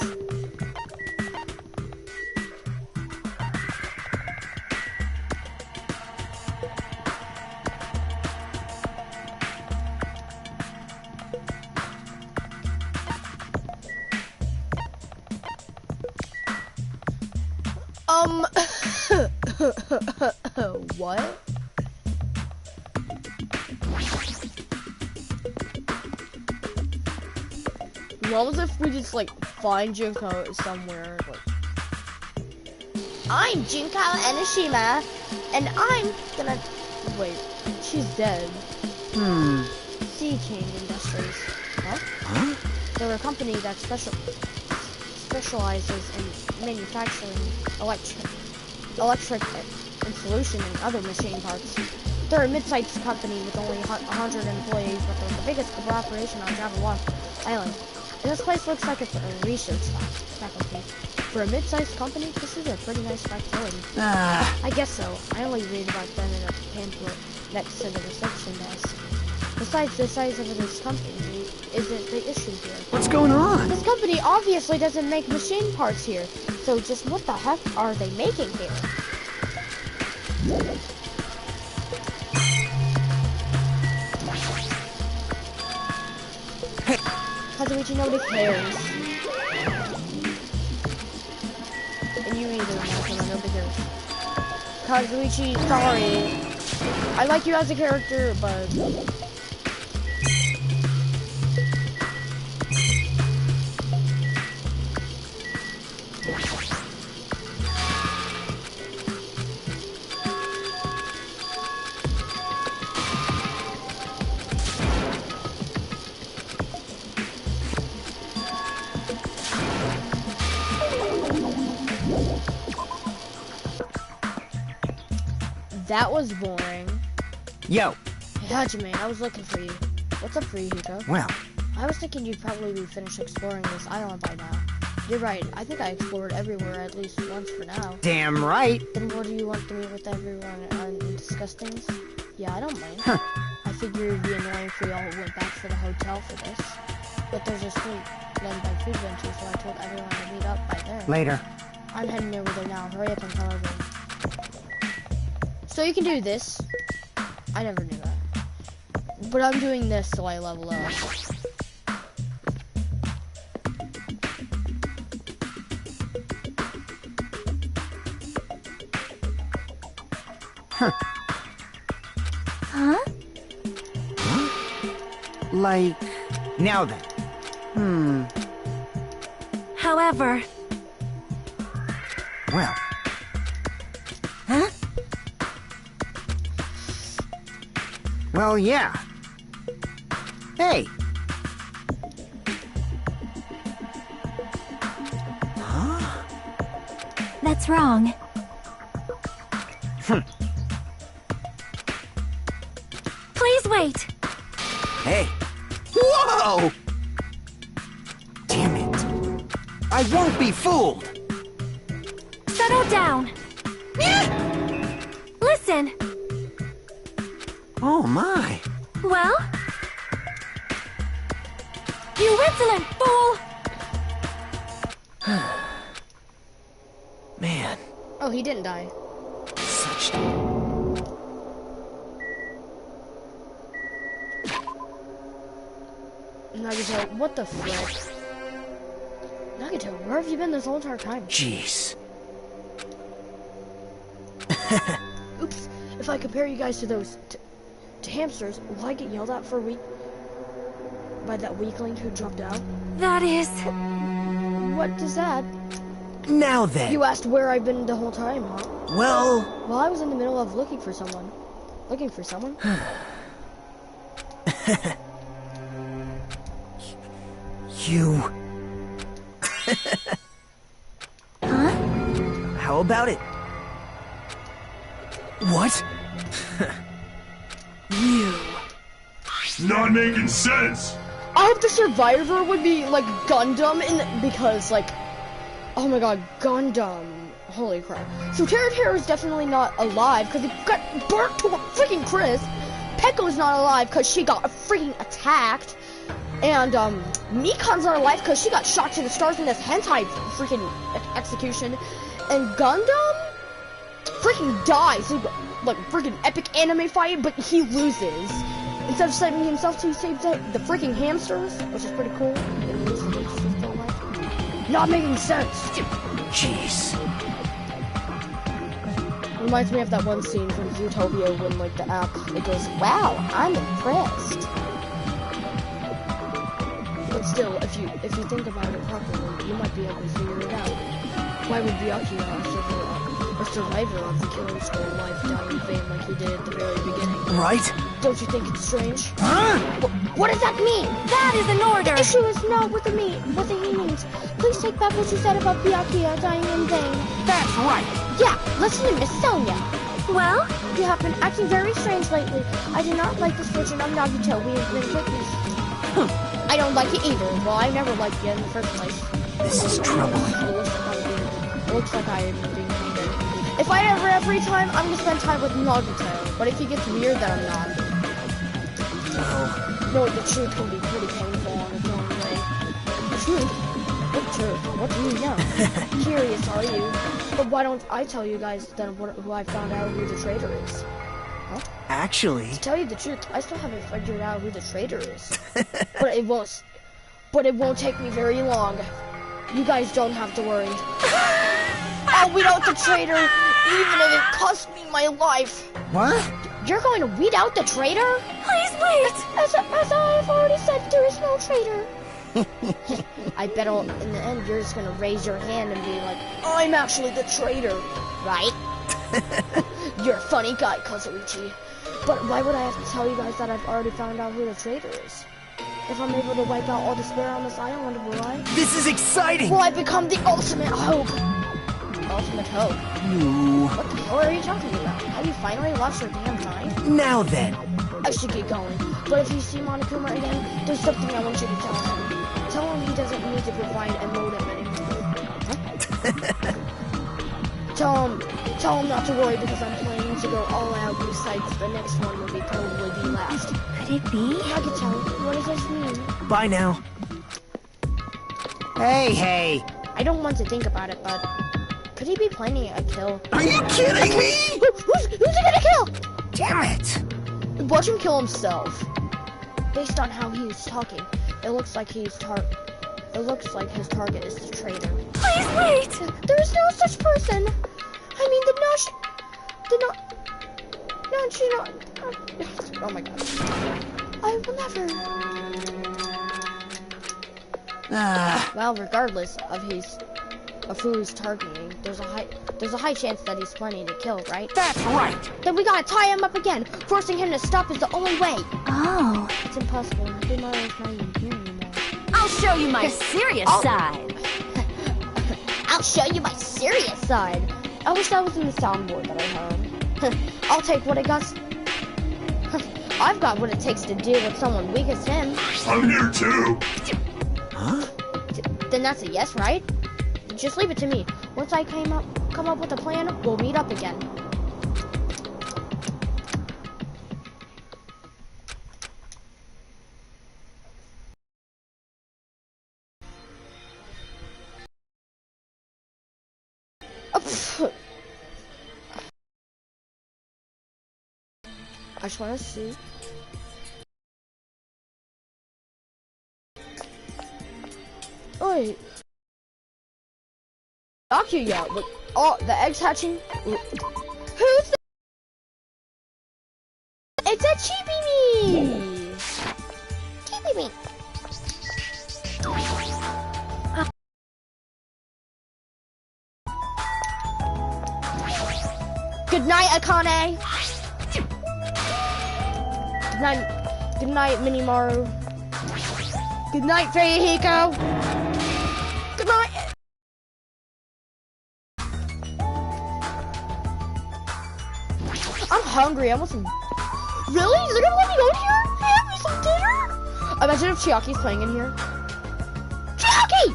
What? What was if we just like find Junko somewhere? Like, I'm Junko Enoshima, and I'm gonna wait. She's dead. Sea King Industries. What? Huh? They're a company that specializes in manufacturing electric and solution and other machine parts. They're a mid-sized company with only 100 employees, but they're the biggest operation on Java Island. And this place looks like it's a research faculty. For a mid-sized company, this is a pretty nice facility. I guess so. I only read about them in a pamphlet next to the reception desk. Besides, the size of this company isn't the issue here. What's going on? This company obviously doesn't make machine parts here, So just what the heck are they making here? Kazuichi, nobody cares. And you either, Nakama, nobody cares. Kazuichi, sorry. I like you as a character, but... That was boring. Yo. Hey, Hajime, I was looking for you. What's up for you, Hiko? Well. I was thinking you'd probably be finished exploring this island by now. You're right. I think I explored everywhere at least once for now. Damn right. Then what do you want to meet with everyone and discuss things? Yeah, I don't mind. I figured it'd be annoying if we all went back to the hotel for this. But there's a street run by food vendors, so I told everyone to meet up by there. Later. I'm heading over there now. Hurry up and come over. So you can do this. I never knew that. But I'm doing this so I level up. Huh? Like, now then. However... Well. Huh? Well, yeah. Hey. Huh? That's wrong. Please wait. Hey. Whoa! Damn it. I won't be fooled. Settle down. Listen. Oh my. Well? You insolent fool! Man. Oh, he didn't die. Such... Nagito, what the frick? Nagito, where have you been this whole entire time? Jeez. Oops. If I compare you guys to those... to hamsters, will I get yelled at for a week? By that weakling who dropped out? That is... What does that? Now then. You asked where I've been the whole time, huh? Well... Well, I was in the middle of looking for someone. Looking for someone? You... Huh? How about it? What? You... It's not making sense. I hope the survivor would be like Gundam because like, oh my god, Gundam. Holy crap. So Terra is definitely not alive because he got burnt to a freaking crisp. Pekko's not alive because she got freaking attacked. And Mikan's not alive because she got shot to the stars in this hentai freaking execution. And Gundam freaking dies. Like freaking epic anime fight, but he loses. Instead of saving himself, he saves the freaking hamsters, which is pretty cool. Not making sense. Jeez. Reminds me of that one scene from Zootopia when like the app, it goes, wow, I'm impressed. But still, if you think about it properly, you might be able to figure it out. Why would Byakuya, a survivor of the killing school life, die in vain like he did at the very beginning? Right? Don't you think it's strange? Huh? What does that mean? That is an order! The issue is not what he means. Please take back what you said about Byakuya dying in vain. That's right! Yeah, listen to Miss Sonia. Well? You have been acting very strange lately. I do not like this version of Nagito. We have been cookies. I don't like it either. Well, I never liked you in the first place. This is trouble. It looks like I am being hated. If I ever have free time, I'm gonna spend time with Nagito. But if he gets weird, then I'm not. No, the truth can be pretty painful on its own way. The truth? Victor, what do you know? Curious, are you? But why don't I tell you guys then who I found out who the traitor is? Huh? Actually... To tell you the truth, I still haven't figured out who the traitor is. But it won't take me very long. You guys don't have to worry. I'll weed out the traitor, even if it costs me my life. What? You're going to weed out the traitor? Please wait! As I've already said, there is no traitor. I bet in the end you're just gonna raise your hand and be like, I'm actually the traitor, right? You're a funny guy, Kazuichi. But why would I have to tell you guys that I've already found out who the traitor is? If I'm able to wipe out all the spare on this island, will I? This is exciting! Will I become the ultimate hope? Ultimate hope? No. What the hell are you talking about? Have you finally lost your damn mind? Now then. I should get going. But if you see Monokuma again, there's something I want you to tell him. Tell him he doesn't need to provide a modem anymore. Huh? Tell him not to worry because I'm planning to go all out. Besides, the next one will probably be last. Could it be? Nagito, what does this mean? Bye now. Hey. I don't want to think about it, but could he be planning a kill? Are you kidding me? Who's he gonna kill? Damn it! Watch him kill himself. Based on how he's talking, it looks like his target is the traitor. Please wait! There is no such person. I mean, oh my god. I will never. Well, regardless of who he's targeting, there's a high chance that he's planning to kill, right? That's right. Then we gotta tie him up again. Forcing him to stop is the only way. Oh. It's impossible. Mario's not even here anymore. I'll show you my serious side. I'll show you my serious side. I wish that was in the soundboard that I heard. I'll take what it got. I've got what it takes to deal with someone weak as him. I'm here too. Huh? Then that's a yes, right? Just leave it to me. Once I come up with a plan, we'll meet up again. I just want to see. Wait. Not here yet. But, oh, the egg's hatching. Who's the? It's a Chibi Me. Chibi Me. Good night, Akane. Good night, Minimaru. Good night, Fuyuhiko. Good night. I'm hungry. I want some. Really? Is it gonna let me go in here? Have me some dinner? Imagine if Chiaki's playing in here. Chiaki!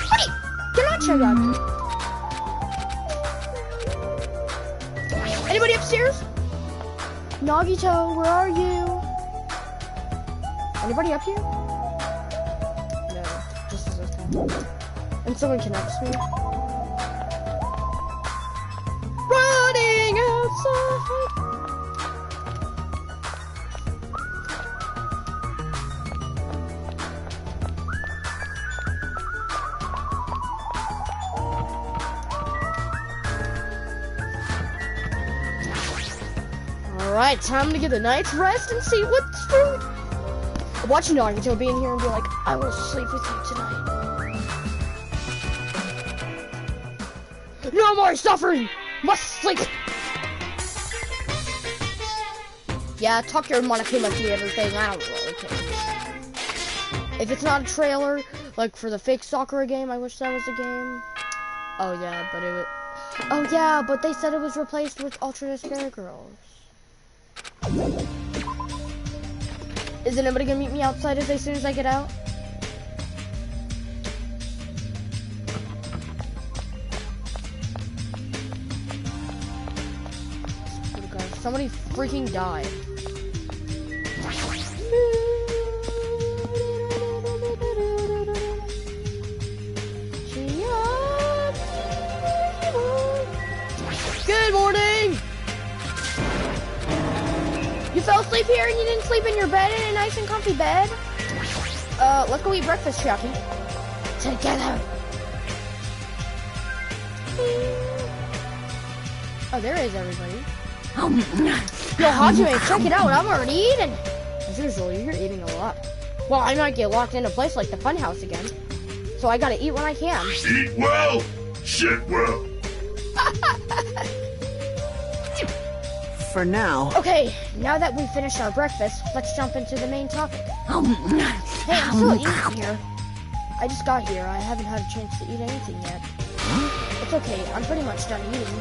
Hey, get on, Chiaki. Anybody upstairs? Nagito, where are you? Anybody up here? No, just as I thought. And someone connects me. Running outside. Alright, time to get a night's rest and see what's food. Watch Nagito be in here and be like, I will sleep with you tonight. No more suffering! Must sleep! Yeah, talk your Monokuma through everything, I don't really care. If it's not a trailer, like for the fake Sakura game, I wish that was a game. Oh yeah, but it was... Oh yeah, but they said it was replaced with Ultra Despair Girls. Is anybody gonna meet me outside as soon as I get out? Somebody freaking died. sleep here and you didn't sleep in your bed in a nice and comfy bed? Let's go eat breakfast, Chucky. Together. Oh, there is everybody. Yo, Hajime, check it out. I'm already eating. As usual, you're eating a lot. Well, I might get locked in a place like the funhouse again. So I gotta eat when I can. Eat well, shit well. For now. Okay, now that we've finished our breakfast, let's jump into the main topic. Hey, I'm still eating here. I just got here. I haven't had a chance to eat anything yet. It's okay. I'm pretty much done eating.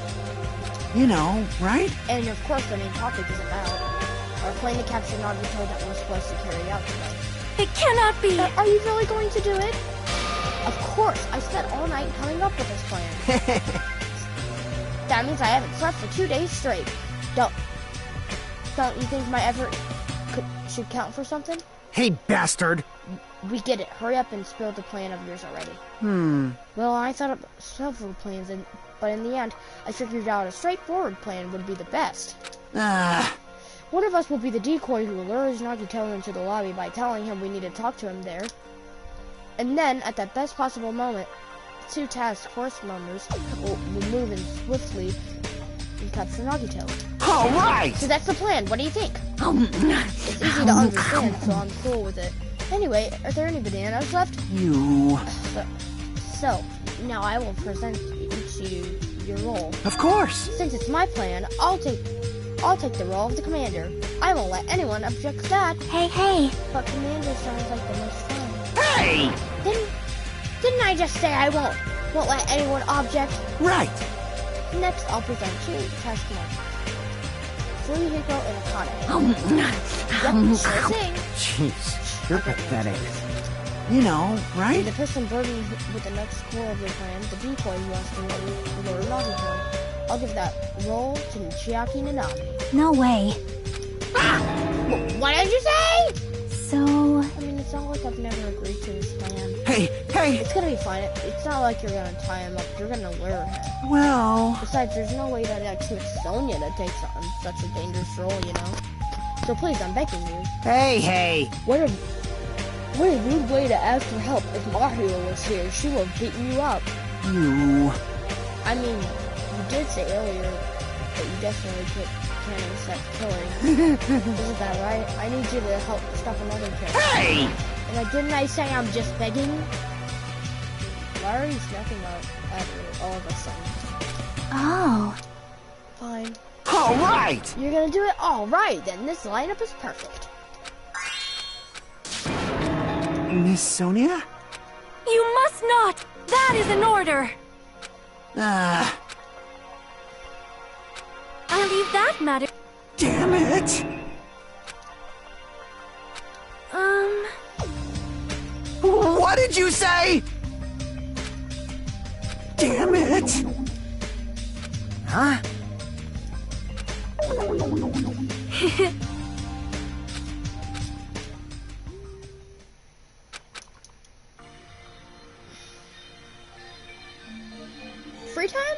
You know, right? And of course, the main topic is about our plan to capture Nagito that we're supposed to carry out today. It cannot be! Are you really going to do it? Of course! I spent all night coming up with this plan. That means I haven't slept for 2 days straight. Don't you think my effort should count for something? Hey, bastard! We get it. Hurry up and spill the plan of yours already. Well, I thought of several plans, but in the end, I figured out a straightforward plan would be the best. One of us will be the decoy who lures Nagito into the lobby by telling him we need to talk to him there. And then, at the best possible moment, 2 task force members will move in swiftly and capture Nagito. All right! So that's the plan. What do you think? It's easy to understand, so I'm cool with it. Anyway, are there any bananas left? You... So, now I will present each you your role. Of course! Since it's my plan, I'll take the role of the commander. I won't let anyone object to that. Hey. But commander sounds like the most fun. Hey! Didn't I just say I won't let anyone object? Right! Next, I'll present 2 task markers. Furihiko and Akane. Yep, sure thing. Jeez, you're pathetic. You know, right? The person burdened with the next core of your plan, the decoy who has to lure Nagito. I'll give that role to Chiaki Nanami. No way. What did you say? So... I mean, it's not like I've never agreed to this plan. Hey! It's gonna be fine. It's not like you're gonna tie him up. You're gonna lure him. Well... Besides, there's no way that I expect Sonya to take on such a dangerous role, you know? So please, I'm begging you. Hey! What a rude way to ask for help. If Mario was here, she would have beaten you up. You... I mean, you did say earlier that you definitely can't accept killing. Isn't that right? I need you to help stop another kill. Hey! And didn't I say I'm just begging? Why are you snapping at me all of a sudden? Oh. Fine. All right! You're gonna do it? All right, then this lineup is perfect. Miss Sonia? You must not! That is an order! I'll leave that matter. Damn it! What did you say? Damn it! Huh? Free time?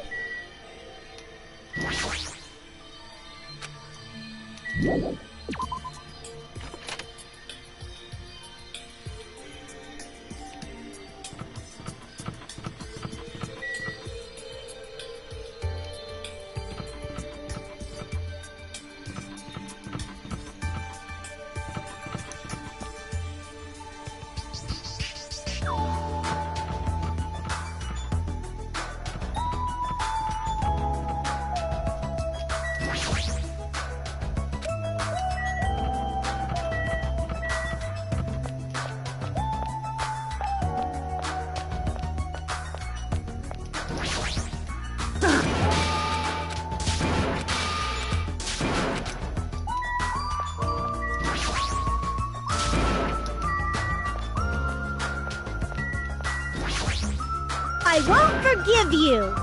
I won't forgive you!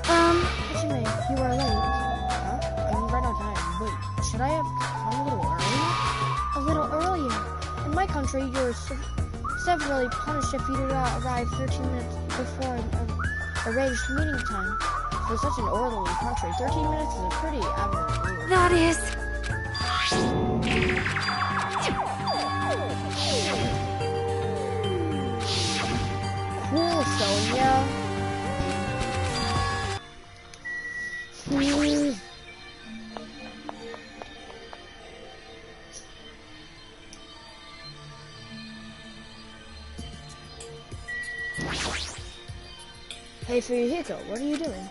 Hajime, you are late. Huh? I'm right on time. Wait, should I have come a little earlier? A little earlier? And in my country, you're severely punished if you do not arrive 13 minutes before an arranged meeting time. For such an orderly country, 13 minutes is a pretty average rule. That is... Cool, Sonia. Hey, Fuyuhiko, what are you doing?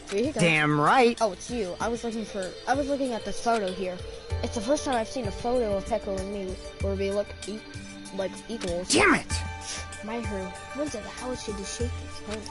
Fuyuhiko? Damn right. Oh, it's you. I was looking at this photo here. It's the first time I've seen a photo of Peko and me where we look like equals. Damn it! My her, when's it? How is she to shake this photo?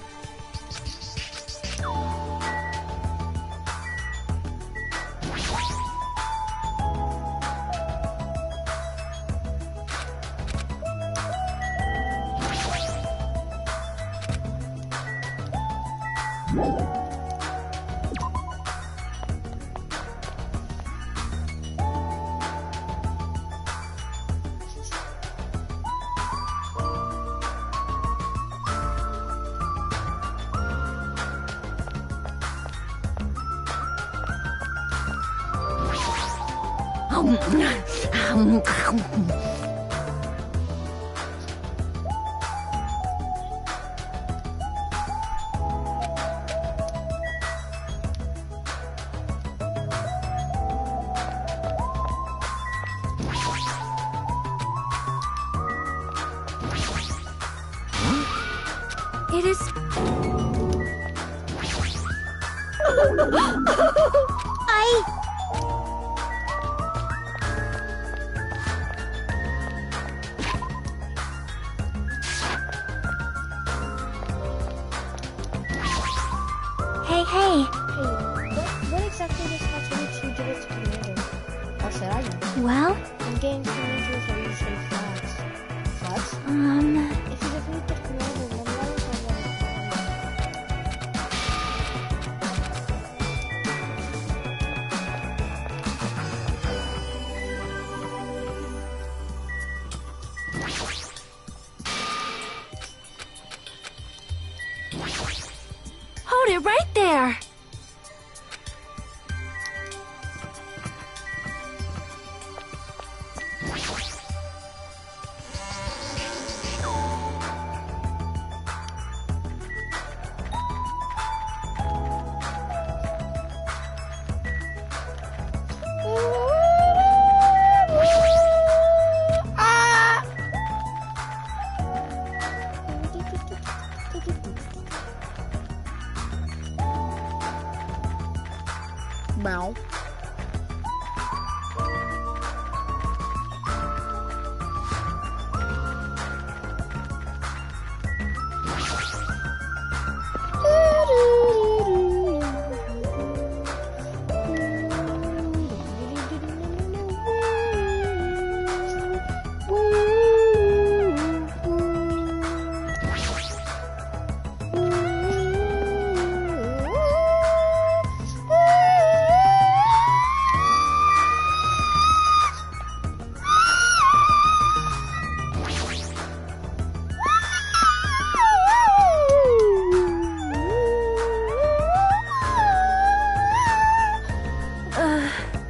It is... Hey. Hey, what exactly does Hatsune give it to Commander? How should I know? Well, In games, commanders are usually flats. Flats? If you defeat the commander, then what is hold it right there! Bow.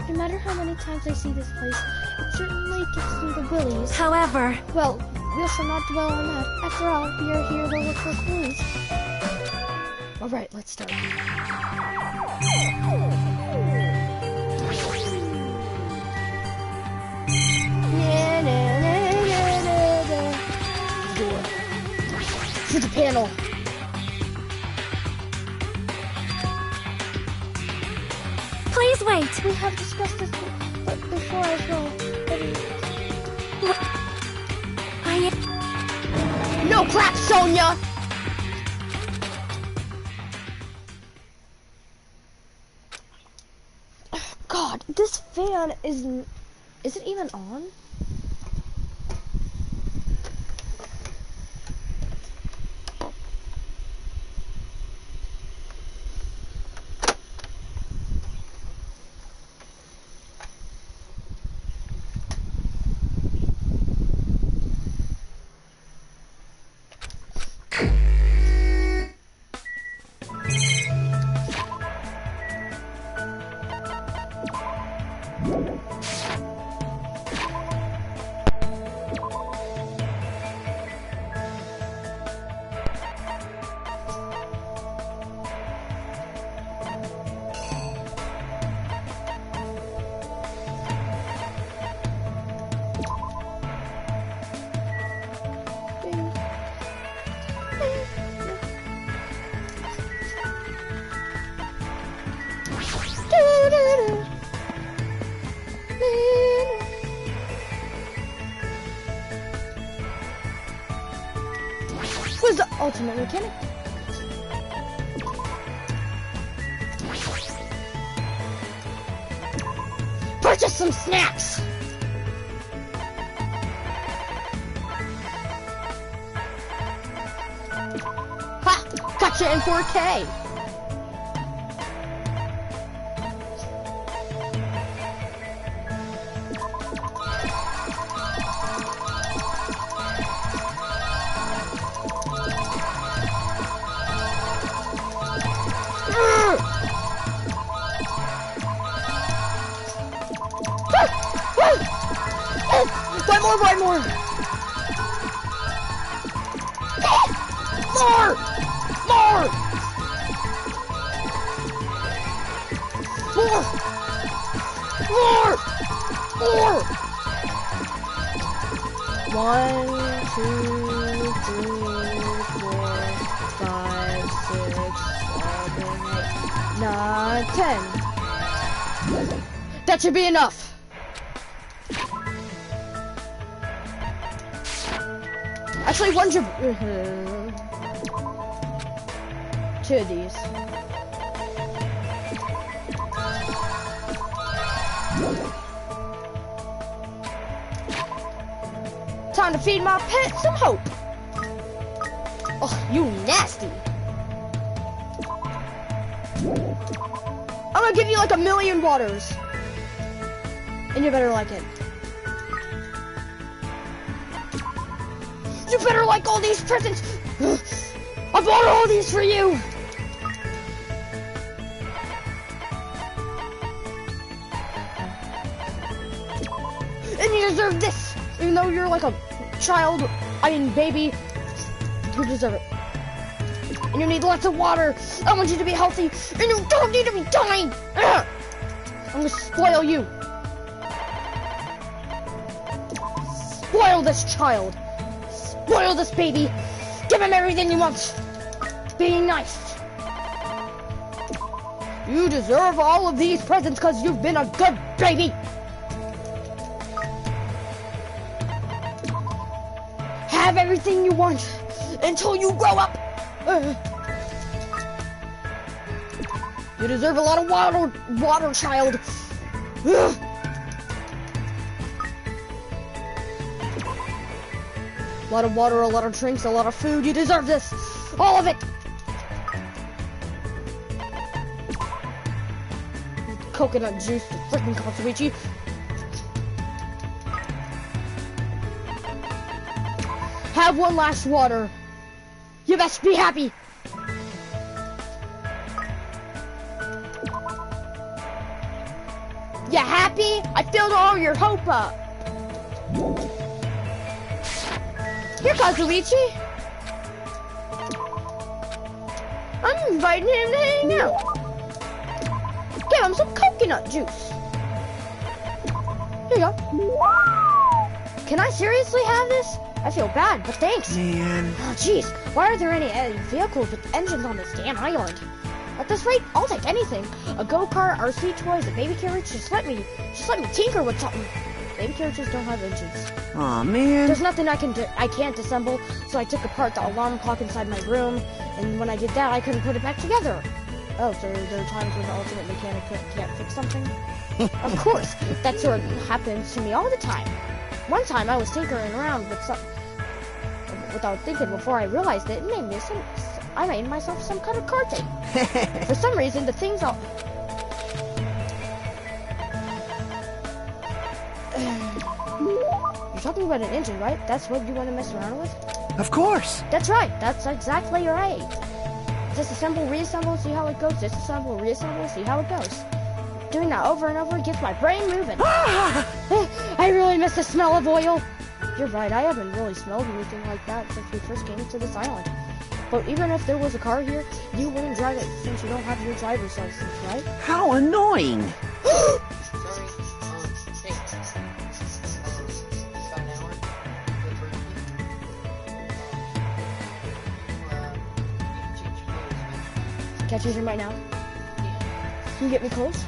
No matter how many times I see this place, it certainly gives me the willies. However, Well, we shall not dwell on that. After all, we are here to look for clues. Alright, let's start. Door. To the panel. please wait. We have discussed this before as well. No crap, Sonia! God, this fan is it even on? ultimate mechanic. Purchase some snacks! Ha! Gotcha in 4K! One more! More! More! More! More! More! 1, 2, 3, 4, 5, 6, 7, 8, 9, 10. That should be enough. Actually, one should... Two of these. Time to feed my pet some hope. Oh, you nasty. I'm gonna give you like 1,000,000 waters. And you better like it. You better like all these presents! I bought all these for you! And you deserve this! Even though you're like a child, baby, you deserve it. And you need lots of water! I want you to be healthy, and you don't need to be dying! Ugh. I'm gonna spoil you! Spoil this child! Spoil this baby! Give him everything he wants! Be nice! You deserve all of these presents because you've been a good baby! Have everything you want until you grow up! You deserve a lot of water, child! A lot of water, a lot of drinks, a lot of food. You deserve this! All of it! Coconut juice, the freaking Katsuichi. Have one last water. You best be happy! You happy? I filled all your hope up. Here, Kazuichi. I'm inviting him to hang out. Give him some coconut juice. Here you go. Can I seriously have this? I feel bad, but thanks. Man. Oh, jeez. Why are there any vehicles with engines on this damn island? At this rate, I'll take anything. A go-kart, RC toys, a baby carriage. Just let me tinker with something. Baby carriages don't have engines. Aw, man. There's nothing I can't disassemble, so I took apart the alarm clock inside my room, and when I did that, I couldn't put it back together. Oh, so there are times when the ultimate mechanic can't fix something? Of course, that sort of happens to me all the time. One time I was tinkering around with something without thinking before I realized it, I made myself some kind of car thing. For some reason, the things You're talking about an engine, right? That's what you want to mess around with? Of course. That's right. That's exactly right. Disassemble, reassemble, see how it goes. Disassemble, reassemble, see how it goes. Doing that over and over gets my brain moving. I really miss the smell of oil. You're right, I haven't really smelled anything like that since we first came to this island. But even if there was a car here, you wouldn't drive it since you don't have your driver's license, right? How annoying! Can I choose him right now? Can you get me close?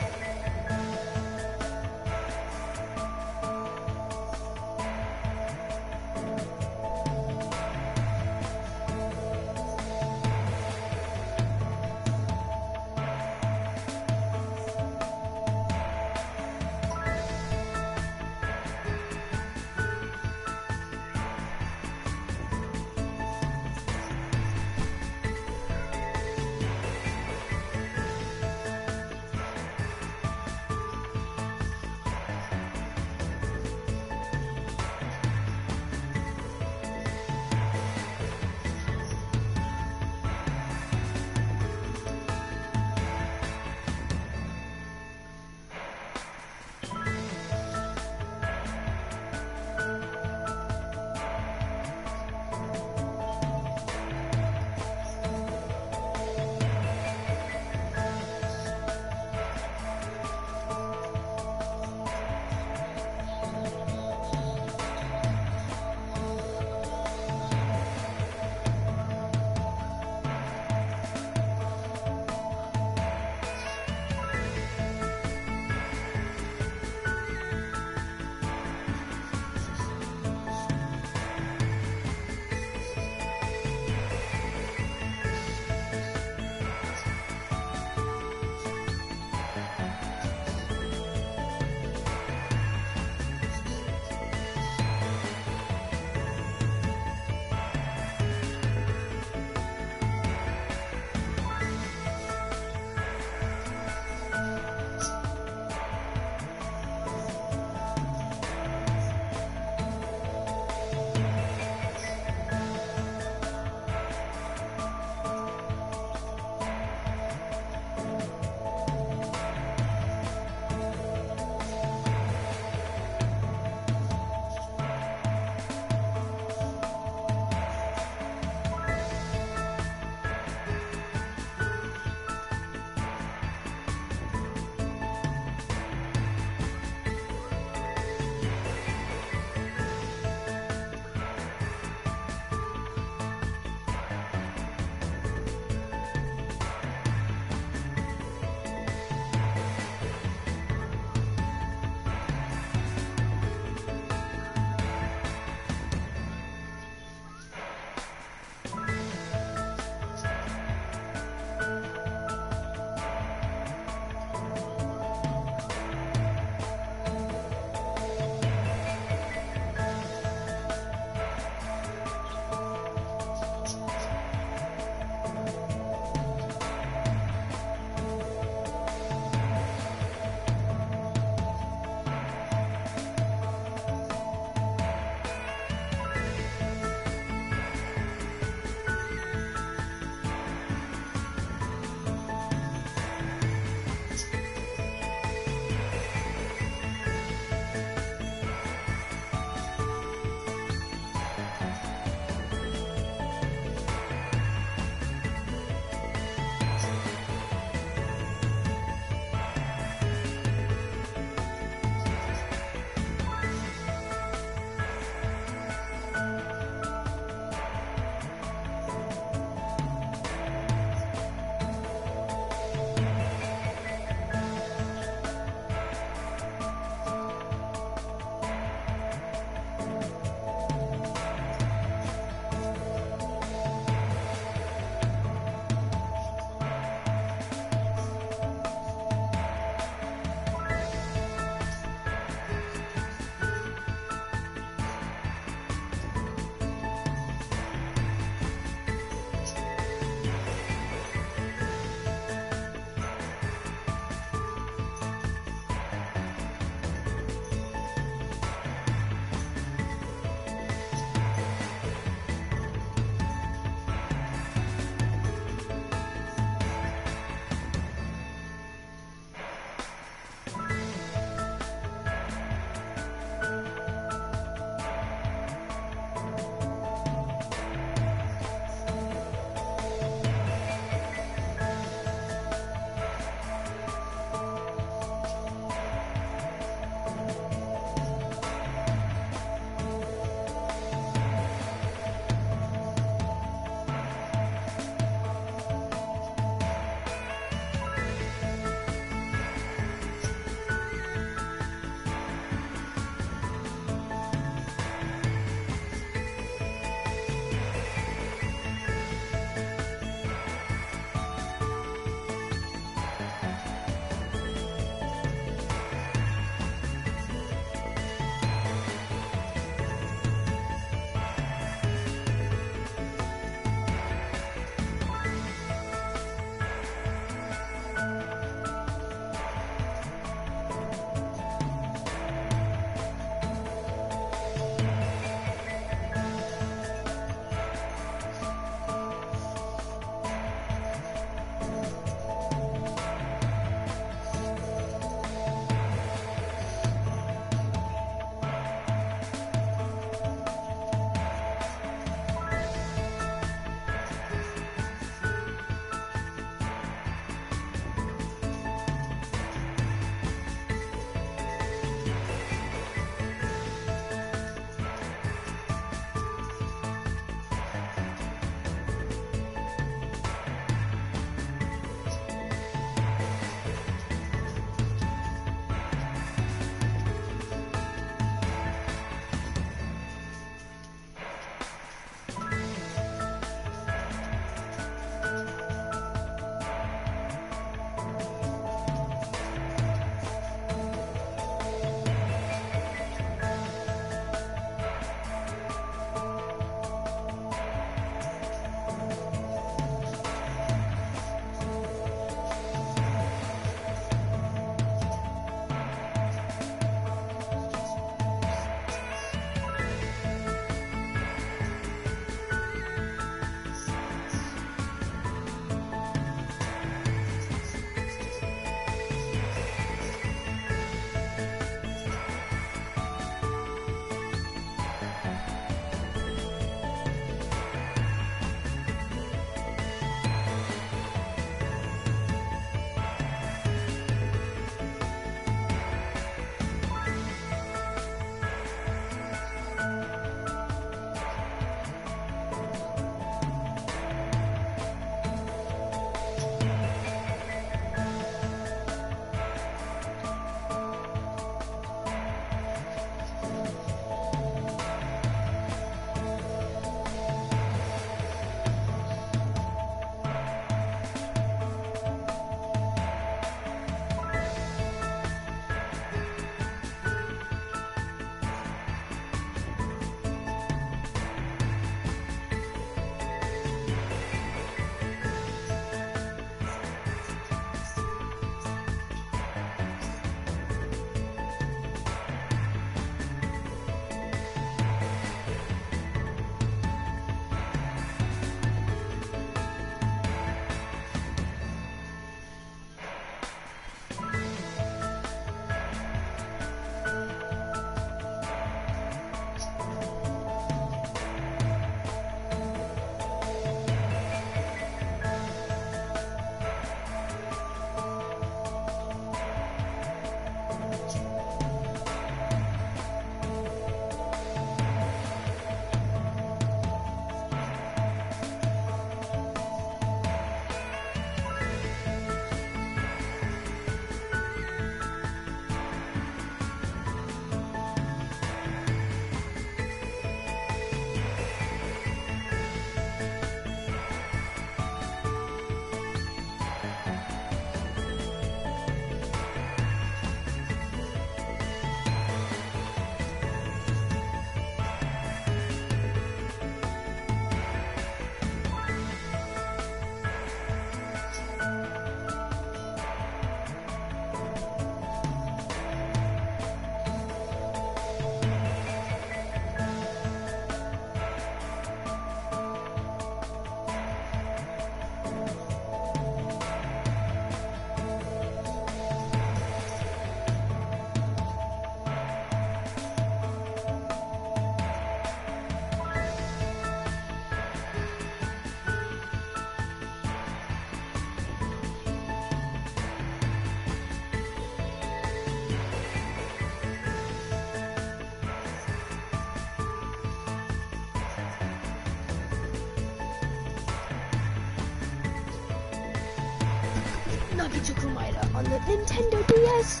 Nagitsu Kumaida on the Nintendo DS.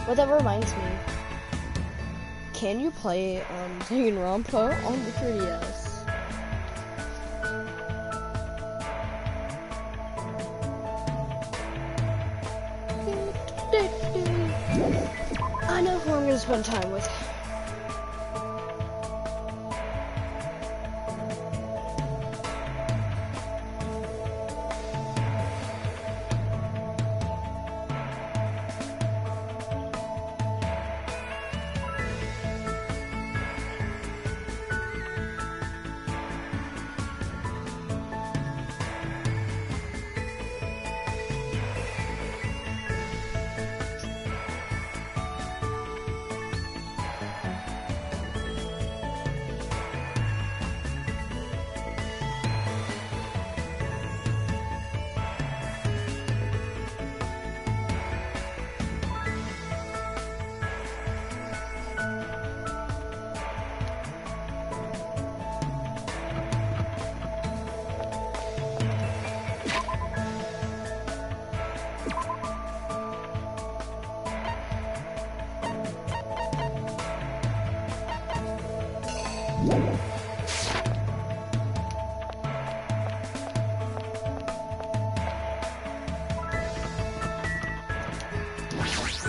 But that reminds me. Can you play Danganronpa on the 3DS? I know who I'm gonna spend time with.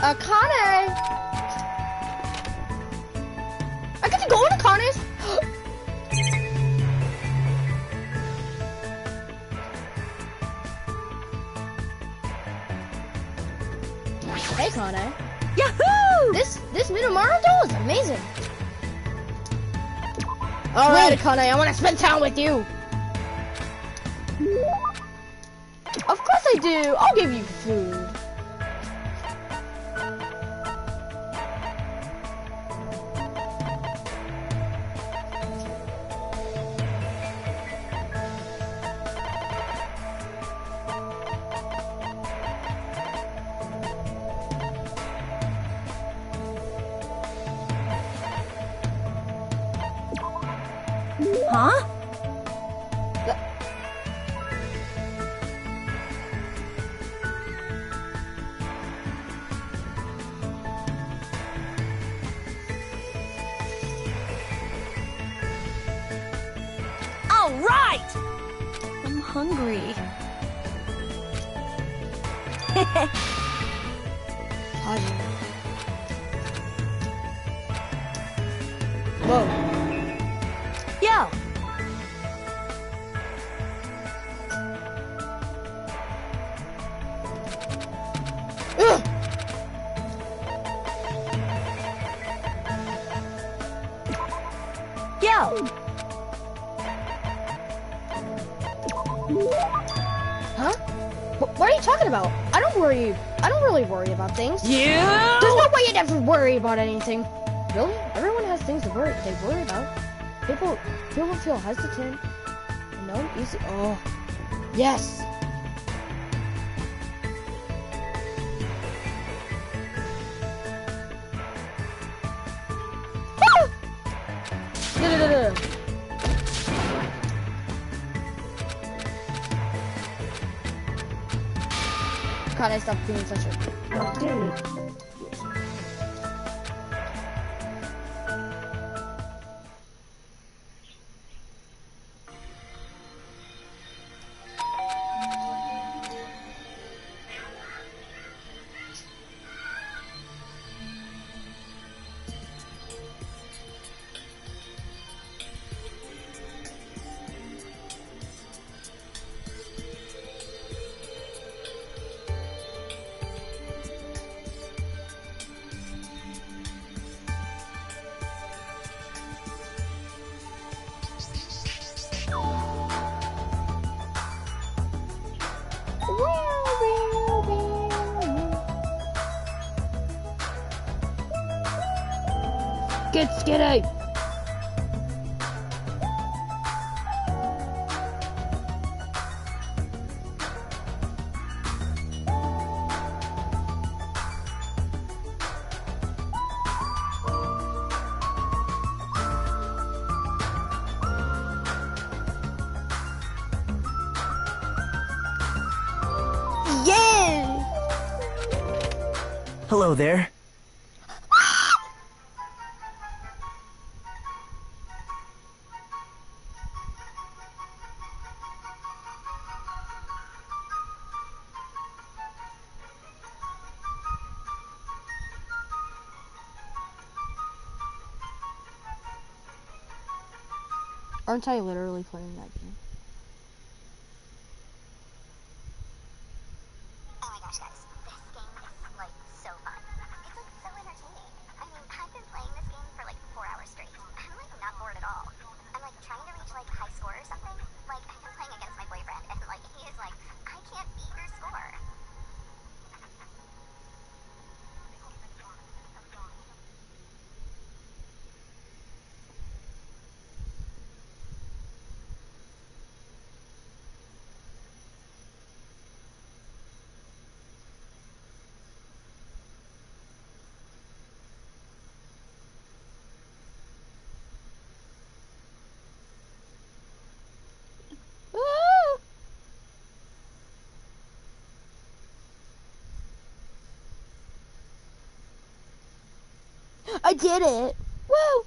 Akane! I get to go to Akane's? Hey, Kane. Yahoo! This Minamoto doll is amazing. Alright, Akane, I want to spend time with you. Of course I do. I'll give you food. Huh? All right! I'm hungry. Whoa. Yo! Ugh. Yo! Huh? What are you talking about? I don't really worry about things. Yeah! There's no way you'd ever worry about anything. Really? Everyone has things they worry about. People feel hesitant. No, easy. Oh, yes. Ah! Can't I stop being such a... Get skitty! Hello there. Aren't I literally playing that game? Oh my gosh, guys. This game is, like, so fun. It's, like, so entertaining. I mean, I've been playing this game for, like, 4 hours straight. I'm, like, not bored at all. I'm, like, trying to reach, like, high score or something. Like, I've been playing against my boyfriend, and, like, he is like, I can't beat your score. I did it! Woo!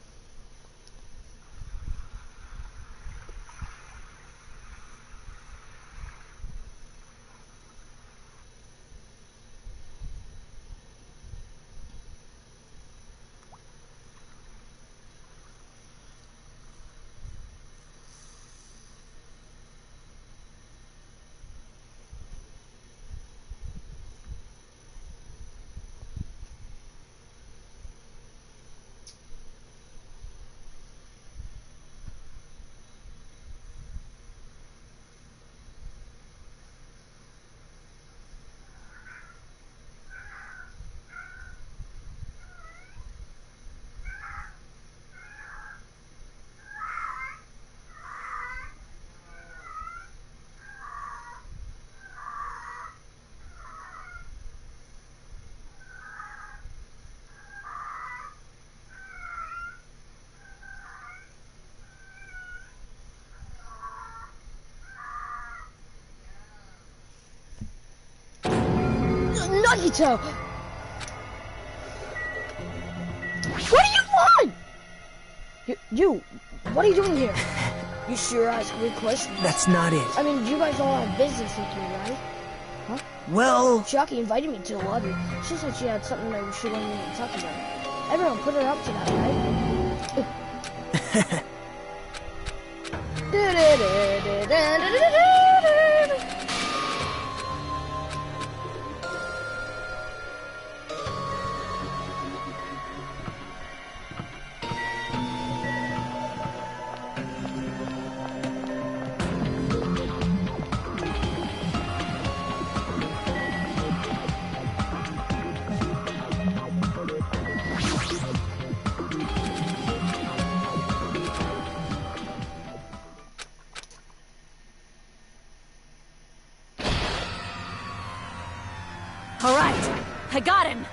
Nagito! What do you want? You, what are you doing here? You sure ask weird questions. That's not it. I mean, you guys all have business with me, right? Huh? Well... Shocky invited me to the lobby. She said she had something that she wanted me to talk about. Everyone put her up to that, right? All right, I got him.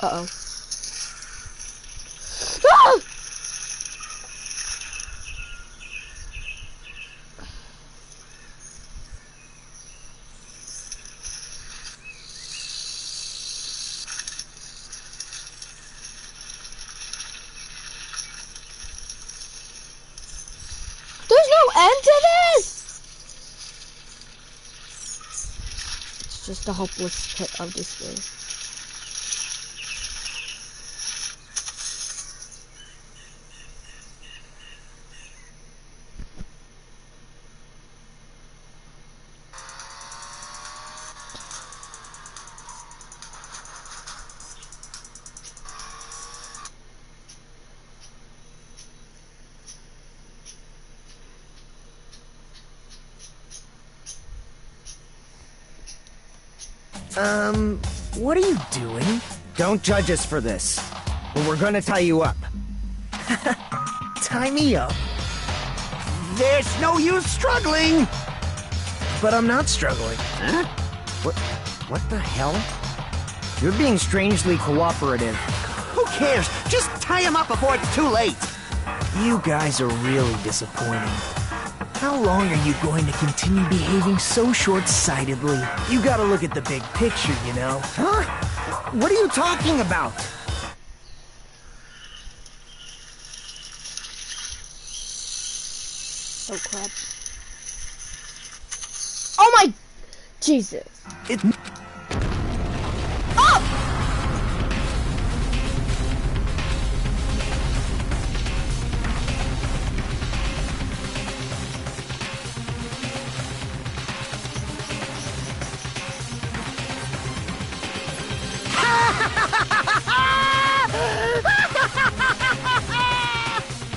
Uh-oh. Ah! There's no end to this! It's just a hopeless pit of despair. What are you doing? Don't judge us for this, but we're gonna tie you up. Tie me up. There's no use struggling! But I'm not struggling. Huh? What the hell? You're being strangely cooperative. Who cares? Just tie him up before it's too late! You guys are really disappointing. How long are you going to continue behaving so short-sightedly? You gotta look at the big picture, you know? Huh? What are you talking about? Oh crap. Oh my Jesus. It... Oh!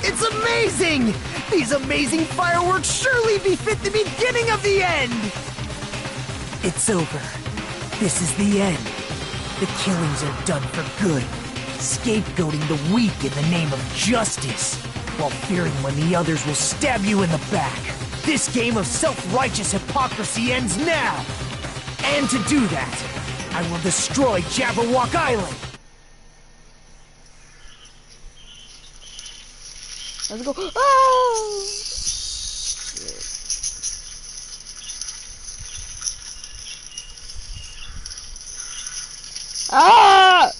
It's amazing! These amazing fireworks surely befit the beginning of the end! It's over. This is the end. The killings are done for good, scapegoating the weak in the name of justice, while fearing when the others will stab you in the back. This game of self-righteous hypocrisy ends now! And to do that, I will destroy Jabberwock Island! Let's go. Oh! Ah!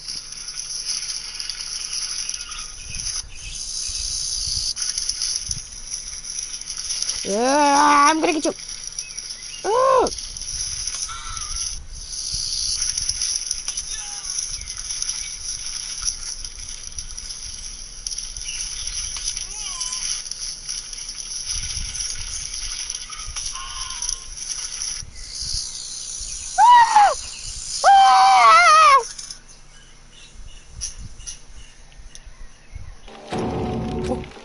Yeah, I'm gonna get you. Oh!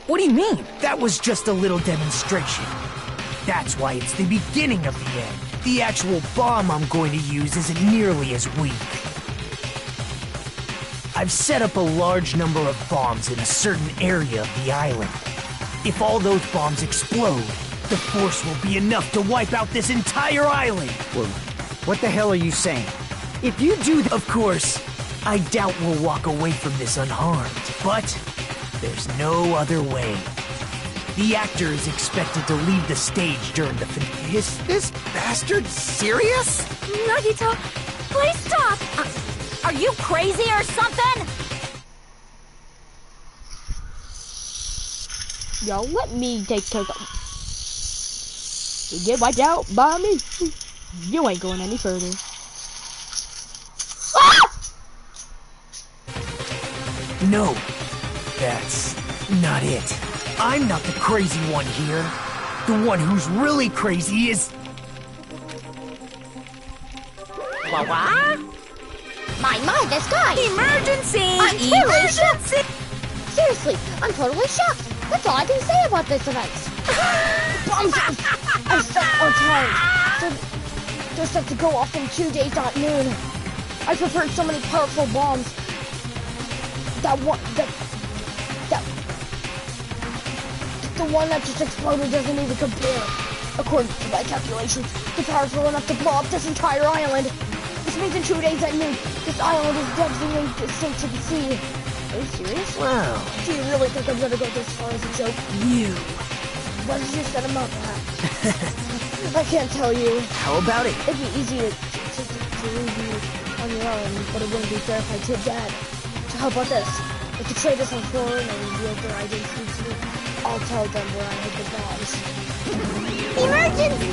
What do you mean? That was just a little demonstration. That's why it's the beginning of the end. The actual bomb I'm going to use isn't nearly as weak. I've set up a large number of bombs in a certain area of the island. If all those bombs explode, the force will be enough to wipe out this entire island. Well, what the hell are you saying? If you do Of course, I doubt we'll walk away from this unharmed, but there's no other way. The actor is expected to leave the stage during the Is this bastard serious? Nagito, please stop! Are you crazy or something? Yo, let me take care of them. You get wiped out by me. You ain't going any further. Ah! No, that's not it. I'm not the crazy one here. The one who's really crazy is... What? My, this guy! Emergency! I'm totally shocked! Emergency! Seriously, I'm totally shocked! That's all I can say about this event! Bombs are set on time! They're set to go off in 2 days at noon. I prepared so many powerful bombs. The one that just exploded doesn't even compare. According to my calculations, they're powerful enough to blow up this entire island. This means in 2 days at noon, this island is devastating distinct to the sea. Are you serious? Wow. Do you really think I'm gonna go this far as a joke? You. What did you set him up at? I can't tell you. How about it? It'd be easy to leave you on your own, but it wouldn't be fair if I did that. So how about this? If the traitors on foreign and reveal their identity to me, I'll tell them where I hid the bombs. Emergency!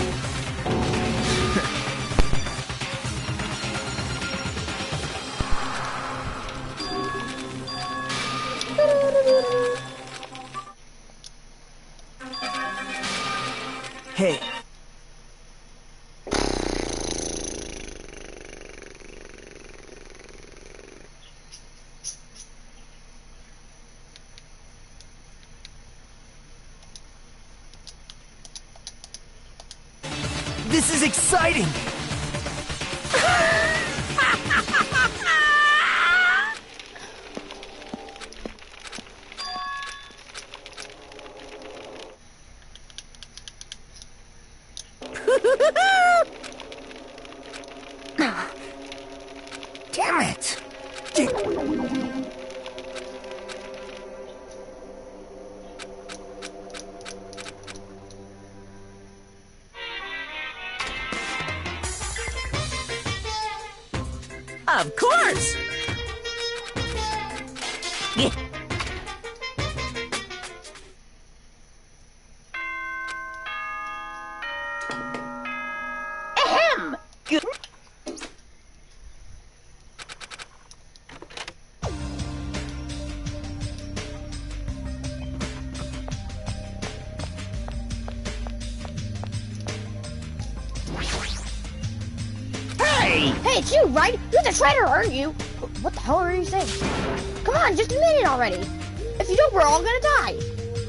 Hey. This is exciting! Damn it! Of course! Ahem! Good. Hey, it's you, right? You're the traitor, aren't you? What the hell are you saying? Come on, just admit it already. If you don't, we're all gonna die.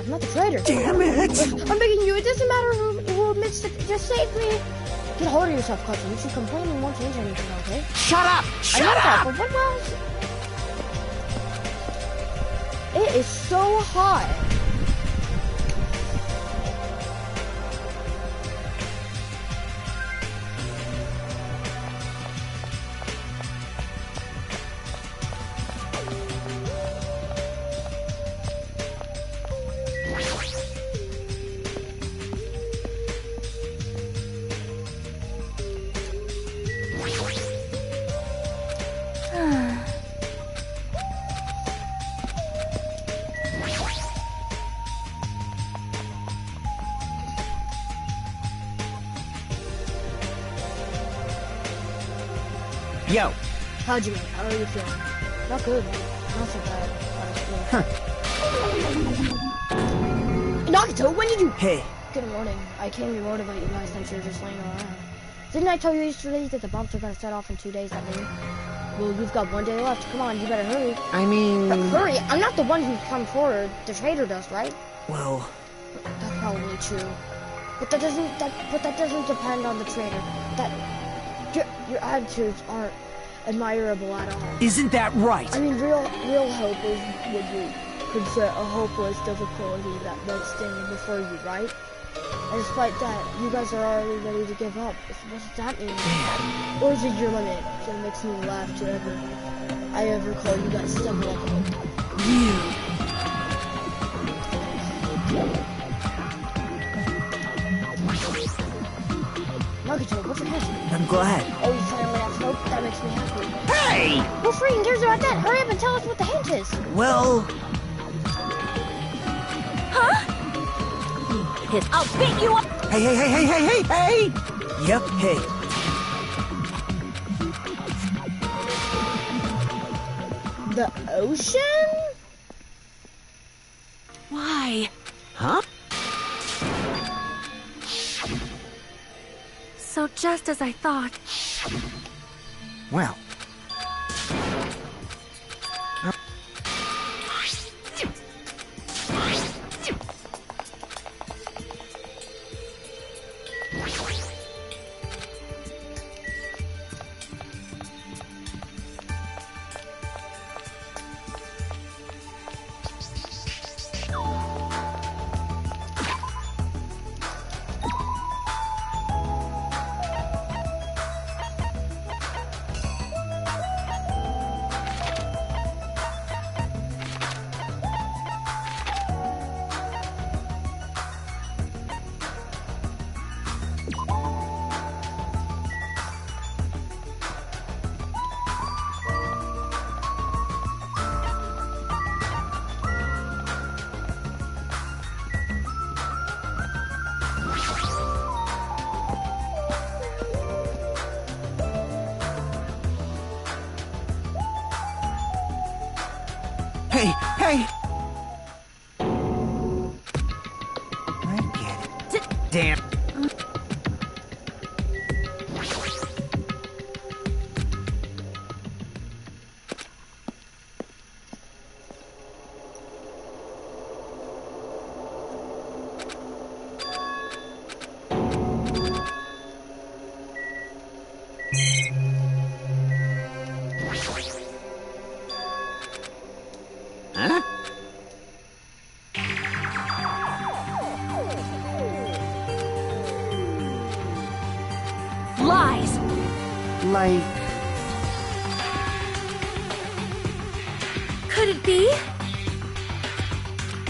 I'm not the traitor. Damn it! I'm begging you, it doesn't matter who admits to just save me. Get a hold of yourself, cousin. You should complain and won't change anything, okay? Shut up! I know that, but what else? It is so hot. Yo. How'd you make? How are you feeling? Not good. Not so bad, honestly. Nagato, when did you... Hey. Good morning. I came to motivate you guys since you're just laying around. Didn't I tell you yesterday that the bombs are gonna set off in 2 days, I mean? Well, you've got 1 day left. Come on, you better hurry. I mean... Hurry! I'm not the one who comes forward. The traitor does, right? Well... That's probably true. But that doesn't depend on the traitor. Your attitudes aren't admirable at all. Isn't that right? I mean, real hope is when you confront a hopeless difficulty that that's standing before you, right? And despite that, you guys are already ready to give up. What does that mean? Or is it your limit that makes me laugh to I ever call you guys simple? You. Nagato, what's your answer? I'm glad. Oh, you finally have hope? That makes me happy. Hey! Who freaking cares about that? Hurry up and tell us what the hint is. Well... Huh? I'll beat you up! Hey! Yep, hey. The ocean? Why? Huh? So just as I thought. Well. Hey! I get it. Damn. Huh? Lies! Like... Could it be?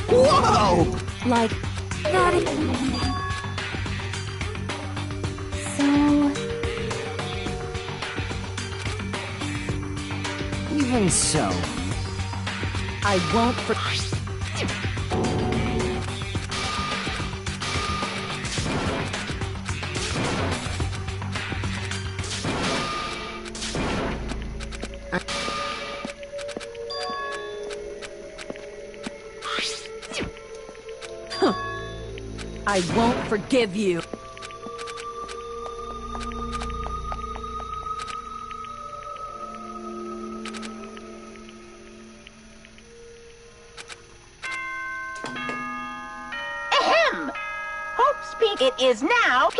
Whoa! Like that? So... Even so, I won't for- I won't forgive you. Ahem! Hope speak it is now.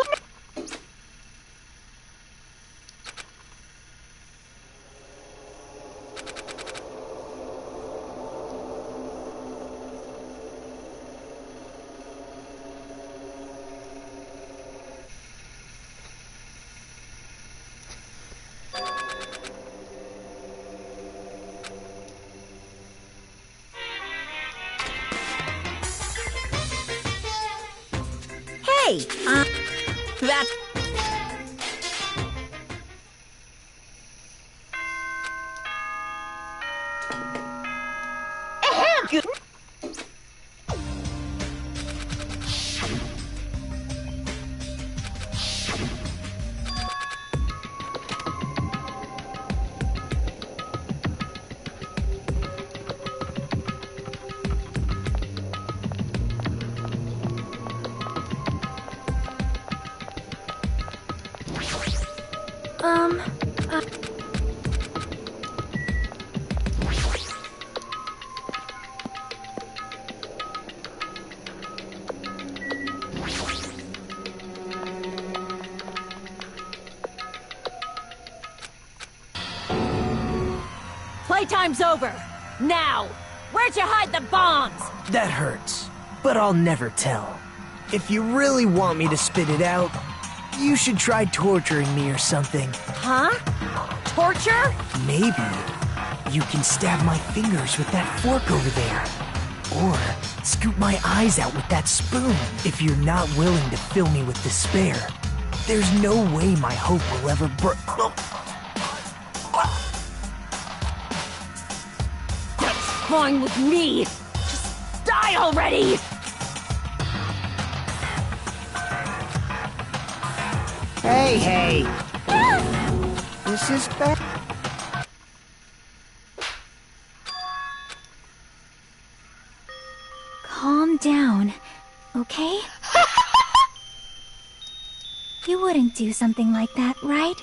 Hey, that's... Ahem! Playtime's over. Now, where'd you hide the bombs? That hurts, but I'll never tell. If you really want me to spit it out, you should try torturing me or something. Huh? Torture? Maybe you can stab my fingers with that fork over there. Or scoop my eyes out with that spoon. If you're not willing to fill me with despair, there's no way my hope will ever That's fine with me. Just die already! hey! This is bad. Calm down, okay? You wouldn't do something like that, right?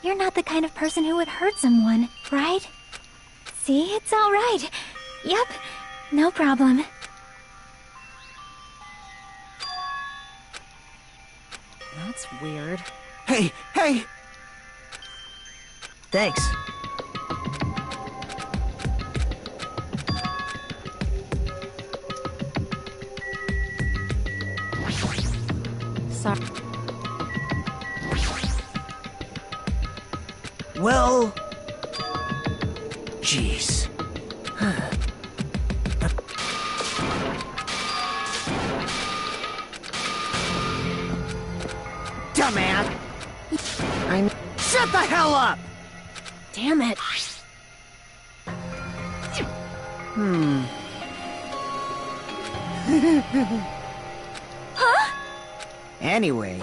You're not the kind of person who would hurt someone, right? See, it's all right. Yep, no problem. That's weird. Hey! Thanks. Sorry. Well... Jeez. Dumbass! Shut the hell up! Damn it. Huh? Anyway...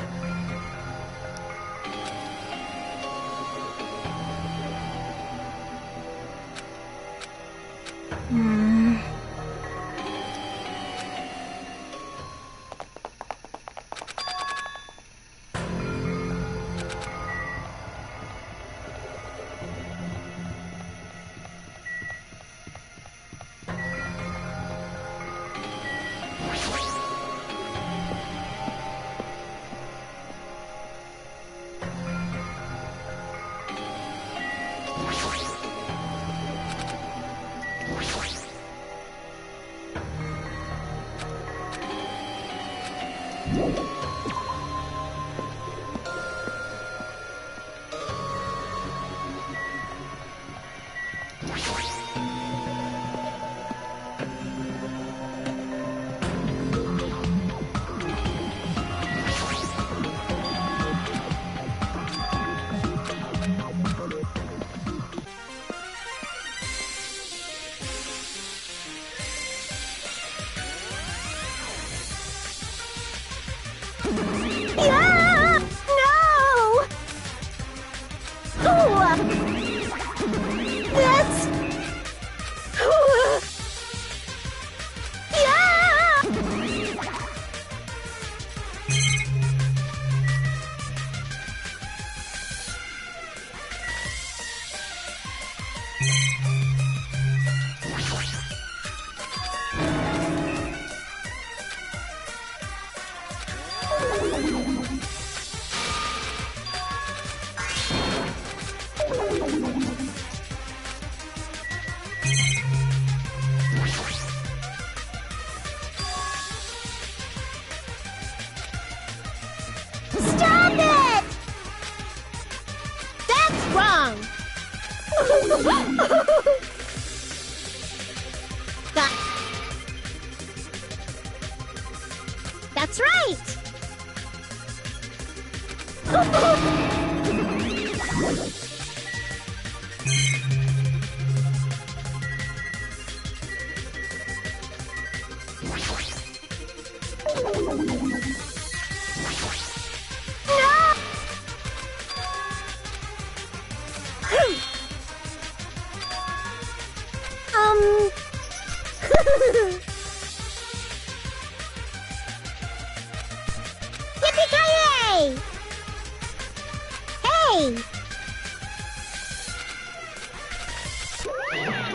Stop it! That's wrong. That's right. Yippee-ki-yay! Hey!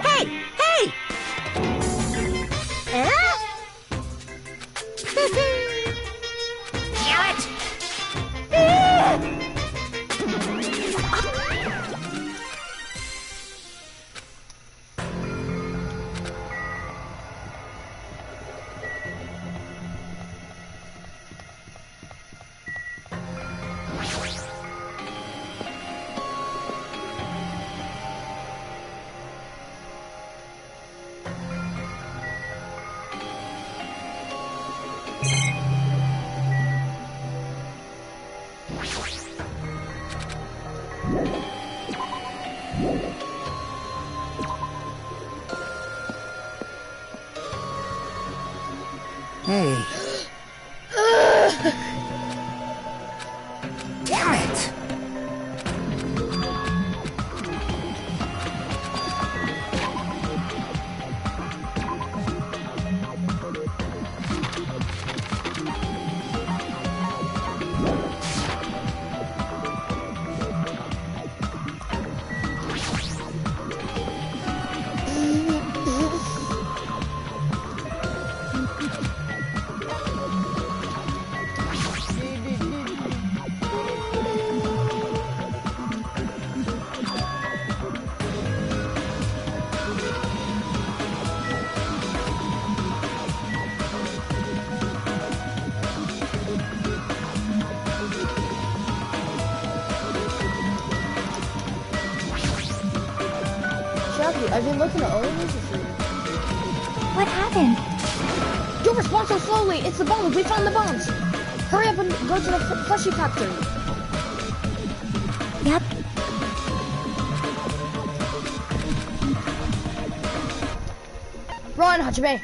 Hey! Hey! Huh? Hey. Damn it! I've been looking at all of these for you. What happened? You respond so slowly! It's the bombs! We found the bombs! Hurry up and go to the fleshy factory! Yep. Run, Hajime!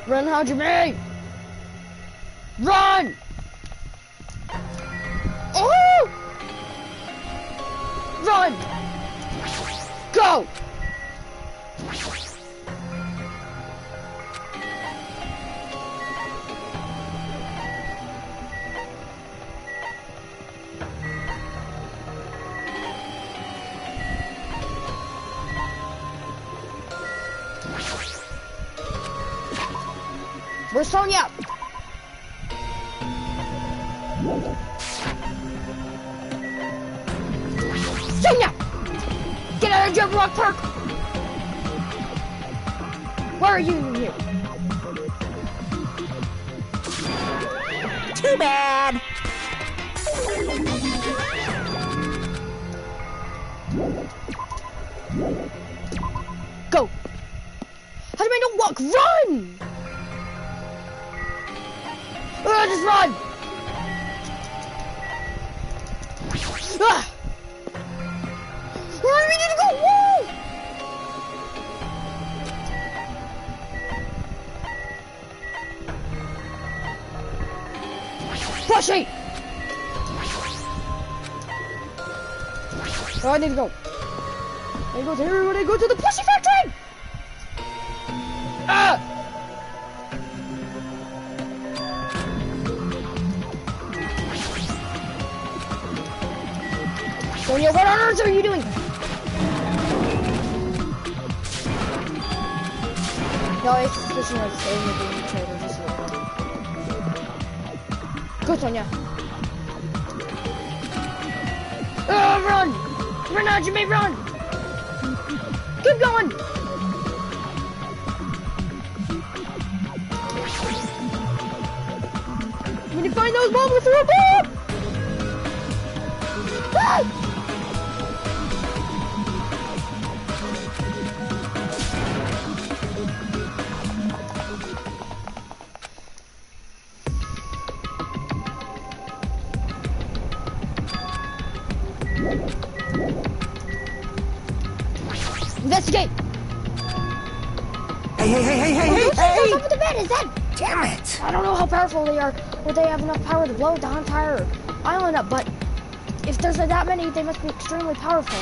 Run, Hajime! Run! Oh! Run! Go! Where's Sonya? Sonya! Get out of Jump Rock Park! Why are you in here? Too bad. Go! Hajime, don't walk! Run! Just run! Ah! Where do we need to go? Woo! Flushy! Oh, I need to go. I need to go to everybody. Go to the plushie factory! Ah! Sonya, what on earth are you doing? No, it's pushing like stay in the game trailer, just go, Sonia. Run! Run out, Jimmy, run! Keep going! When you find those bombs, throw a bomb! Ah! Investigate! Hey! What's up with the bed? Is that? Damn it! I don't know how powerful they are, or they have enough power to blow the entire island up, but if there's that many, they must be extremely powerful.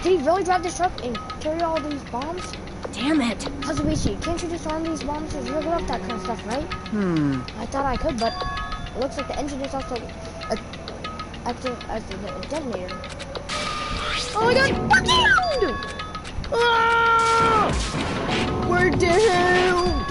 Did he really drive this truck and carry all these bombs? Damn it. Kazuichi, can't you disarm these bombs and rig up that kind of stuff, right? I thought I could, but it looks like the engine is also acting as a detonator. Oh my god! Fuck you! Ah! We're doomed!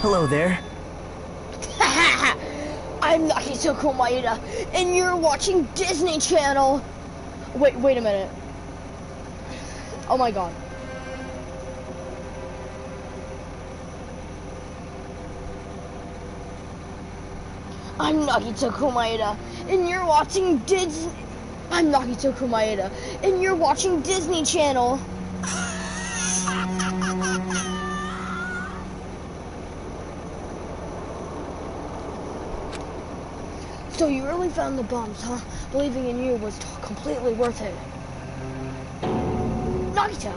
Hello there. I'm Nakitoko Maeda, and you're watching Disney Channel. Wait a minute. Oh my god. I'm Nakitoko Maeda, and you're watching Disney. I'm Nakitoko Maeda, and you're watching Disney Channel. So you really found the bombs, huh? Believing in you was completely worth it. Nagito!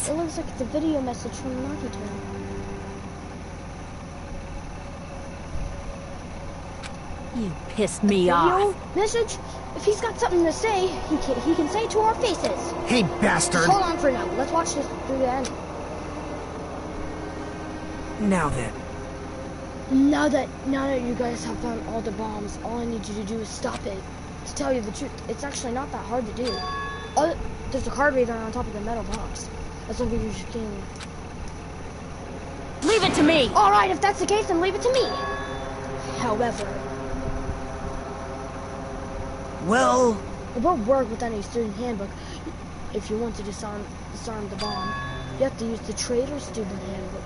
this? It looks like it's a video message from Nagito. You pissed me Video off. message? If he's got something to say, he can say it to our faces. Hey, bastard! Just hold on for now. Let's watch this through the end. Now then. Now that you guys have found all the bombs, all I need you to do is stop it. To tell you the truth, it's actually not that hard to do. There's a card reader on top of the metal box. As long as you can. Leave it to me! Alright, if that's the case, then leave it to me. However, Well... it won't work with any student handbook. If you want to disarm the bomb, you have to use the traitor student handbook.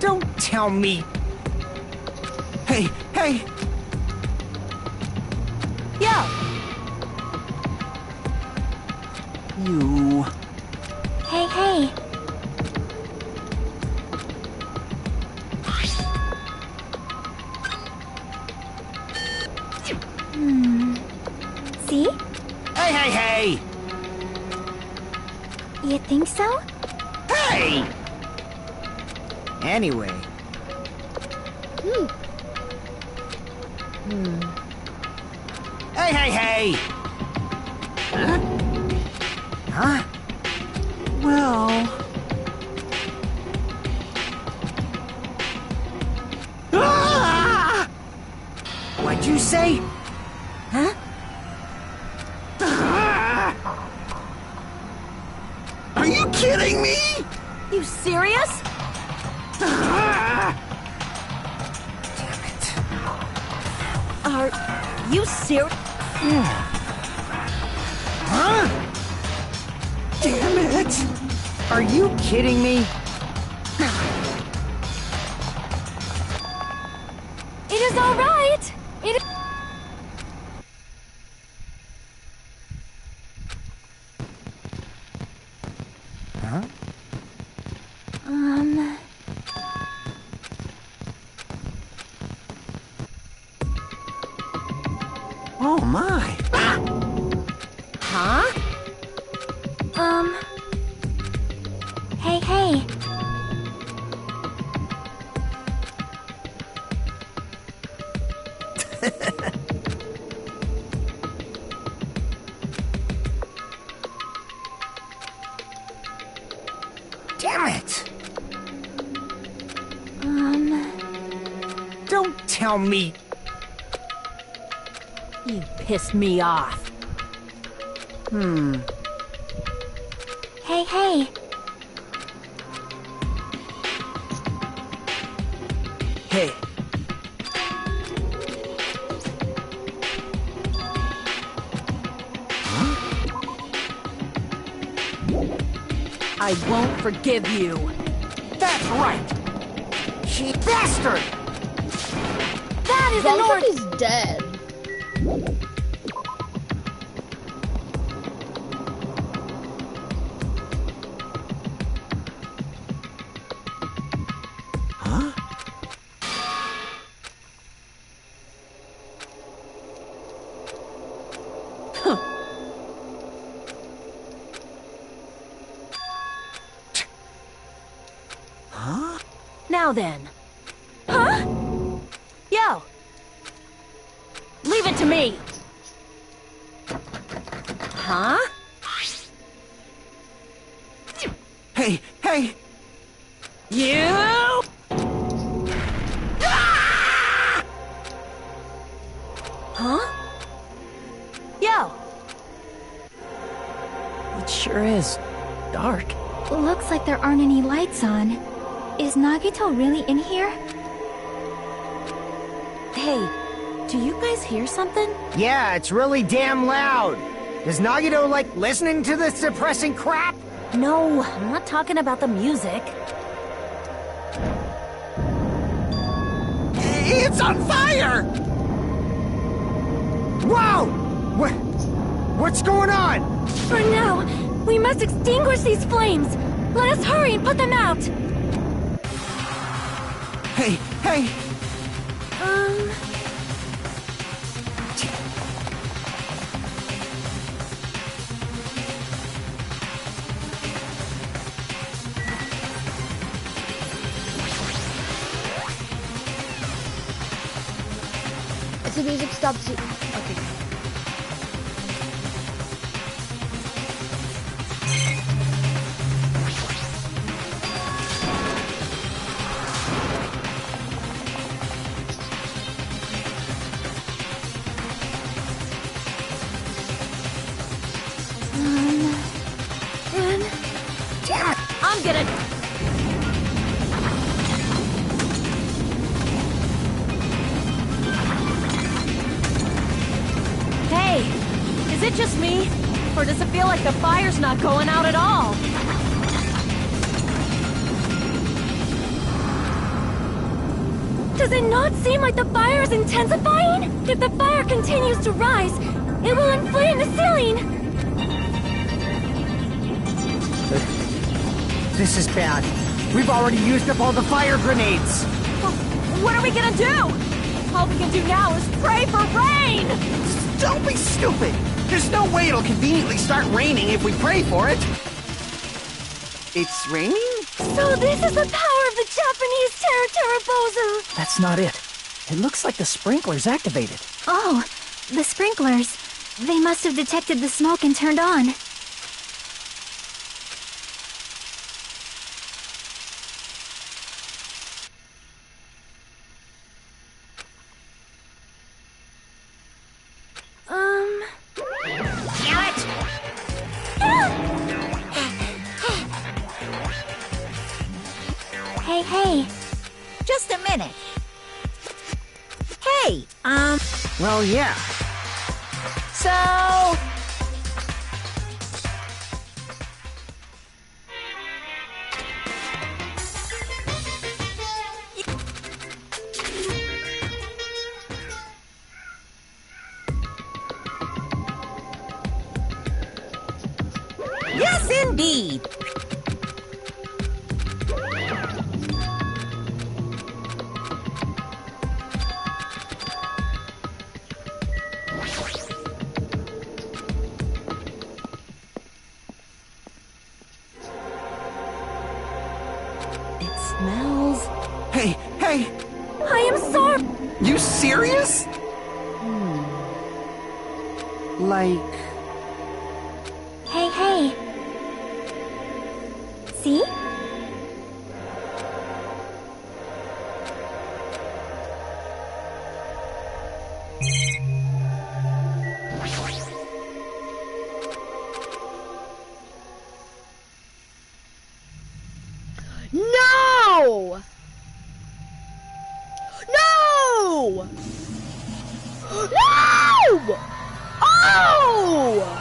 Don't tell me... Hey! Yo! You... Hey. See? Hey! You think so? Hey! Anyway. Hey! Huh? Well... Ah! What'd you say? Huh? Are you kidding me? You serious? Ah! Are you serious? Huh? Damn it! Are you kidding me? It is all right. It. Huh? Oh my! Huh? Hey. Damn it! Don't tell me... You pissed me off. Hey. Hey. I won't forgive you. That's right! She bastard! That is an Sounds like order. he's dead. Huh? Huh? Now then. Huh? Yo! Leave it to me! Huh? Hey! You! Huh? Yo! It sure is dark. Looks like there aren't any lights on. Is Nagito really in here? Hey, do you guys hear something? Yeah, it's really damn loud. Does Nagito like listening to this depressing crap? No, I'm not talking about the music. It's on fire! Whoa! What's going on? For now, we must extinguish these flames. Let us hurry and put them out. Hey, hey! If the music stops, okay. Run. Damn it! I'm gonna... Hey, is it just me? Or does it feel like the fire's not going out at all? Does it not seem like the fire is intensifying? If the fire continues to rise, it will inflame the ceiling! This is bad. We've already used up all the fire grenades. What are we gonna do? All we can do now is pray for rain! Don't be stupid! There's no way it'll conveniently start raining if we pray for it. It's raining? So this is the power of the Japanese Terra. That's not it. It looks like the sprinkler's activated. Oh, the sprinklers. They must have detected the smoke and turned on. Hey. Just a minute. Hey, Well, yeah. so... Yes, indeed. Smells. Hey, hey! I am sorry. You serious? Like... Hey. See? No! No! No! Oh!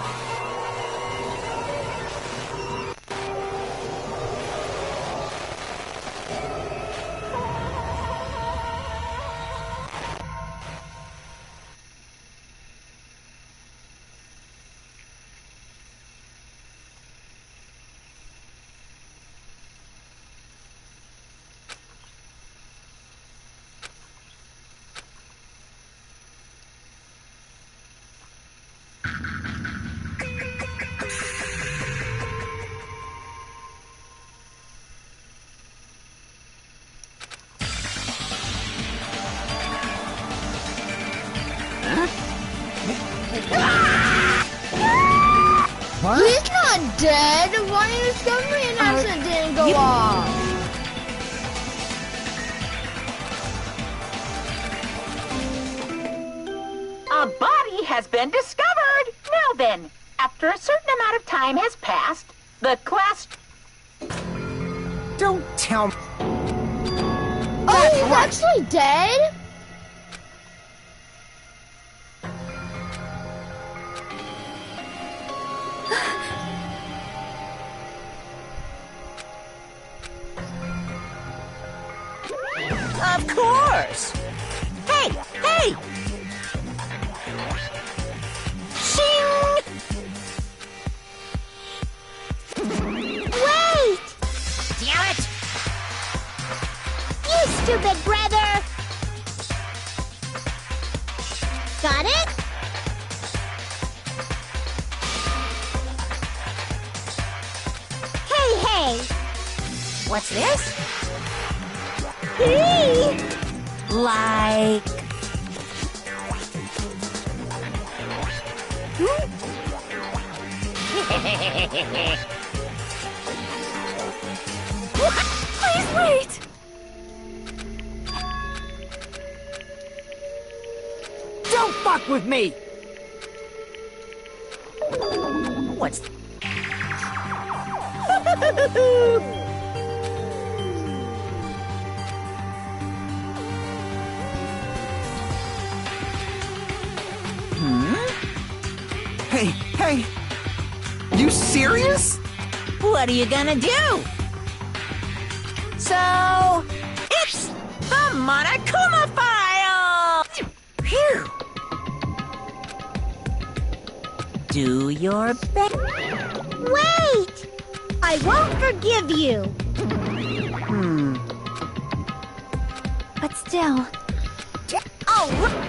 What? He's not dead. Why is submarine accident didn't go off? A body has been discovered. Now then, after a certain amount of time has passed, the class... Don't tell me. Oh, he's actually dead? Of course! Hey! Shing! you, big brother! Got it? Hey! What's this? Hey! Like... Please wait! Don't fuck with me! What's... Hey! You serious? What are you gonna do? So... It's the Monokuma file! Phew! Do your best. Wait! I won't forgive you! But still, Oh,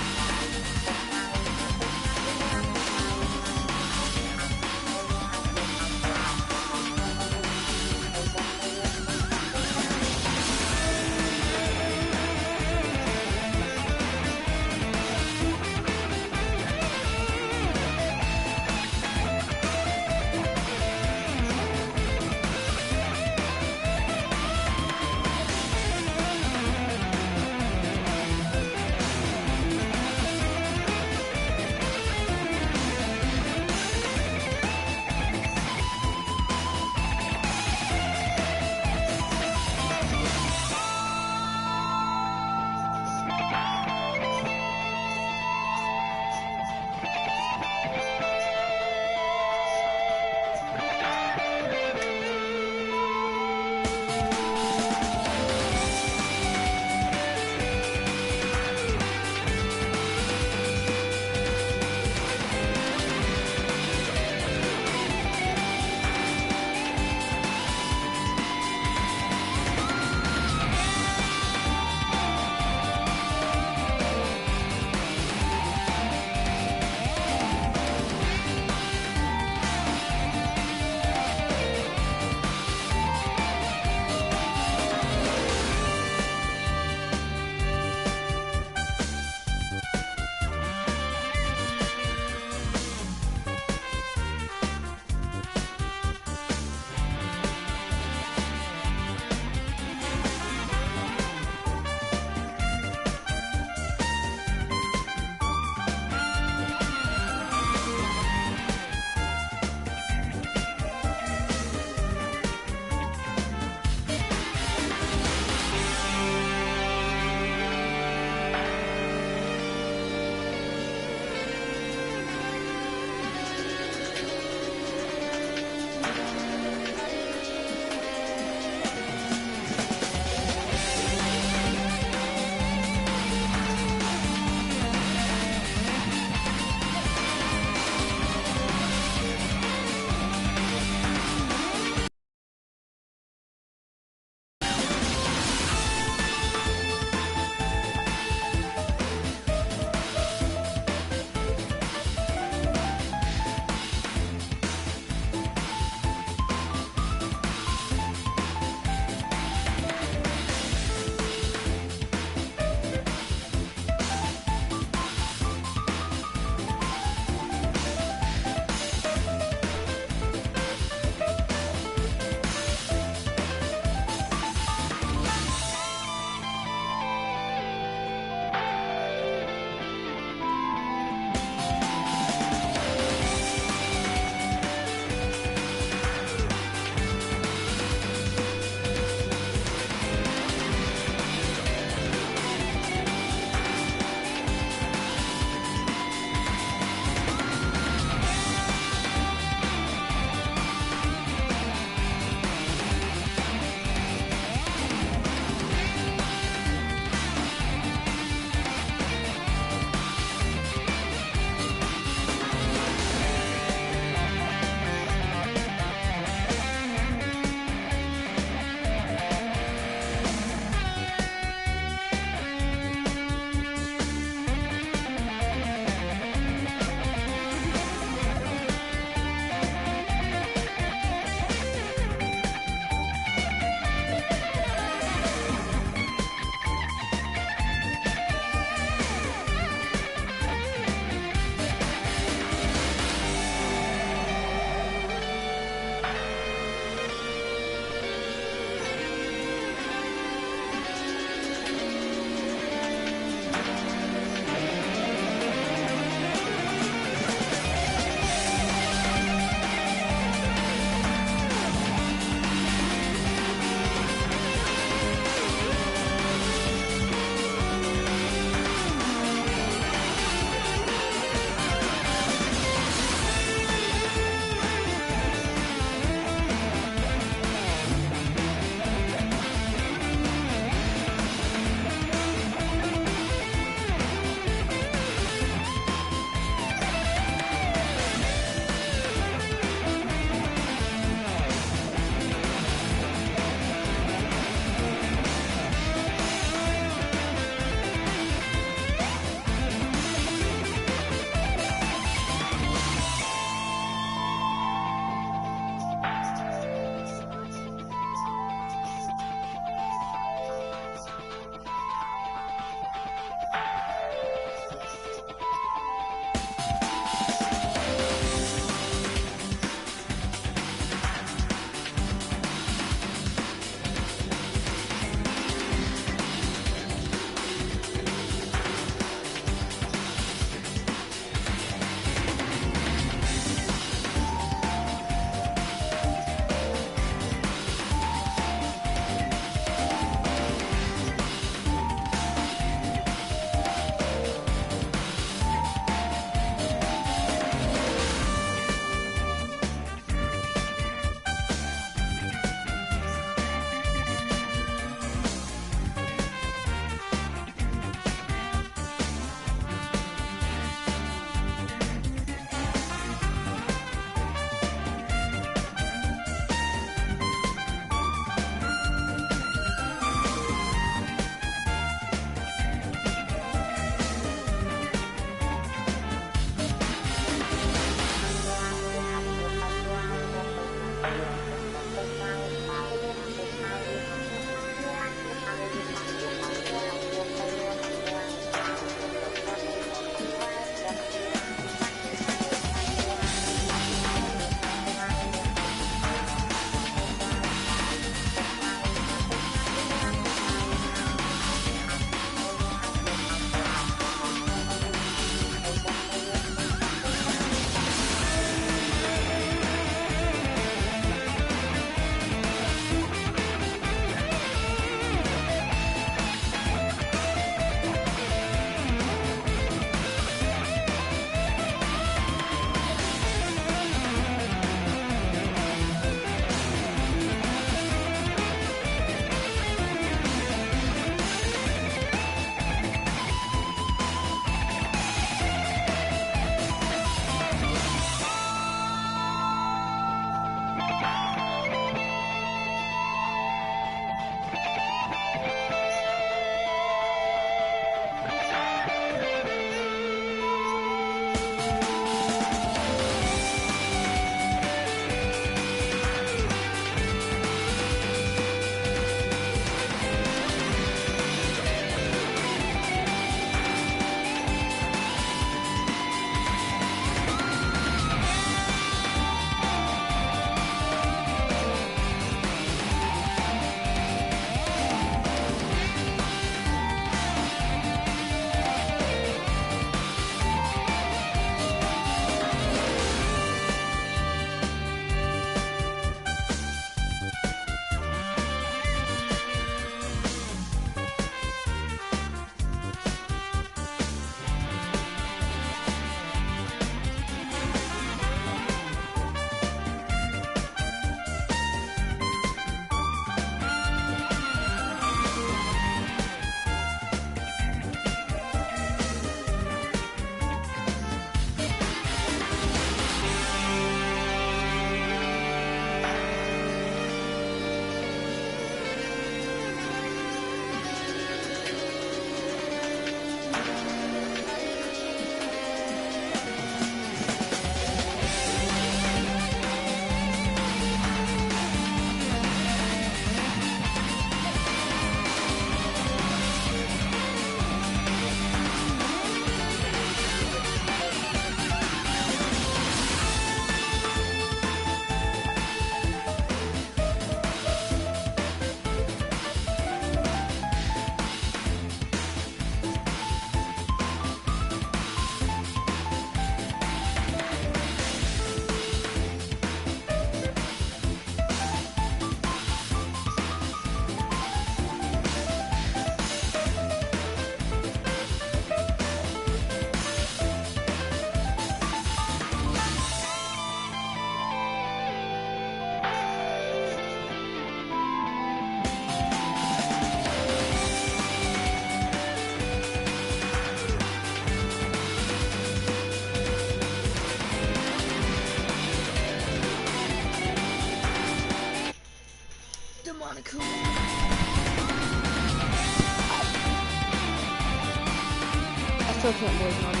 still can't believe Mom is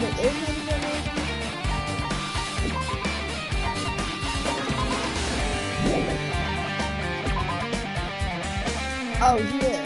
Wait, is Mom Oh, he is.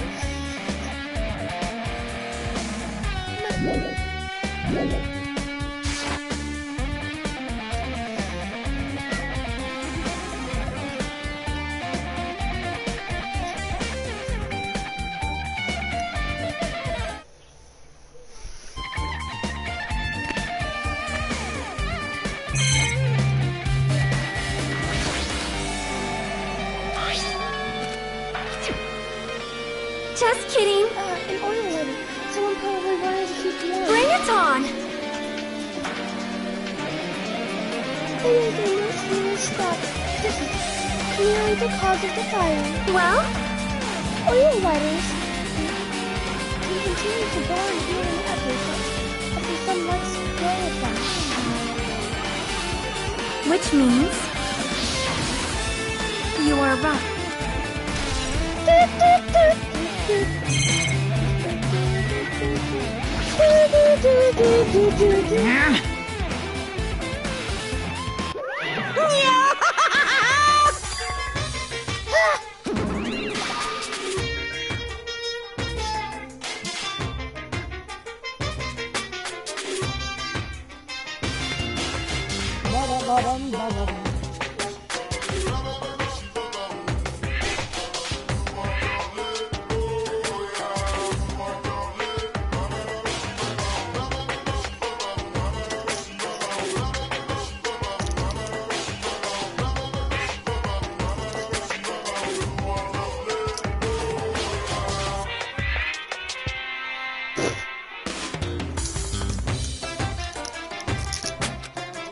Just kidding. An oil lighter. Someone probably wanted to keep warm. Bring it on. It is a mysterious spot. This is clearly the cause of the fire. Well? Oil lighters can continue to burn even after some lets go of them. Which means you are right.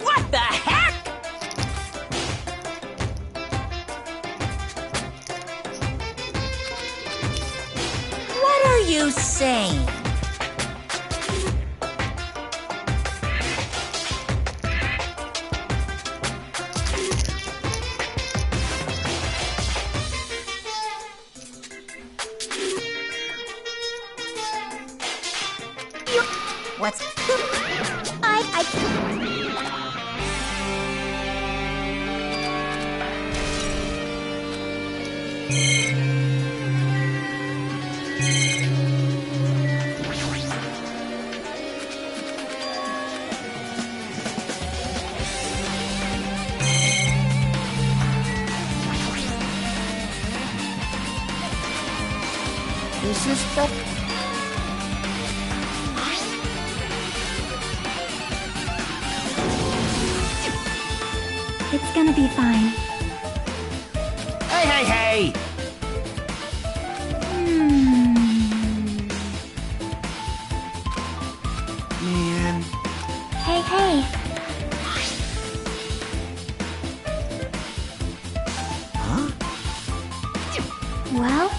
What the heck? What are you saying? What's... This is the... It's gonna be fine. Hey, hey, hey! Man. Hey, hey. Huh? Well?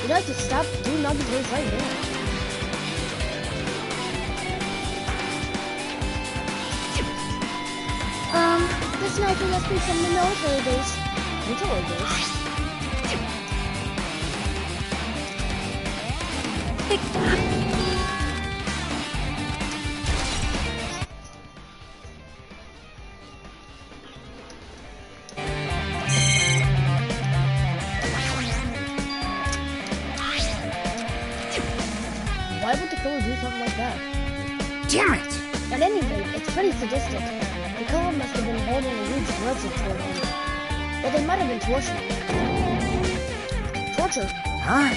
You'd like to stop doing all these ways right now. This sniper must be from the military base. Military base? Why would the killer do something like that? Damn it! At any rate, it's pretty sadistic. The killer must have been holding a huge grudge toward him. Or they might have been torturing him. Torture? Huh?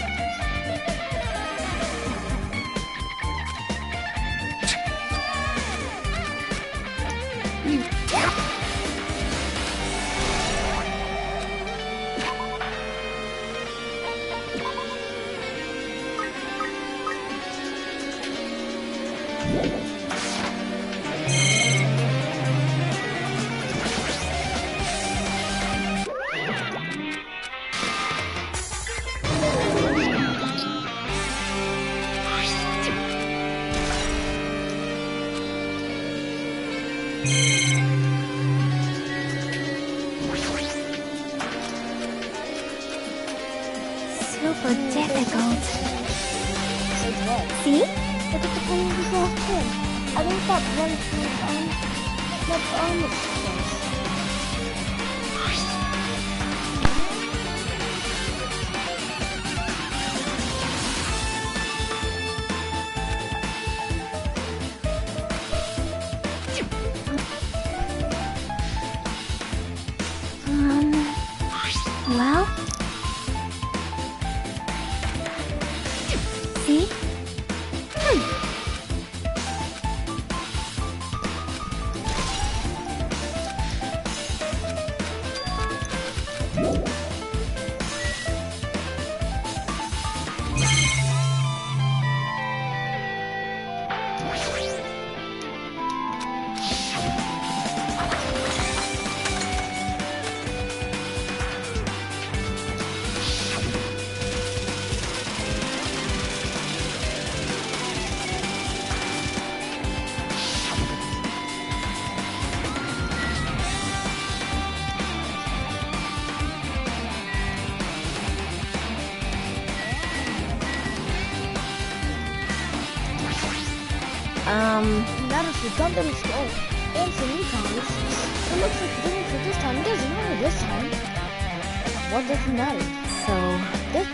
You... Super difficult. See? Look at the pain of his left hand. I think that runs through his arm. Left arm is close. Well? See? That is redundant scroll. And some new comments. It looks like the difference for this time. It doesn't matter this time. What doesn't matter? So, This...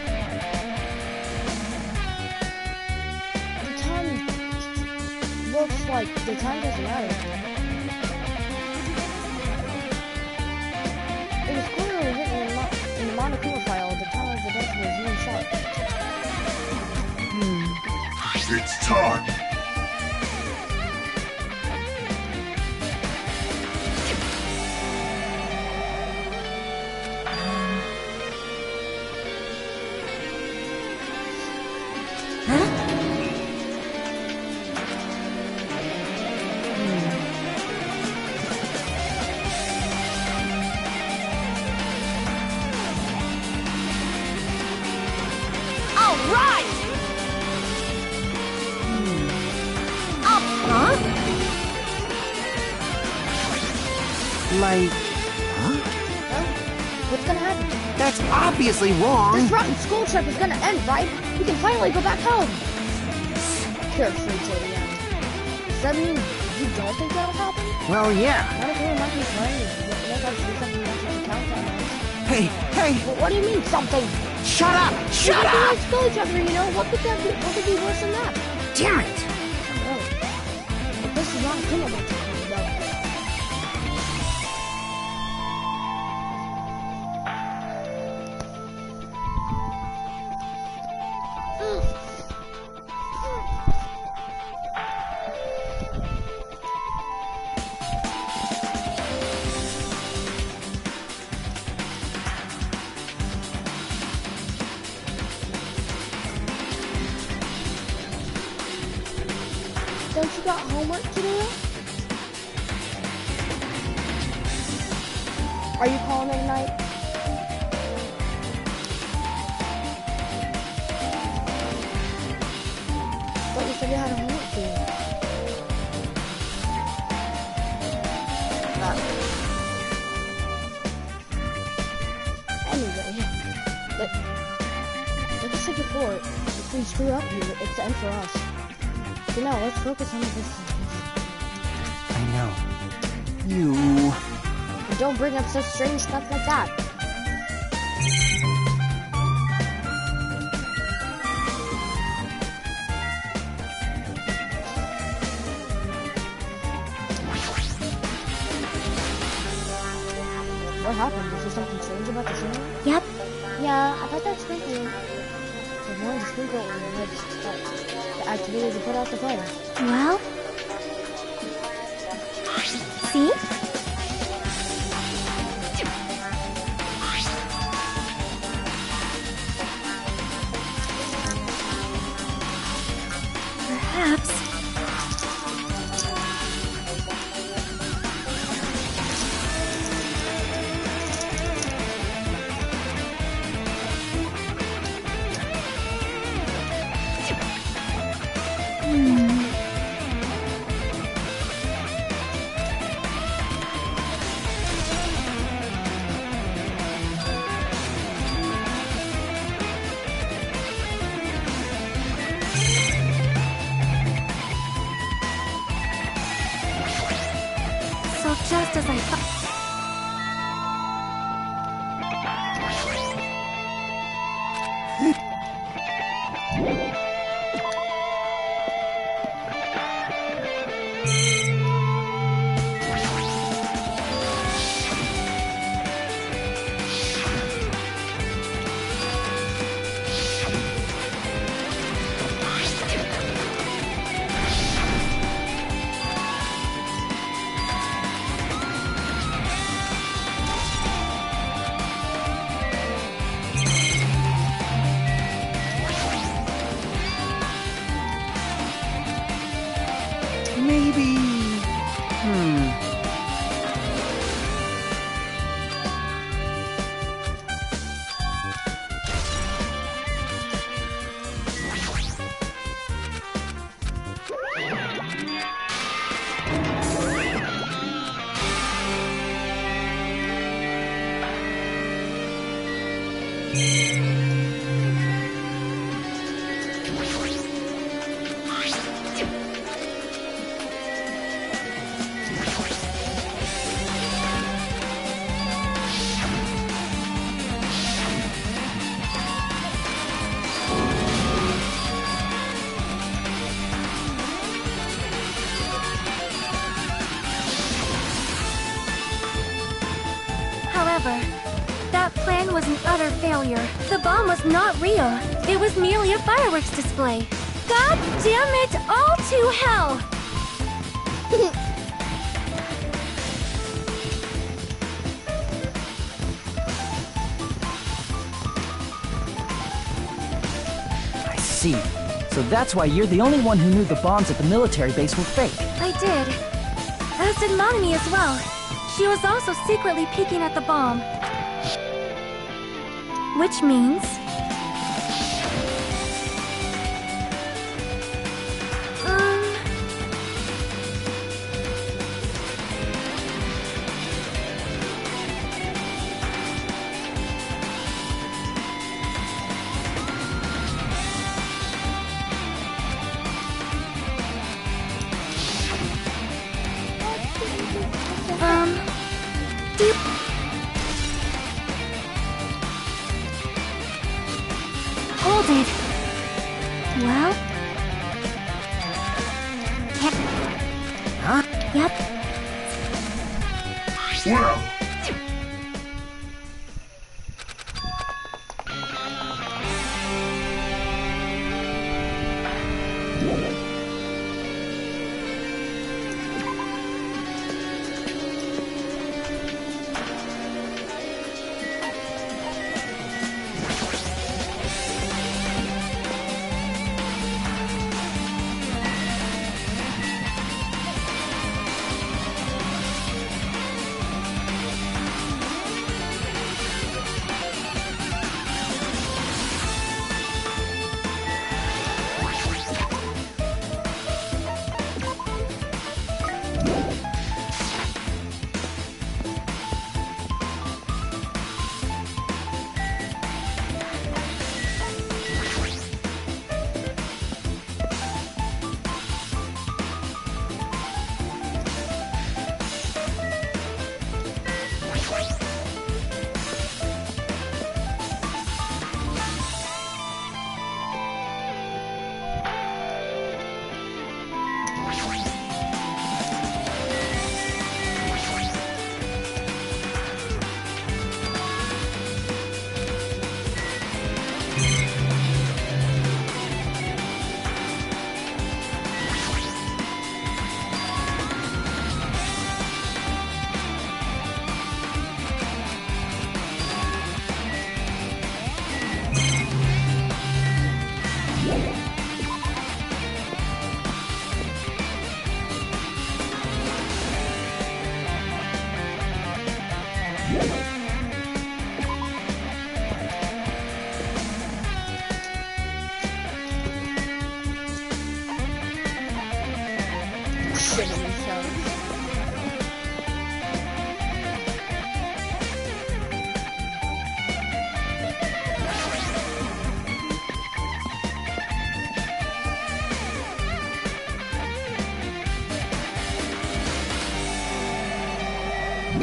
The time looks like the time doesn't matter. It was clearly written in the Monokuma file. The time of the death was really sharp. It's time. Like... What's gonna happen? That's obviously wrong! This rotten school trip is gonna end, right? We can finally go back home! Carefully till the end. Does that mean you don't think that'll happen? Well, yeah. Monokuma might be playing. Make us do something that doesn't count that much. Hey! Well, what do you mean, something? Shut up! Shut We up! can kill each other, you know? What could that be? What could be worse than that? Damn it! Oh. But this is Monokuma we're talking about. Don't you got homework to do? Are you calling it a night? But you said you had a homework to do. Anyway, like I said before, if we screw up here, it's the end for us. So now, let's focus on the business. I know. You... And don't bring up such strange stuff like that. What happened? Is there something strange about the scenery? yep. Yeah, I thought that sprinkling. The one to sprinkle was the activity to put out the fire. Well? See? Perhaps. Well, just as I thought. Maybe... However, that plan was an utter failure. The bomb was not real. It was merely a fireworks display. God damn it all to hell! I see. So that's why you're the only one who knew the bombs at the military base were fake. I did. As did Monami as well. She was also secretly peeking at the bomb. Which means... Hold it. Well? Huh? Yep. Well, I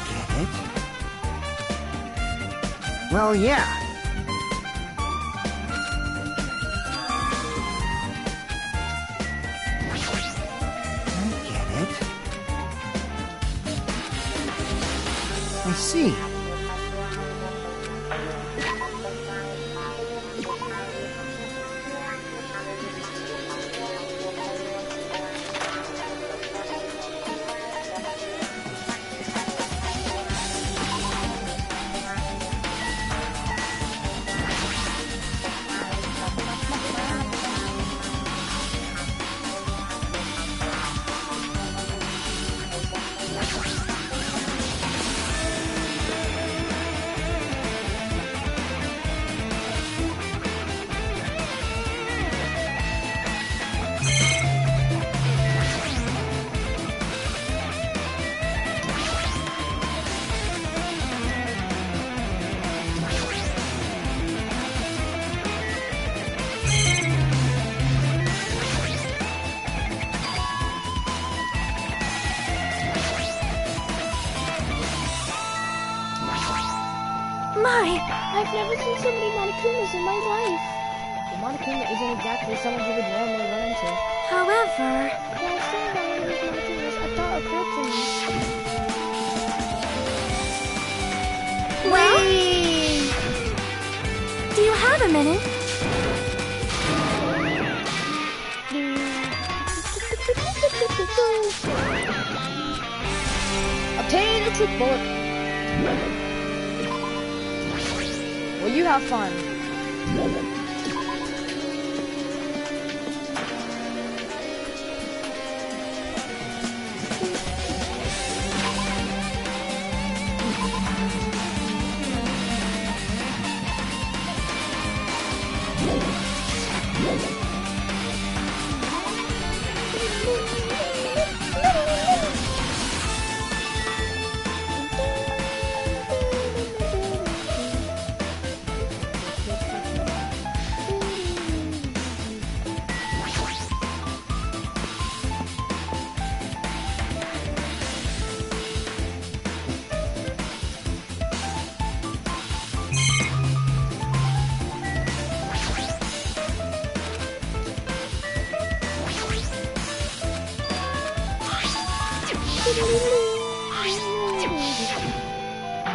get it. Well, yeah. I get it. I see. I've never seen so many Monokumas in my life. The Monokuma isn't exactly someone you would normally run into. However... When I saw one of these Monokumas, a thought occurred to me. Well? Do you have a minute? Obtain a truth bullet. Well, you have fun.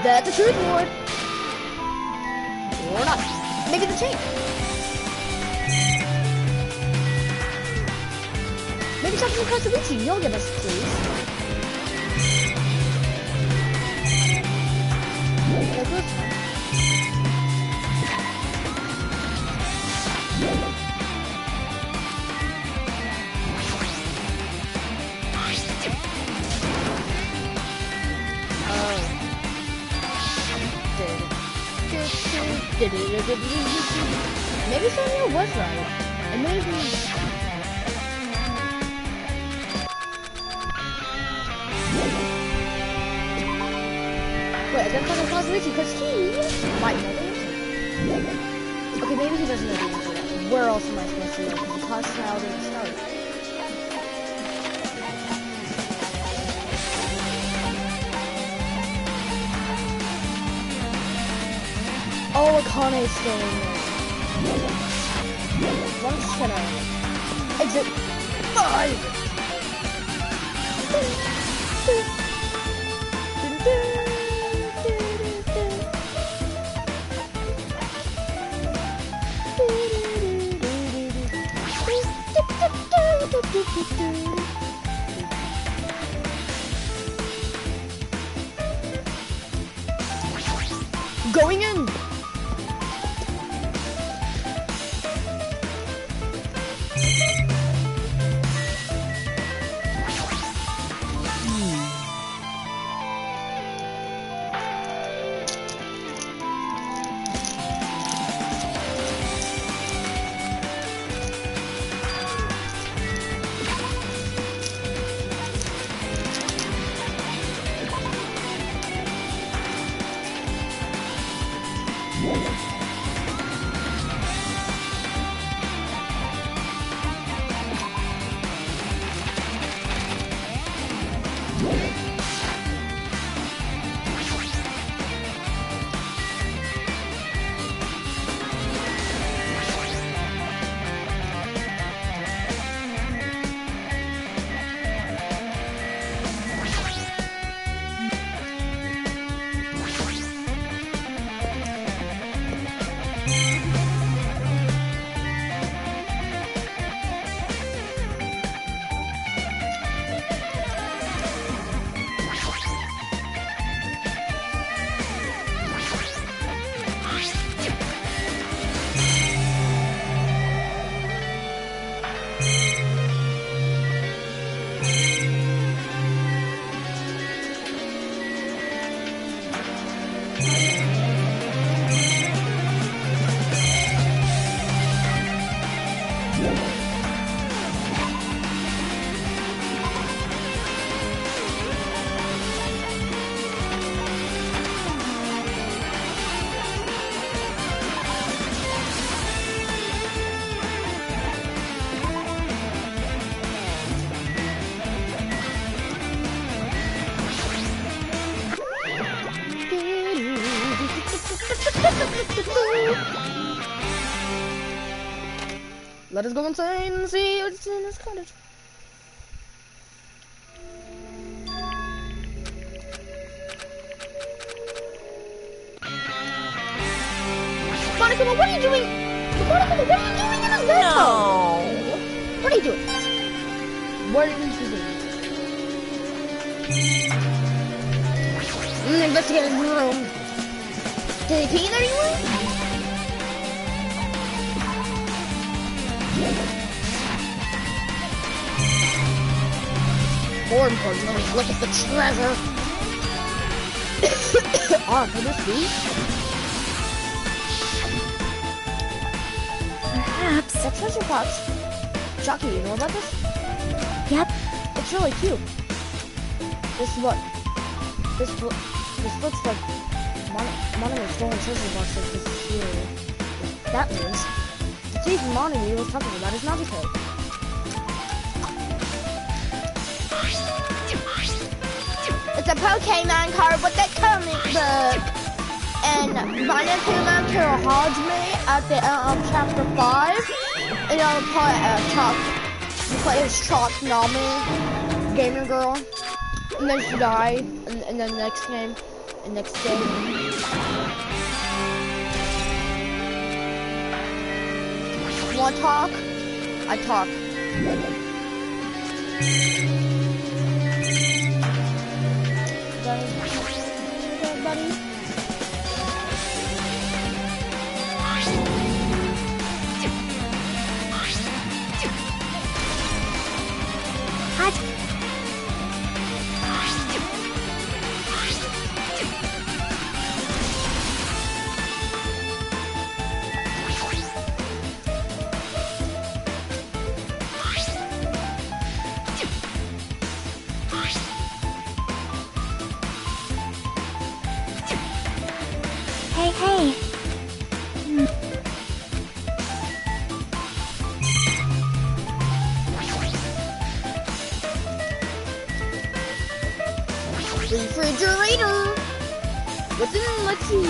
That's a truth ward. Or not. Maybe the chain. Maybe something from Katsubichi. You'll give us clues. the good one. Maybe Sonia was right. And maybe... Wait, I gotta find Cosmo Richie because he might know the answer. Okay, maybe he doesn't know the answer. Where else am I supposed to know? Because the Cosmo Child didn't start. Oh, Akane's still in there. I'm just gonna exit 5. Going in. Let us go insane and see what's in this cottage. Monica, what are you doing? Monica, what are you doing in this bed? No. What are you doing? What are you doing? Investigate his room. Did he pee in there anywhere? More importantly, look at the treasure. Ah, can this be? Perhaps. That treasure box. Chucky, you know about this? Yep. It's really cute. This looks like Mono's stolen treasure box like this here. That means the thief Mono was talking about is Naruto. It's a Pokemon card with a comic book. And Monokumaku holds me at the end of chapter 5. And I'll play his Chalk Nami, Gamer Girl. And then she died. And then next game. And next game. Want to talk? I talk. Buddy. Hey. Refrigerator! What's in? Let's see.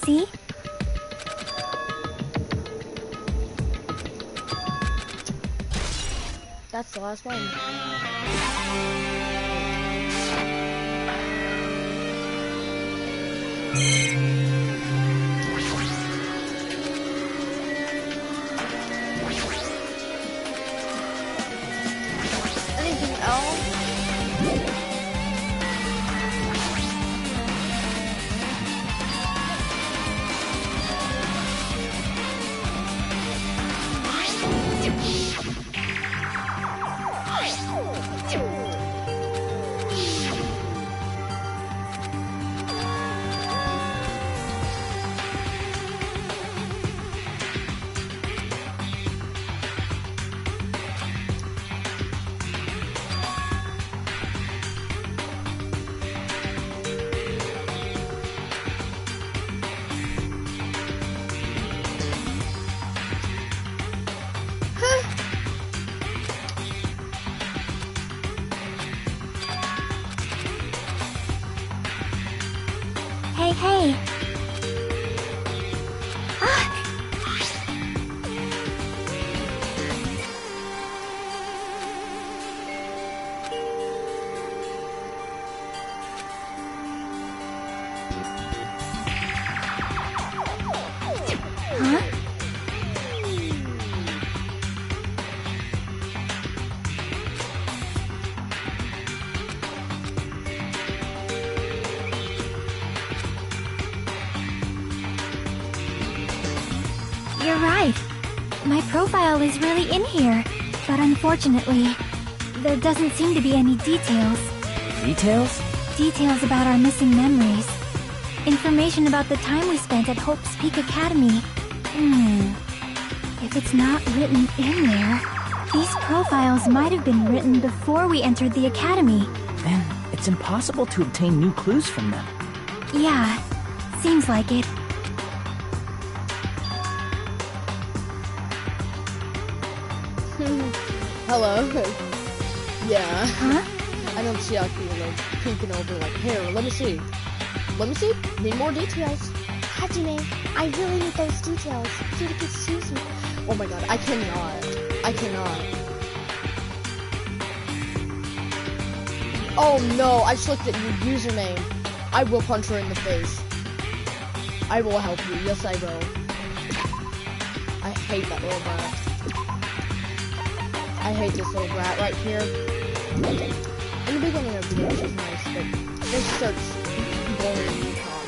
See? That's the last one. Anything else? Hey. Huh? You're right. My profile is really in here, but unfortunately, there doesn't seem to be any details. Details? Details about our missing memories. Information about the time we spent at Hope's Peak Academy. If it's not written in there, these profiles might have been written before we entered the academy. Then it's impossible to obtain new clues from them. Yeah, seems like it. Hello. Yeah. Huh? I don't see Akira like peeking over like, here, let me see. Need more details. Hajime, I really need those details. Dude, excuse me. Oh my god, I cannot. Oh no, I just looked at your username. I will punch her in the face. I will help you. Yes, I will. I hate that little brat. I hate this little brat right here. In the beginning of the game, she's nice, but then she starts bullying me, Tom.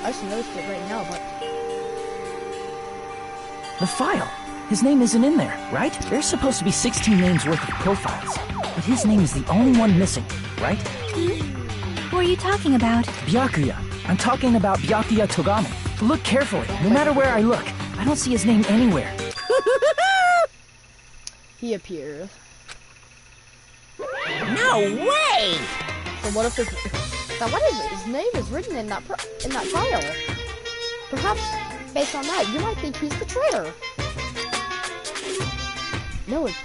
I just noticed it right now, but... The file. His name isn't in there, right? There's supposed to be 16 names worth of profiles. But his name is the only one missing, right? What are you talking about? Byakuya. I'm talking about Byakuya Togame. Look carefully. No matter where I look, I don't see his name anywhere. He appeared. No way! So what if his name is written in that file? Perhaps, based on that, you might think he's the traitor. No, it's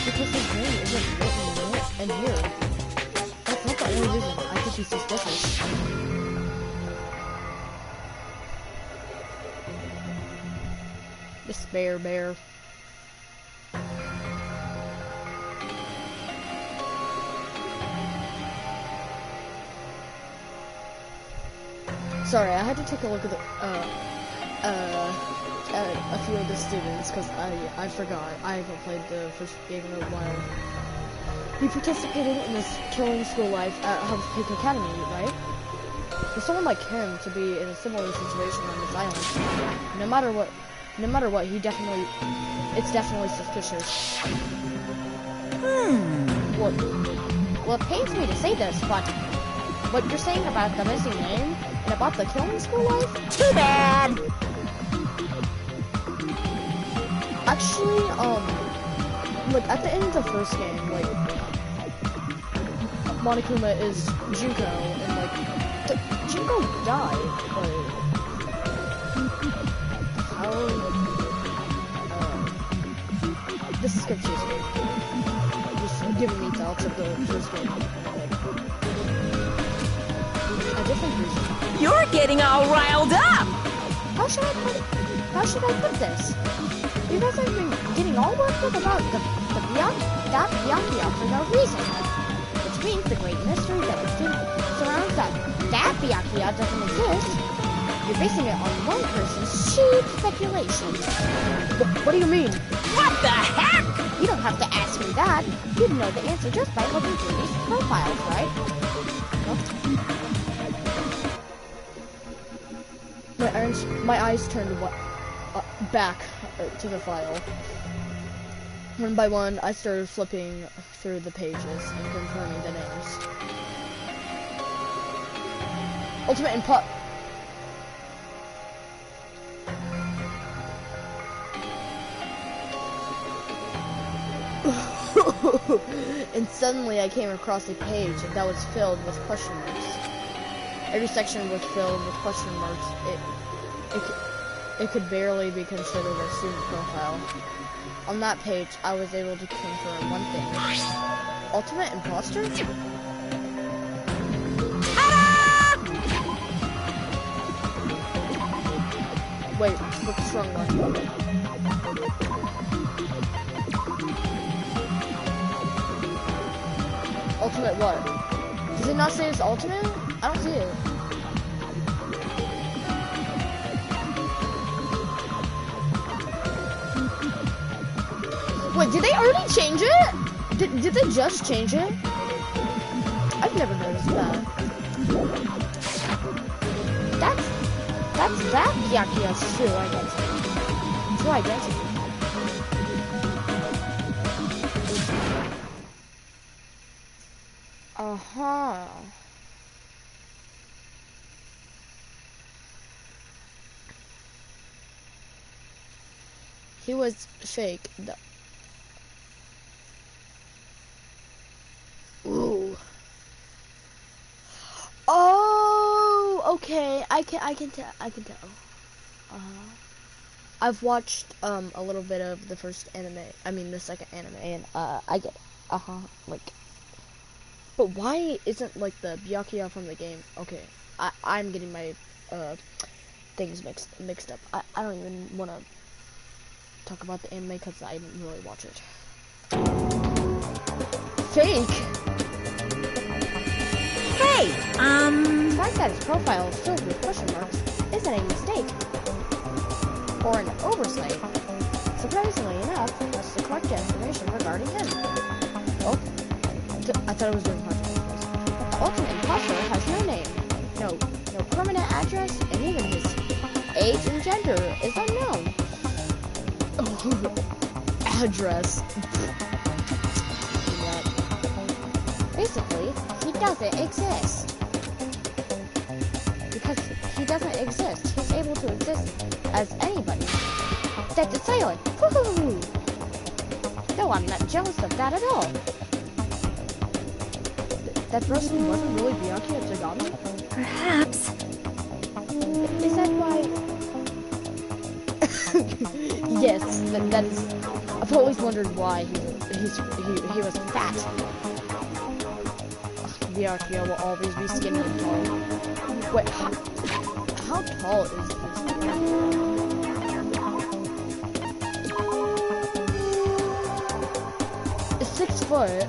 because his name isn't written in here. That's not the only reason I think he's suspicious. This bear. Sorry, I had to take a look at a few of the students because I forgot. I haven't played the first game in a while. He participated in this killing school life at Hope's Peak Academy, right? For someone like him to be in a similar situation on this island, no matter what, it's definitely suspicious. Well, it pains me to say this, but what you're saying about the missing name and about the killing school life? Too bad. Actually, like at the end of the first game, like Monokuma is Junko, and like Junko died. Like how? This is confusing. Just giving me thoughts of the first game. A different reason. You're getting all riled up. How should I put this? You guys have been getting all worked up about that Byakuya for no reason. Which means the great mystery that surrounds that Byakuya doesn't exist. You're basing it on one person's cheap speculation. What do you mean? What the heck? You don't have to ask me that. You'd know the answer just by looking through these profiles, right? My eyes turned back to the file. One by one, I started flipping through the pages and confirming the names. Ultimate and Pup. And suddenly I came across a page that was filled with question marks. Every section was filled with question marks. It could barely be considered a student profile. On that page, I was able to confirm one thing. Ultimate imposter? Wait, what's wrong one? Ultimate what? Does it not say it's ultimate? I don't see it. Wait, did they already change it? Did they just change it? I've never noticed that. That's that Byakuya's true identity. True identity. Uh-huh. He was fake. Ooh. Oh, okay. I can tell. I've watched a little bit of the first anime. I mean the second anime, and I get like. But why isn't like the Byakuya from the game? Okay, I'm getting my things mixed up. I don't even want to talk about the anime because I didn't really watch it. Fake. Hey, The fact that his profile is filled with question marks isn't a mistake or an oversight. Surprisingly enough, that's the correct information regarding him. Oh, I thought it was doing question marks. The ultimate imposter has no name, no permanent address, and even his age and gender is unknown. Oh, address. Basically, he doesn't exist. Because he doesn't exist, he's able to exist as anybody. That's assailant. Woohoo! No, I'm not jealous of that at all. That person wasn't really Byakuya Tagami? Perhaps. Is that why? Yes, that is. I've always wondered why he was fat. Byakuya will always be skinny and tall. Wait, how tall is this? It's 6 foot.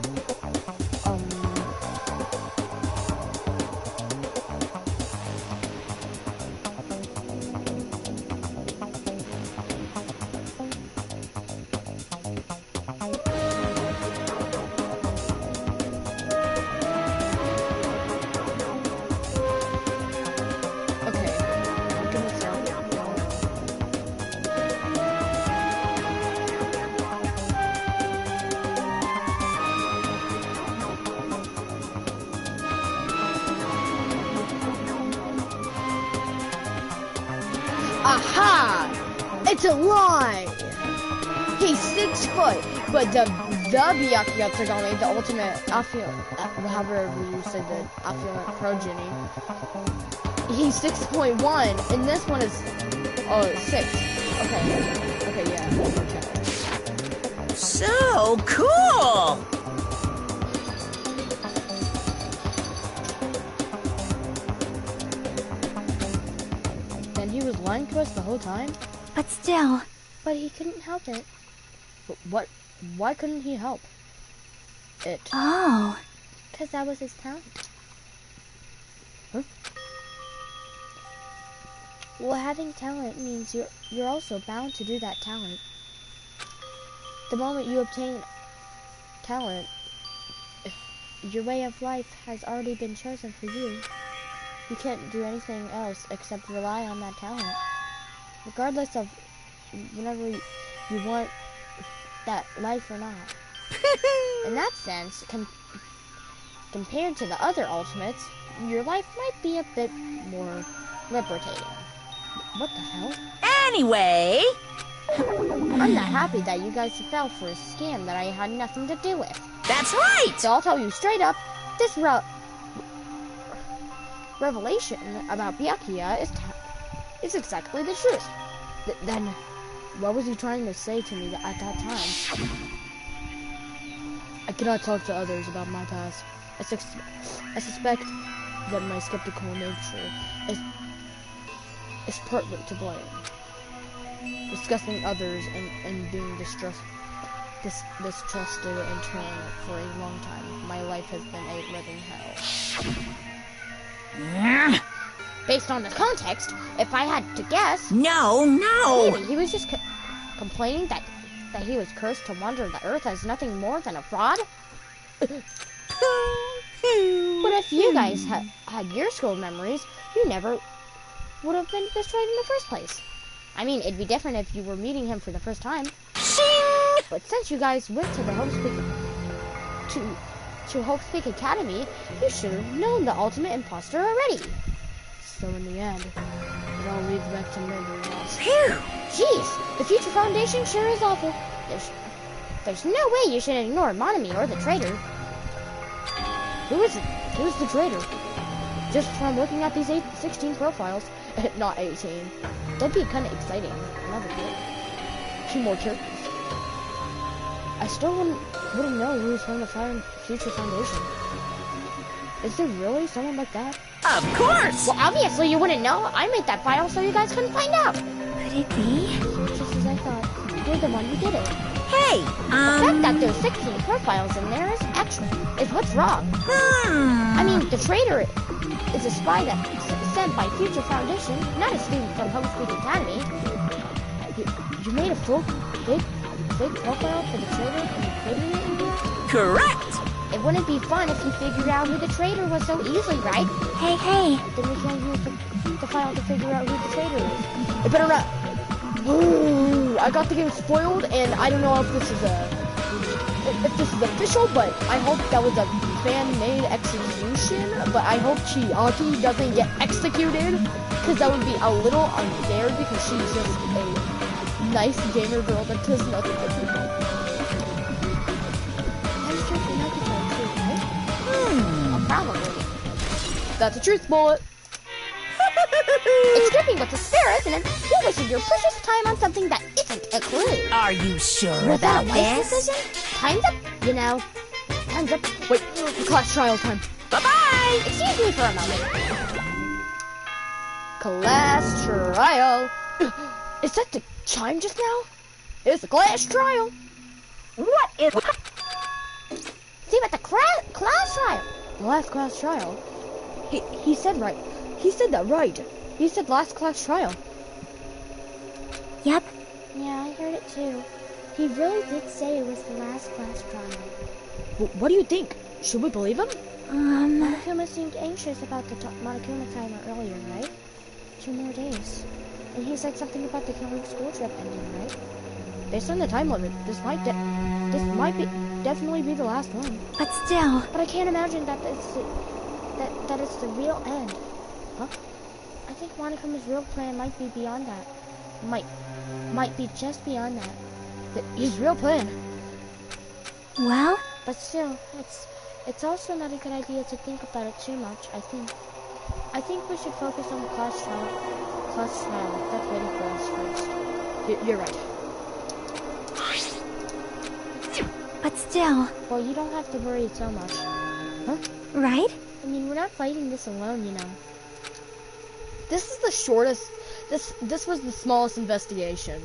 Aha! It's a lie! He's 6 foot, but the Byakuya Tsugami, the ultimate however you said the affluent progeny, he's 6.1, and this one is 6. Okay, yeah. Okay. So cool! Then he was lying to us the whole time? But still... But he couldn't help it. What? Why couldn't he help it? Oh. Because that was his talent. Huh? Well, having talent means you're also bound to do that talent. The moment you obtain talent, your way of life has already been chosen for you. You can't do anything else except rely on that talent. Regardless of whenever you want that life or not. In that sense, compared to the other ultimates, your life might be a bit more liberating. What the hell? Anyway... I'm not happy that you guys fell for a scam that I had nothing to do with. That's right! So I'll tell you straight up, this revelation about Byakuya is exactly the truth. Then, what was he trying to say to me at that time? I cannot talk to others about my past. I suspect that my skeptical nature is partly to blame. Discussing others and being distrusted in turn for a long time. My life has been a living hell. Based on the context, if I had to guess... No! Maybe he was just complaining that he was cursed to wander the earth as nothing more than a fraud? But if you guys had your school memories, you never would have been betrayed in the first place. I mean, it'd be different if you were meeting him for the first time. Shing! But since you guys went to the Hope's Academy, you should have known the ultimate imposter already. So in the end, it all leads back to memory loss. Phew! Jeez, the Future Foundation sure is awful. There's no way you should ignore Monami or the traitor. Who is it? Who's the traitor? Just from looking at these 16 profiles, not 18. That'd be kind of exciting. Another bit. 2 more characters. I still wouldn't know who's from the Future Foundation. Is there really someone like that? Of course! Well, obviously you wouldn't know. I made that file so you guys couldn't find out. Could it be? Just as I thought. You're the one who did it. Hey, The fact that there's 16 profiles in there is what's wrong. I mean, the traitor is a spy that's sent by Future Foundation, not a student from Hope's Academy. You made a fake profile for the traitor and included it in here? Correct! It wouldn't be fun if you figured out who the traitor was so easily, right? Hey. Then we can't use the file to figure out who the traitor is. It better not. Ooh, I got the game spoiled, and I don't know if this is official, but I hope that was a fan-made execution. But I hope Chiaki doesn't get executed, because that would be a little unfair, because she's just a nice gamer girl that does nothing but people. Probably. That's a truth bullet. It's dripping with the spirit, and you're wasting your precious time on something that isn't a clue. Are you sure Was that about a wise this? decision? Time's up. You know, time's up. Wait, class trial time. Bye-bye! Excuse me for a moment. Class trial. Is that the chime just now? It's the class trial. What is... See, but the class trial. The last class trial. He said right. He said that right. He said last class trial. Yep. Yeah, I heard it too. He really did say it was the last class trial. What do you think? Should we believe him? Monokuma seemed anxious about the Monokuma timer earlier, right? 2 more days. And he said something about the killing school trip ending, right? Based on the time limit, this might definitely be the last one. But still... But I can't imagine that it's the real end. Huh? I think Monokuma's real plan might be beyond that. might be just beyond that. His real plan. Well, But still, it's also not a good idea to think about it too much, I think. I think we should focus on the class trial that's waiting for us first. You're right. but still, Well, you don't have to worry so much. right? I mean, we're not fighting this alone, you know. This is the shortest. This was the smallest investigation.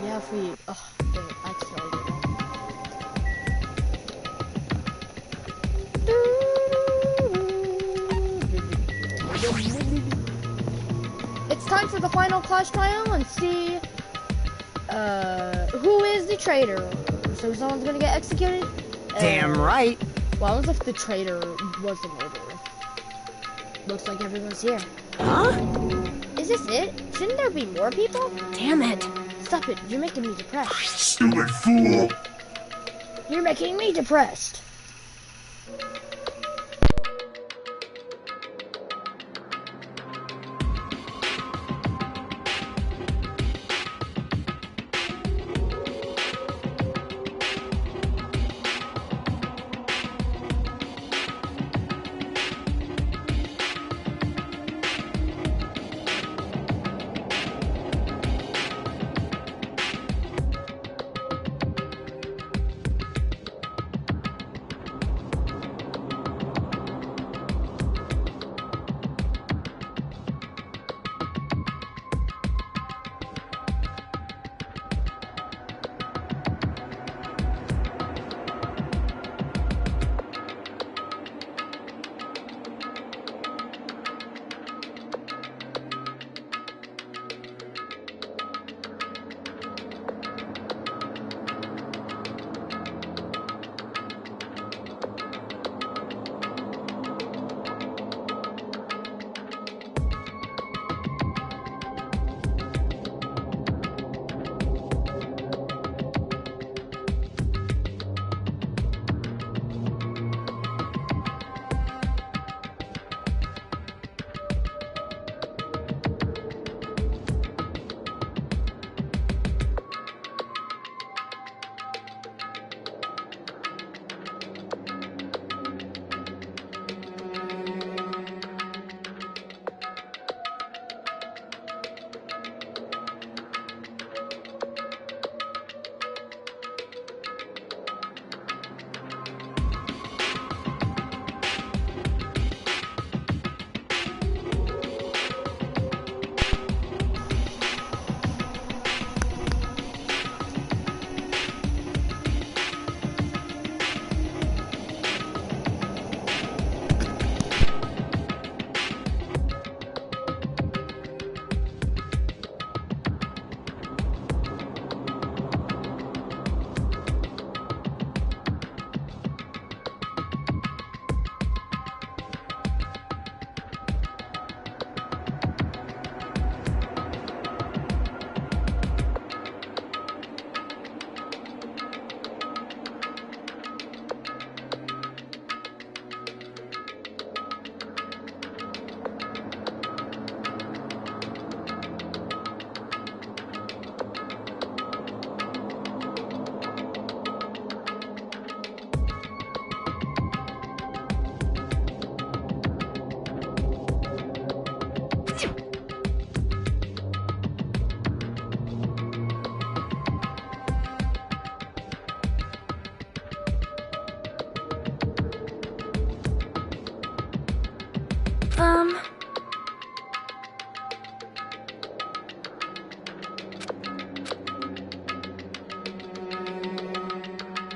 Yeah, if we. Oh, dang it, I spelled it. It's time for the final class trial and see who is the traitor. So someone's gonna get executed? Damn right. Well, as if the traitor was the murderer. Looks like everyone's here. Huh? Is this it? Shouldn't there be more people? Damn it. Stop it, you're making me depressed. Stupid fool! You're making me depressed.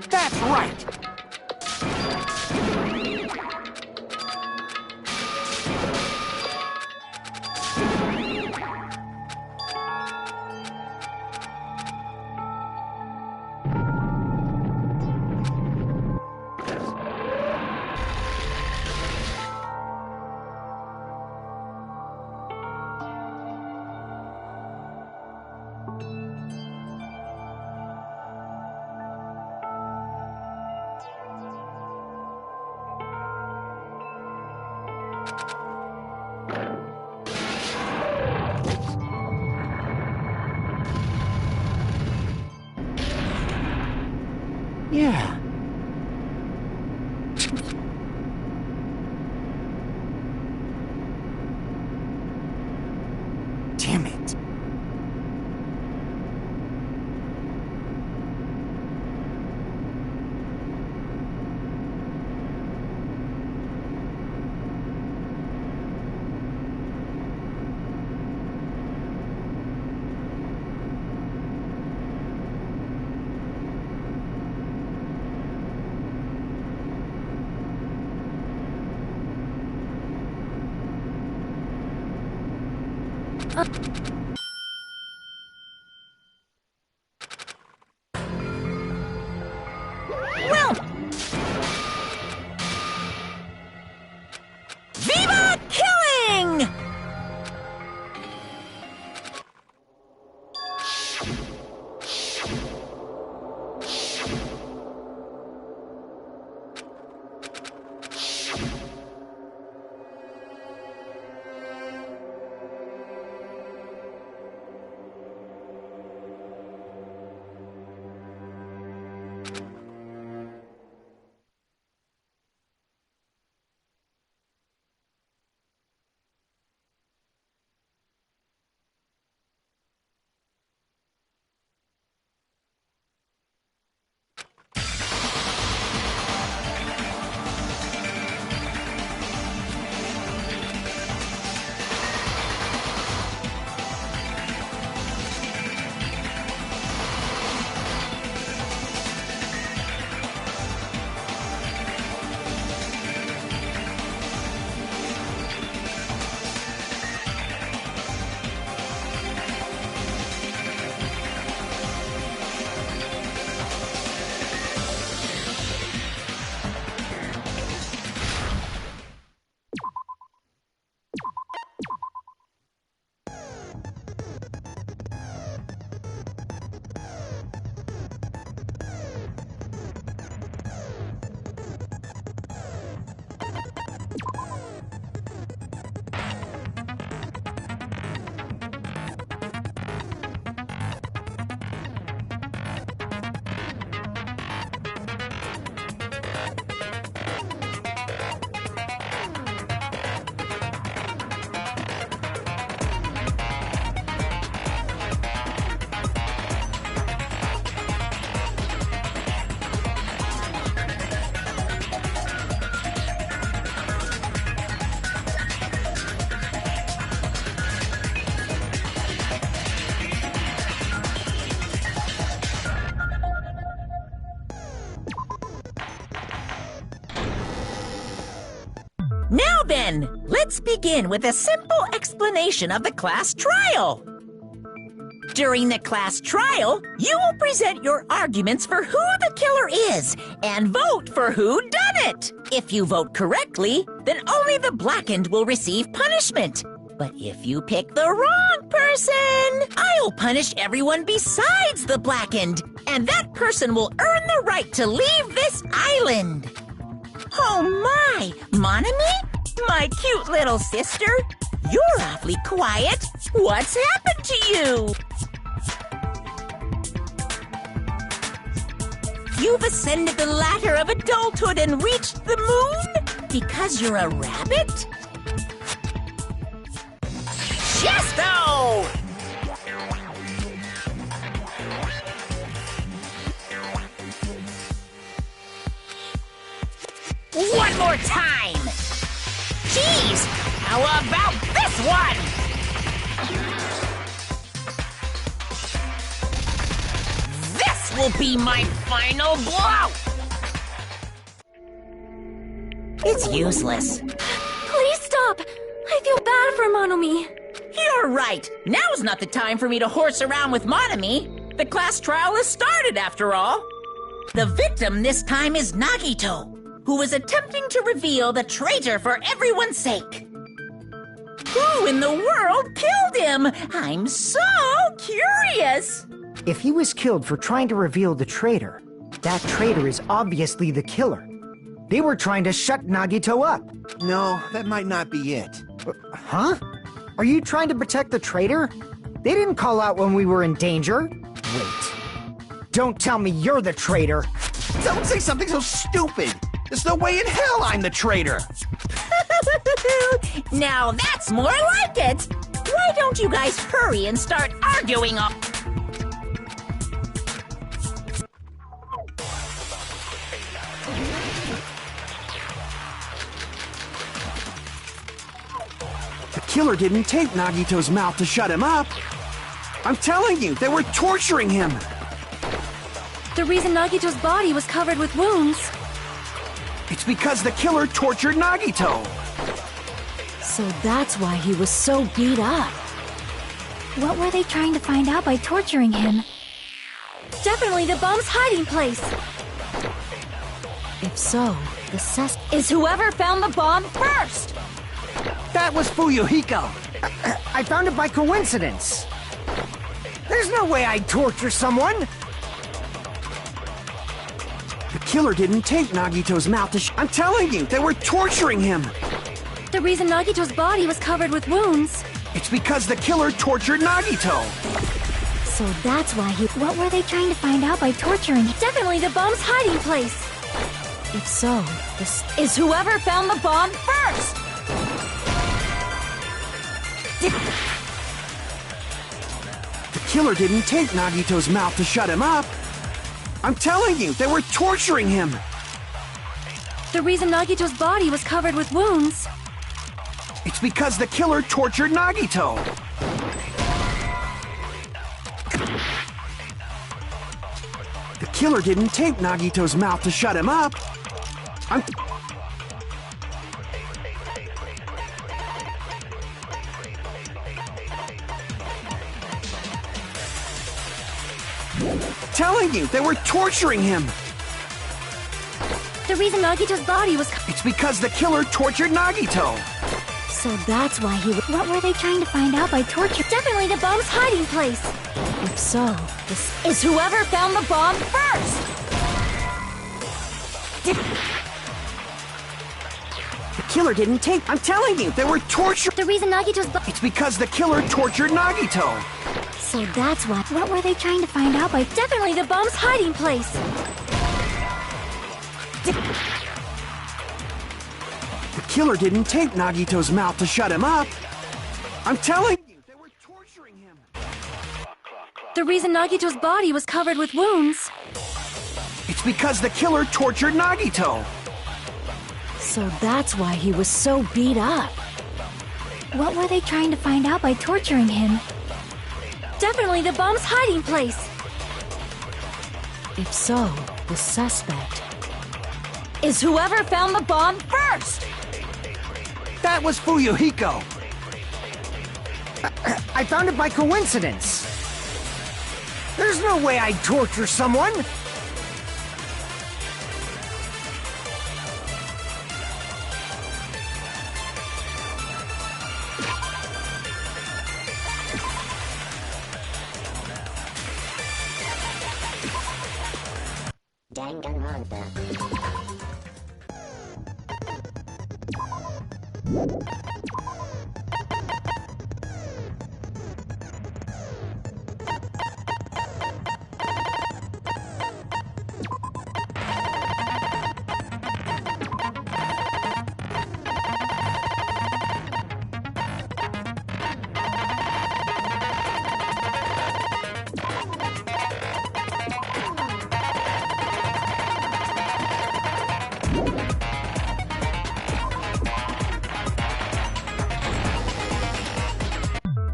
That's right! Yeah. Damn it. Well, Viva Killing! Now then, let's begin with a simple explanation of the class trial. During the class trial, you will present your arguments for who the killer is and vote for who done it. If you vote correctly, then only the blackened will receive punishment. But if you pick the wrong person, I'll punish everyone besides the blackened, and that person will earn the right to leave this island. Oh my, Monami? My cute little sister? You're awfully quiet. What's happened to you? You've ascended the ladder of adulthood and reached the moon? Because you're a rabbit? Chesto! One more time! Geez, how about this one? This will be my final blow! It's useless. Please stop! I feel bad for Monomi. You're right. Now's not the time for me to horse around with Monami. The class trial has started, after all. The victim this time is Nagito, who is attempting to reveal the traitor for everyone's sake. Who in the world killed him? I'm so curious. If he was killed for trying to reveal the traitor, that traitor is obviously the killer. They were trying to shut Nagito up. No, that might not be it. Huh? Are you trying to protect the traitor? They didn't call out when we were in danger. Wait. Don't tell me you're the traitor. Don't say something so stupid! There's no way in hell I'm the traitor! Now that's more like it! Why don't you guys hurry and start arguing up? The killer didn't tape Nagito's mouth to shut him up. I'm telling you, they were torturing him. The reason Nagito's body was covered with wounds. It's because the killer tortured Nagito. So that's why he was so beat up. What were they trying to find out by torturing him? Definitely the bomb's hiding place. If so, the suspect Is whoever found the bomb first! That was Fuyuhiko. I found it by coincidence. There's no way I'd torture someone. The killer didn't tape Nagito's mouth to I'm telling you, they were torturing him. The reason Nagito's body was covered with wounds. It's because the killer tortured Nagito. So that's why he... What were they trying to find out by torturing him? Definitely the bomb's hiding place. If so, this... Is whoever found the bomb first! The killer didn't tape Nagito's mouth to shut him up. I'm telling you, they were torturing him. The reason Nagito's body was covered with wounds. It's because the killer tortured Nagito. The killer didn't tape Nagito's mouth to shut him up. I'm telling you, they were torturing him. The reason Nagito's body was... It's because the killer tortured Nagito. So that's why he... What were they trying to find out by torture? Definitely the bomb's hiding place. If so, this... Is whoever found the bomb first! The killer didn't tape... I'm telling you, they were torturing... The reason Nagito's... It's because the killer tortured Nagito. So that's why... What were they trying to find out by... Definitely the bomb's hiding place. The killer didn't tape Nagito's mouth to shut him up. I'm telling you, they were torturing him. The reason Nagito's body was covered with wounds. It's because the killer tortured Nagito. So that's why he was so beat up. What were they trying to find out by torturing him? Definitely the bomb's hiding place. If so, the suspect... Is whoever found the bomb first! That was Fuyuhiko. I found it by coincidence. There's no way I'd torture someone. Danganronpa.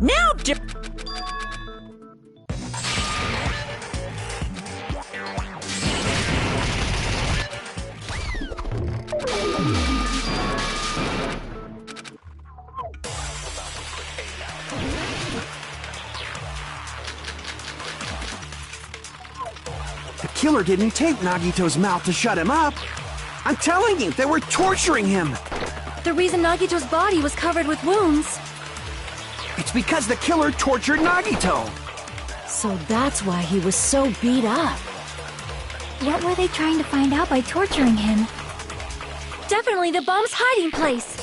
Now, The killer didn't tape Nagito's mouth to shut him up. I'm telling you, they were torturing him. The reason Nagito's body was covered with wounds. It's because the killer tortured Nagito. So that's why he was so beat up. What were they trying to find out by torturing him? Definitely the bomb's hiding place.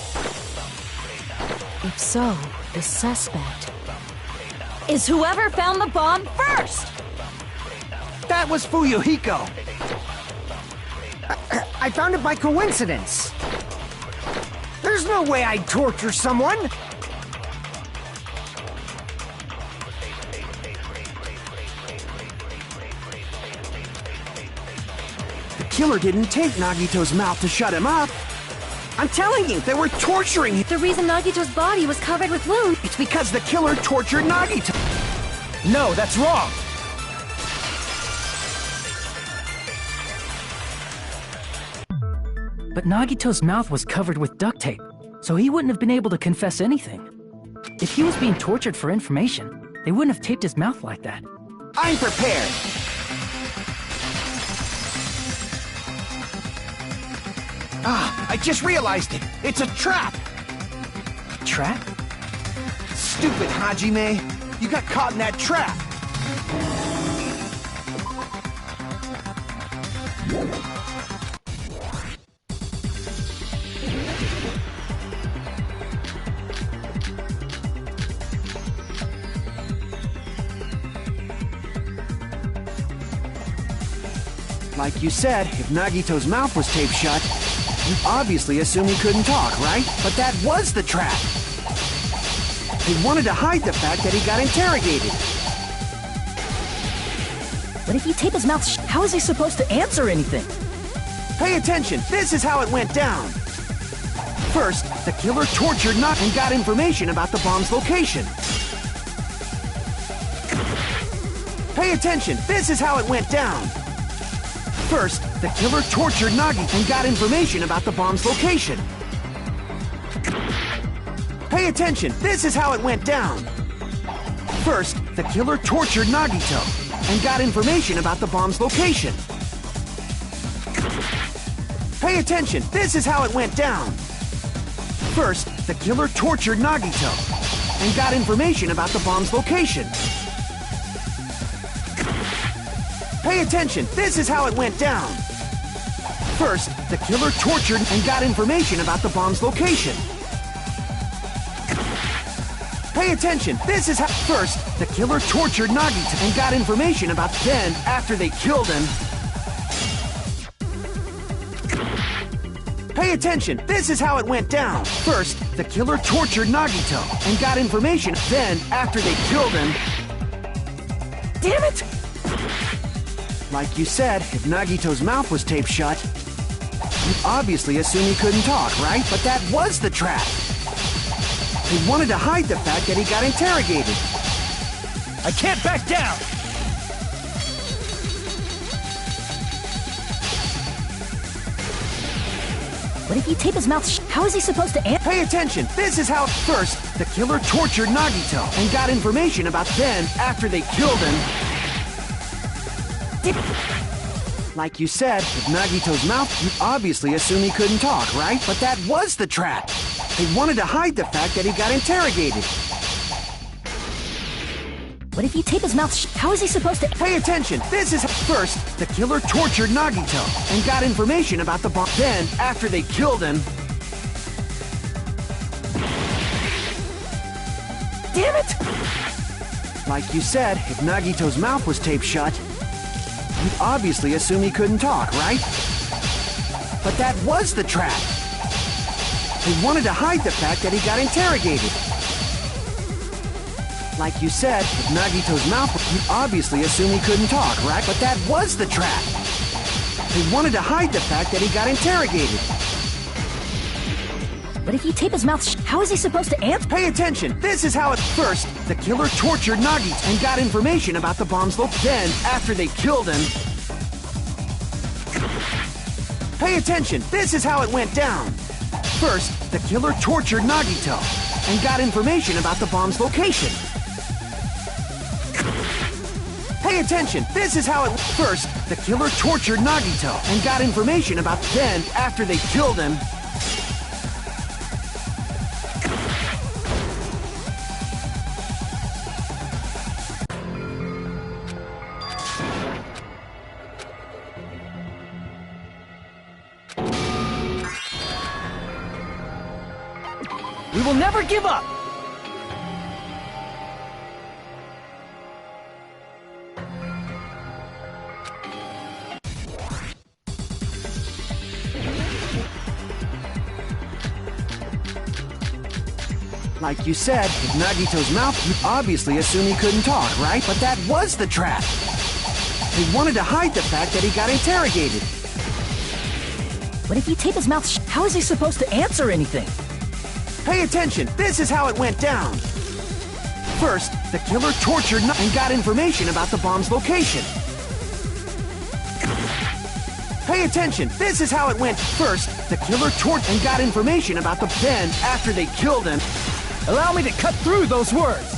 If so, the suspect... Is whoever found the bomb first! That was Fuyuhiko. I found it by coincidence. There's no way I'd torture someone. The killer didn't take Nagito's mouth to shut him up. I'm telling you, they were torturing him. The reason Nagito's body was covered with wounds. It's because the killer tortured Nagito. No, that's wrong! But Nagito's mouth was covered with duct tape, so he wouldn't have been able to confess anything. If he was being tortured for information, they wouldn't have taped his mouth like that. I'm prepared. Ah, I just realized it. It's a trap. Trap? Stupid Hajime. You got caught in that trap. Like you said, if Nagito's mouth was taped shut, you obviously assume he couldn't talk, right? But that was the trap. They wanted to hide the fact that he got interrogated. But if you tape his mouth how is he supposed to answer anything? Pay attention, this is how it went down. First, the killer tortured Nagito and got information about the bomb's location. Pay attention, this is how it went down. First, the killer tortured Nagito and got information about the bomb's location. Pay attention, this is how it went down. First, the killer tortured Nagito and got information about the bomb's location. Pay attention, this is how it went down. First, the killer tortured Nagito and got information about the bomb's location. Pay attention, this is how it went down. First, the killer tortured and got information about the bomb's location. Pay attention, this is how... First, the killer tortured Nagito and got information about... Then, after they killed him... Pay attention, this is how it went down. First, the killer tortured Nagito and got information. Then, after they killed him... Damn it! Like you said, if Nagito's mouth was taped shut, you obviously assume he couldn't talk, right? But that was the trap. They wanted to hide the fact that he got interrogated. I can't back down! But if you tape his mouth how is he supposed to answer? Pay attention, this is how... First, the killer tortured Nagito and got information about... Then, after they killed him... Like you said, with Nagito's mouth, you obviously assume he couldn't talk, right? But that was the trap. They wanted to hide the fact that he got interrogated. But if you tape his mouth how is he supposed to... Pay attention, this is... First, the killer tortured Nagito and got information about the bomb. Then, after they killed him... Damn it! Like you said, if Nagito's mouth was taped shut, you'd obviously assume he couldn't talk, right? But that was the trap. They wanted to hide the fact that he got interrogated. Like you said, with Nagito's mouth, you'd obviously assume he couldn't talk, right? But that was the trap. They wanted to hide the fact that he got interrogated. But if you tape his mouth how is he supposed to answer? Pay attention, this is how it... First, the killer tortured Nagito and got information about the bomb's location. Then, after they killed him... Pay attention, this is how it went down. First, the killer tortured Nagito and got information about the bomb's location. Pay attention, this is how it... First, the killer tortured Nagito and got information about... Then, after they killed him... We will never give up! Like you said, with Nagito's mouth, you obviously assume he couldn't talk, right? But that was the trap. They wanted to hide the fact that he got interrogated. But if you tape his mouth how is he supposed to answer anything? Pay attention, this is how it went down. First, the killer tortured and got information about the bomb's location. Pay attention, this is how it went. First, the killer tortured and got information about the... Then, after they killed him... Allow me to cut through those words!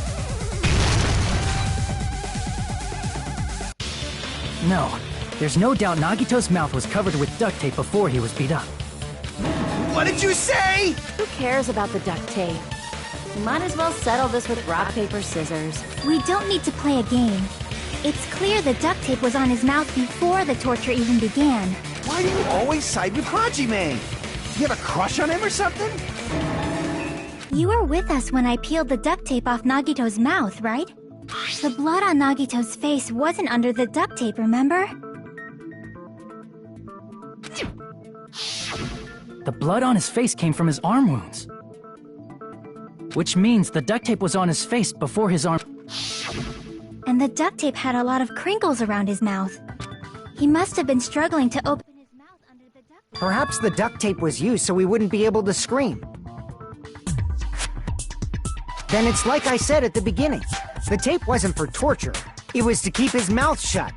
No, there's no doubt Nagito's mouth was covered with duct tape before he was beat up. What did you say? Who cares about the duct tape? You might as well settle this with rock, paper, scissors. We don't need to play a game. It's clear the duct tape was on his mouth before the torture even began. Why do you always side with Hajime? You have a crush on him or something? You were with us when I peeled the duct tape off Nagito's mouth, right? The blood on Nagito's face wasn't under the duct tape, remember? The blood on his face came from his arm wounds. Which means the duct tape was on his face before his arm... And the duct tape had a lot of crinkles around his mouth. He must have been struggling to open his mouth under the duct tape. Perhaps the duct tape was used so he wouldn't be able to scream. Then it's like I said at the beginning. The tape wasn't for torture. It was to keep his mouth shut.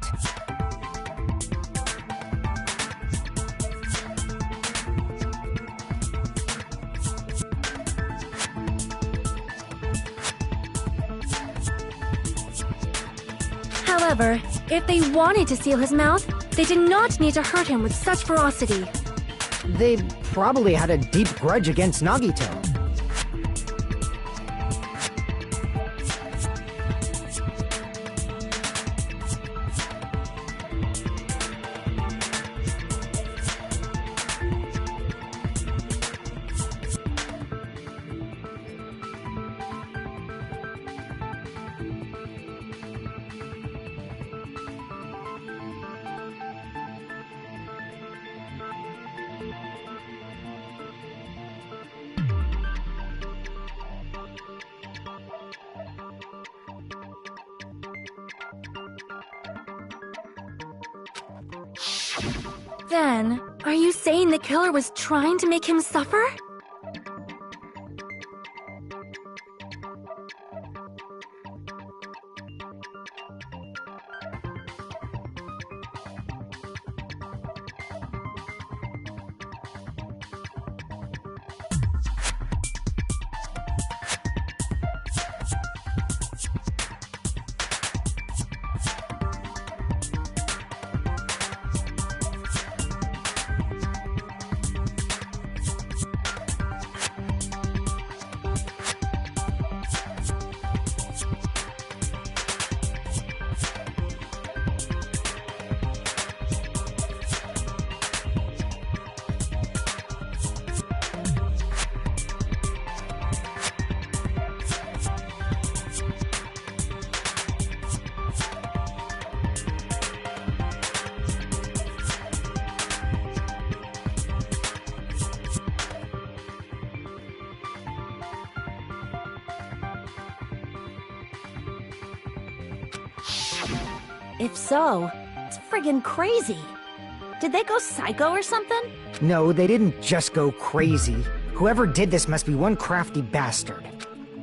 However, if they wanted to seal his mouth, they did not need to hurt him with such ferocity. They probably had a deep grudge against Nagito. Then, are you saying the killer was trying to make him suffer? If so, it's friggin' crazy. Did they go psycho or something? No, they didn't just go crazy. Whoever did this must be one crafty bastard.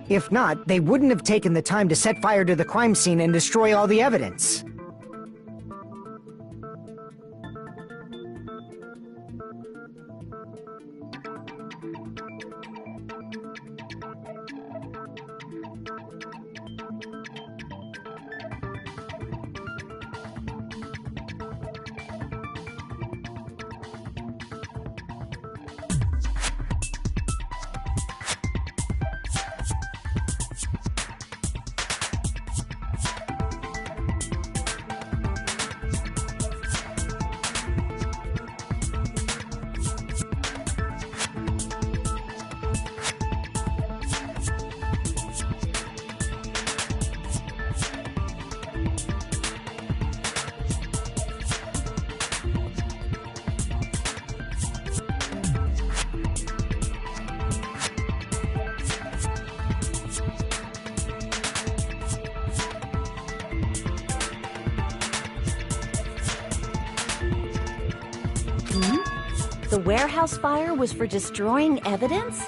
If not, they wouldn't have taken the time to set fire to the crime scene and destroy all the evidence. the warehouse fire was for destroying evidence?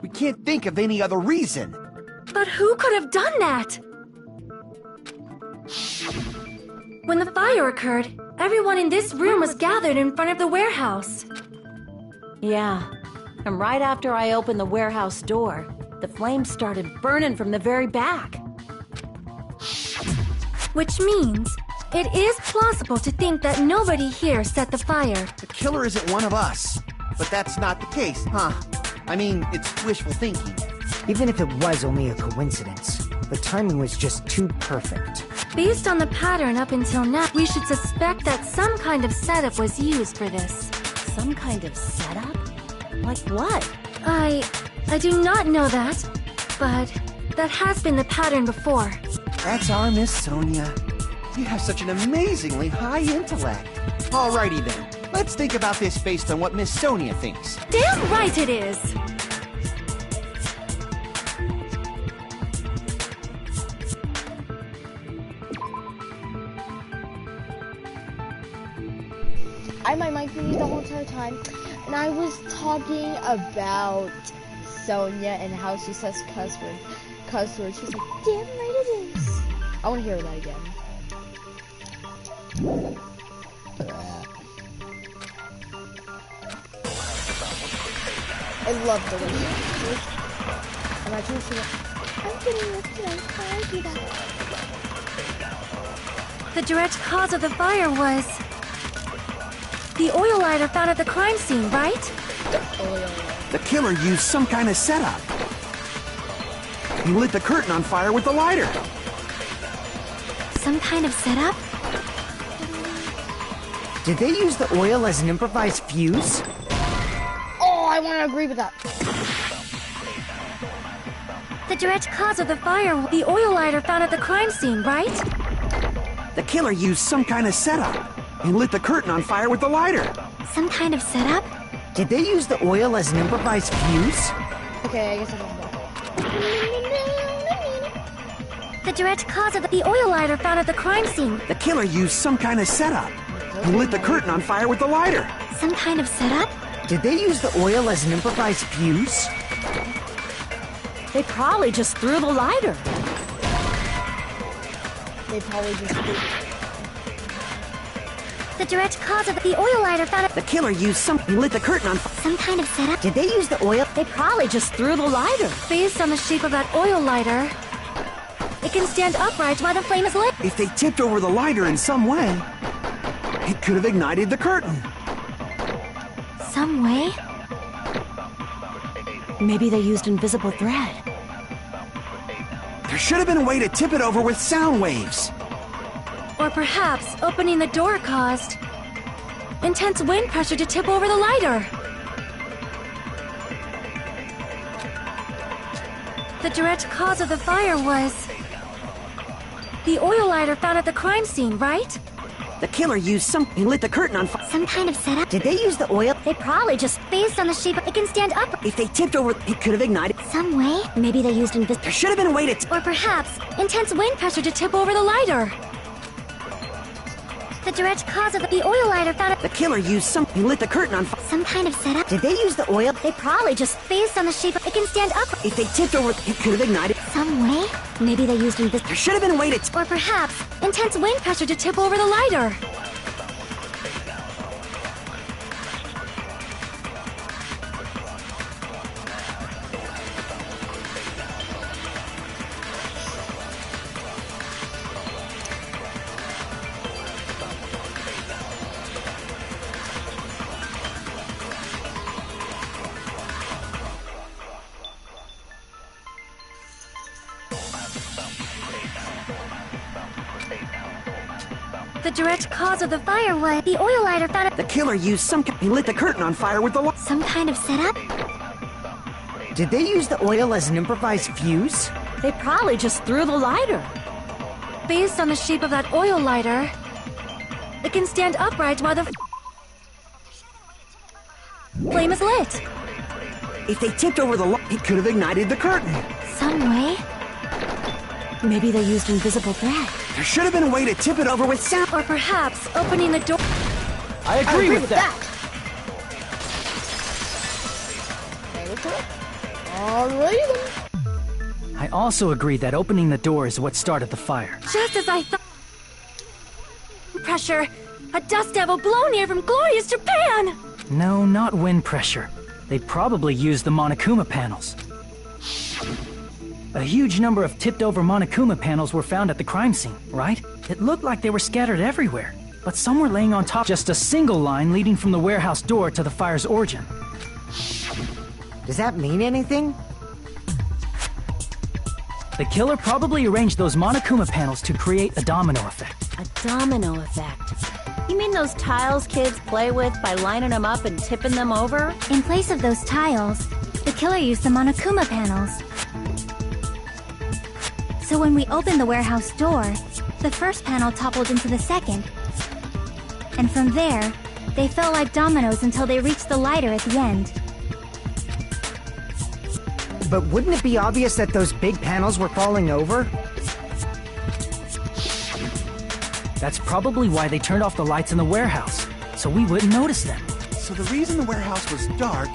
We can't think of any other reason. But who could have done that? When the fire occurred, everyone in this room was gathered in front of the warehouse. Yeah, and right after I opened the warehouse door, the flames started burning from the very back. Which means it is plausible to think that nobody here set the fire. The killer isn't one of us. But that's not the case, huh? I mean, it's wishful thinking. Even if it was only a coincidence, the timing was just too perfect. Based on the pattern up until now, we should suspect that some kind of setup was used for this. Some kind of setup? Like what? I do not know that, but that has been the pattern before. That's our Miss Sonia. You have such an amazingly high intellect. Alrighty then. Let's think about this based on what Miss Sonia thinks. Damn right it is! I had my mic muted the whole entire time, and I was talking about Sonia and how she says cuss words. She's like, damn right it is. I want to hear that again. I love the way she is. Imagine she was, I'm getting this tonight. How do I do that? The direct cause of the fire was the oil lighter found at the crime scene, right? The killer used some kind of setup. He lit the curtain on fire with the lighter. Some kind of setup? Did they use the oil as an improvised fuse? Oh, I want to agree with that. The direct cause of the fire, the oil lighter found at the crime scene, right? The killer used some kind of setup. He lit the curtain on fire with the lighter. Some kind of setup? Did they use the oil as an improvised fuse? Okay, I guess I can go. The direct cause of the oil lighter found at the crime scene. The killer used some kind of setup. He lit the curtain on fire with the lighter. Some kind of setup? Did they use the oil as an improvised fuse? They probably just threw the lighter. They probably just did. The direct cause of the oil lighter found at The killer used some... He lit the curtain on... some kind of setup? Did they use the oil? They probably just threw the lighter. Based on the shape of that oil lighter, it can stand upright while the flame is lit. If they tipped over the lighter in some way, it could have ignited the curtain. Some way? Maybe they used invisible thread. There should have been a way to tip it over with sound waves. Or perhaps opening the door caused intense wind pressure to tip over the lighter. The direct cause of the fire was the oil lighter found at the crime scene, right? The killer used some... He lit the curtain on fire. Some kind of setup? Did they use the oil? They probably just, based on the shape, it can stand up. If they tipped over, it could have ignited. Some way? Maybe they used There should have been a way to... or perhaps intense wind pressure to tip over the lighter. The direct cause of the oil lighter found at The killer used some... He lit the curtain on fire. some kind of setup. Did they use the oil? They probably just, based on the shape, it can stand up. If they tipped over, it could have ignited. Some way? Maybe they used There should have been a way to... or perhaps intense wind pressure to tip over the lighter. The direct cause of the fire was the oil lighter found at The killer used some... He lit the curtain on fire with the light. some kind of setup. Did they use the oil as an improvised fuse? They probably just threw the lighter. Based on the shape of that oil lighter, it can stand upright while the flame is lit. If they tipped over the light, it could have ignited the curtain. Some way? Maybe they used invisible thread. There should have been a way to tip it over with sound. Or perhaps opening the door. I agree with that. Alrighty then. I also agree that opening the door is what started the fire. Just as I thought. Pressure! A dust devil blown here from glorious Japan! No, not wind pressure. They probably used the Monokuma panels. A huge number of tipped-over Monokuma panels were found at the crime scene, right? It looked like they were scattered everywhere, but some were laying on top. Just a single line leading from the warehouse door to the fire's origin. Does that mean anything? The killer probably arranged those Monokuma panels to create a domino effect. A domino effect. You mean those tiles kids play with by lining them up and tipping them over? In place of those tiles, the killer used the Monokuma panels. So when we opened the warehouse door, the first panel toppled into the second. And from there, they fell like dominoes until they reached the lighter at the end. But wouldn't it be obvious that those big panels were falling over? That's probably why they turned off the lights in the warehouse, so we wouldn't notice them. So the reason the warehouse was dark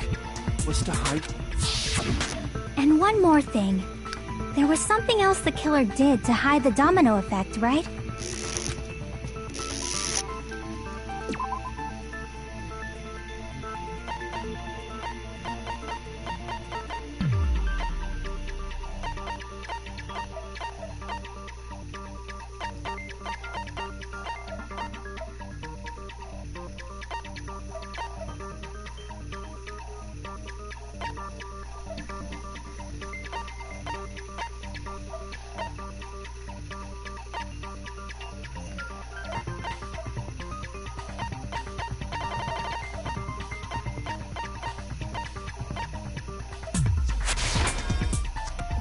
was to hide... And one more thing. There was something else the killer did to hide the domino effect, right?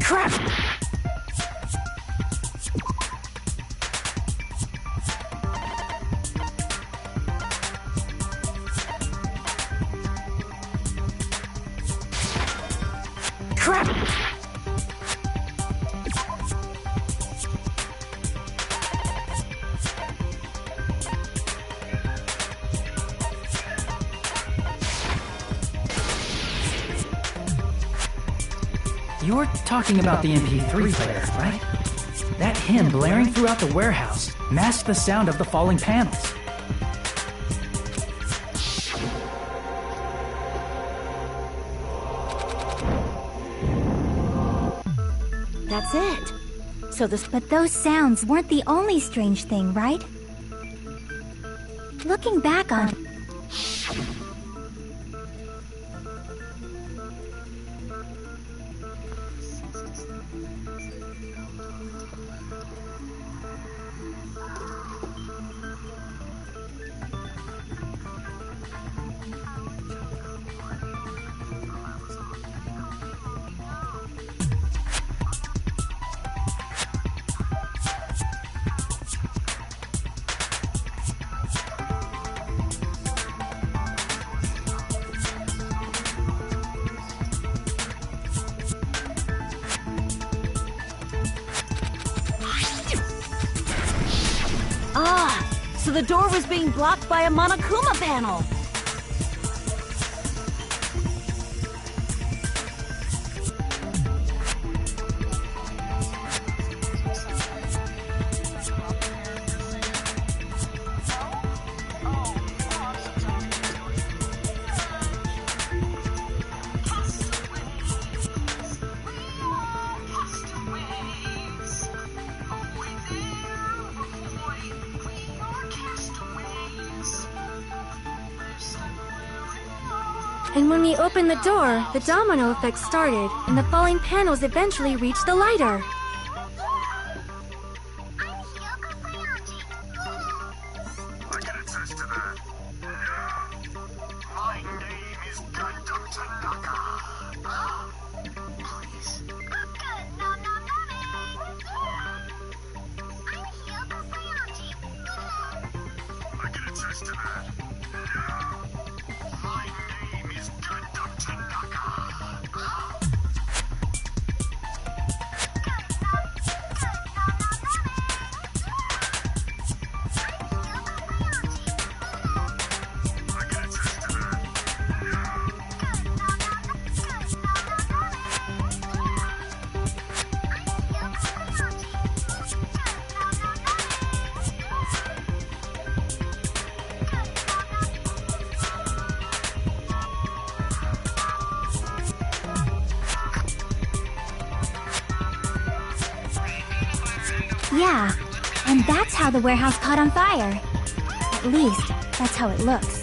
Crap! Crap! You're talking about the MP3 player, right? That hymn blaring throughout the warehouse masked the sound of the falling panels. That's it. But those sounds weren't the only strange thing, right? Looking back on... So the door was being blocked by a Monokuma panel. And when we opened the door, the domino effect started, and the falling panels eventually reached the lighter. I can attest to that. My name is Conductor Naka. Yeah, and that's how the warehouse caught on fire. At least, that's how it looks.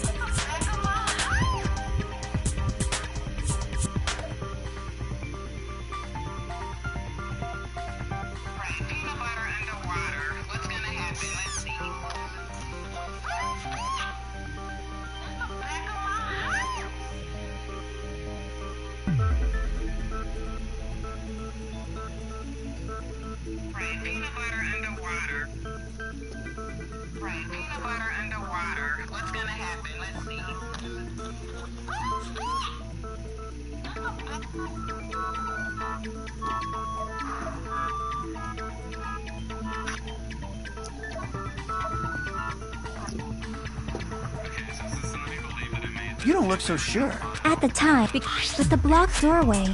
You don't look so sure. At the time, with the blocked doorway,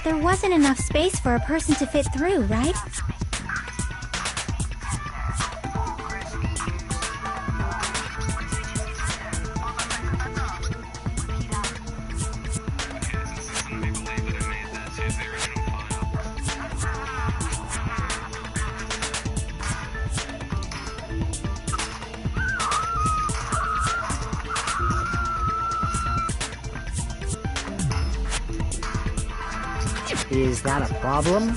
there wasn't enough space for a person to fit through, right? Is that a problem?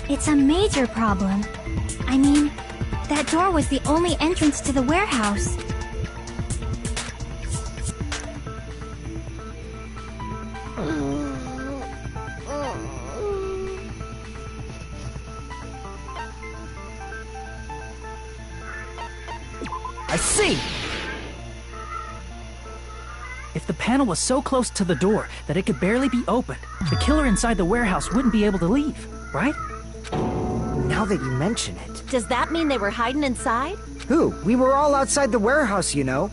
It's a major problem. I mean, that door was the only entrance to the warehouse. I see! If the panel was so close to the door that it could barely be opened, the killer inside the warehouse wouldn't be able to leave, right? Now that you mention it. Does that mean they were hiding inside? Who? We were all outside the warehouse, you know.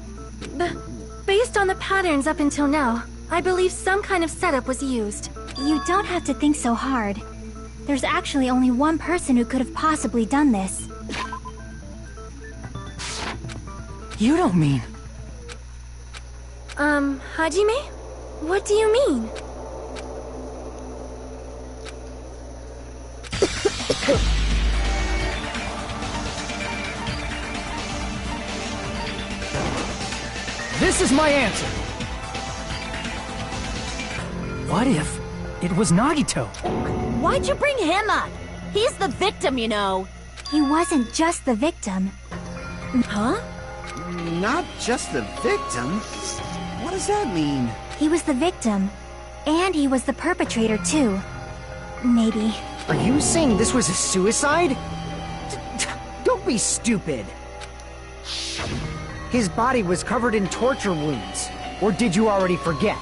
Based on the patterns up until now, I believe some kind of setup was used. You don't have to think so hard. There's actually only one person who could have possibly done this. You don't mean... Hajime? What do you mean? This is my answer! What if it was Nagito? Why'd you bring him up? He's the victim, you know. He wasn't just the victim. Huh? Not just the victim? What does that mean? He was the victim. And he was the perpetrator, too. Maybe. Are you saying this was a suicide? Don't be stupid. His body was covered in torture wounds. Or did you already forget?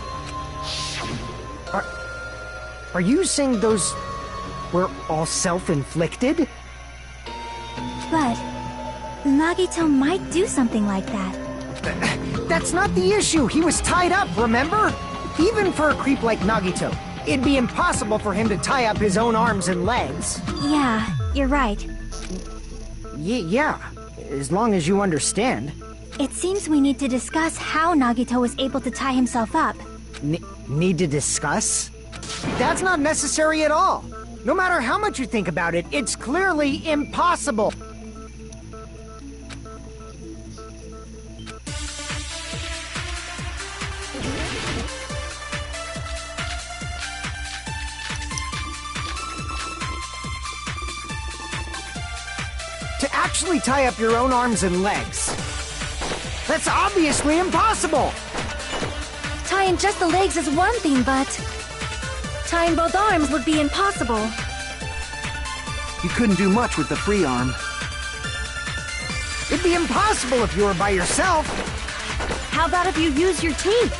Are you saying those were all self-inflicted? But Nagito might do something like that. That's not the issue. He was tied up, remember? Even for a creep like Nagito, it'd be impossible for him to tie up his own arms and legs. Yeah, you're right. Yeah, as long as you understand. It seems we need to discuss how Nagito was able to tie himself up. Need to discuss? That's not necessary at all. No matter how much you think about it, it's clearly impossible. To actually tie up your own arms and legs. That's obviously impossible! Tying just the legs is one thing, but tying both arms would be impossible. You couldn't do much with the free arm. It'd be impossible if you were by yourself. How about if you use your teeth?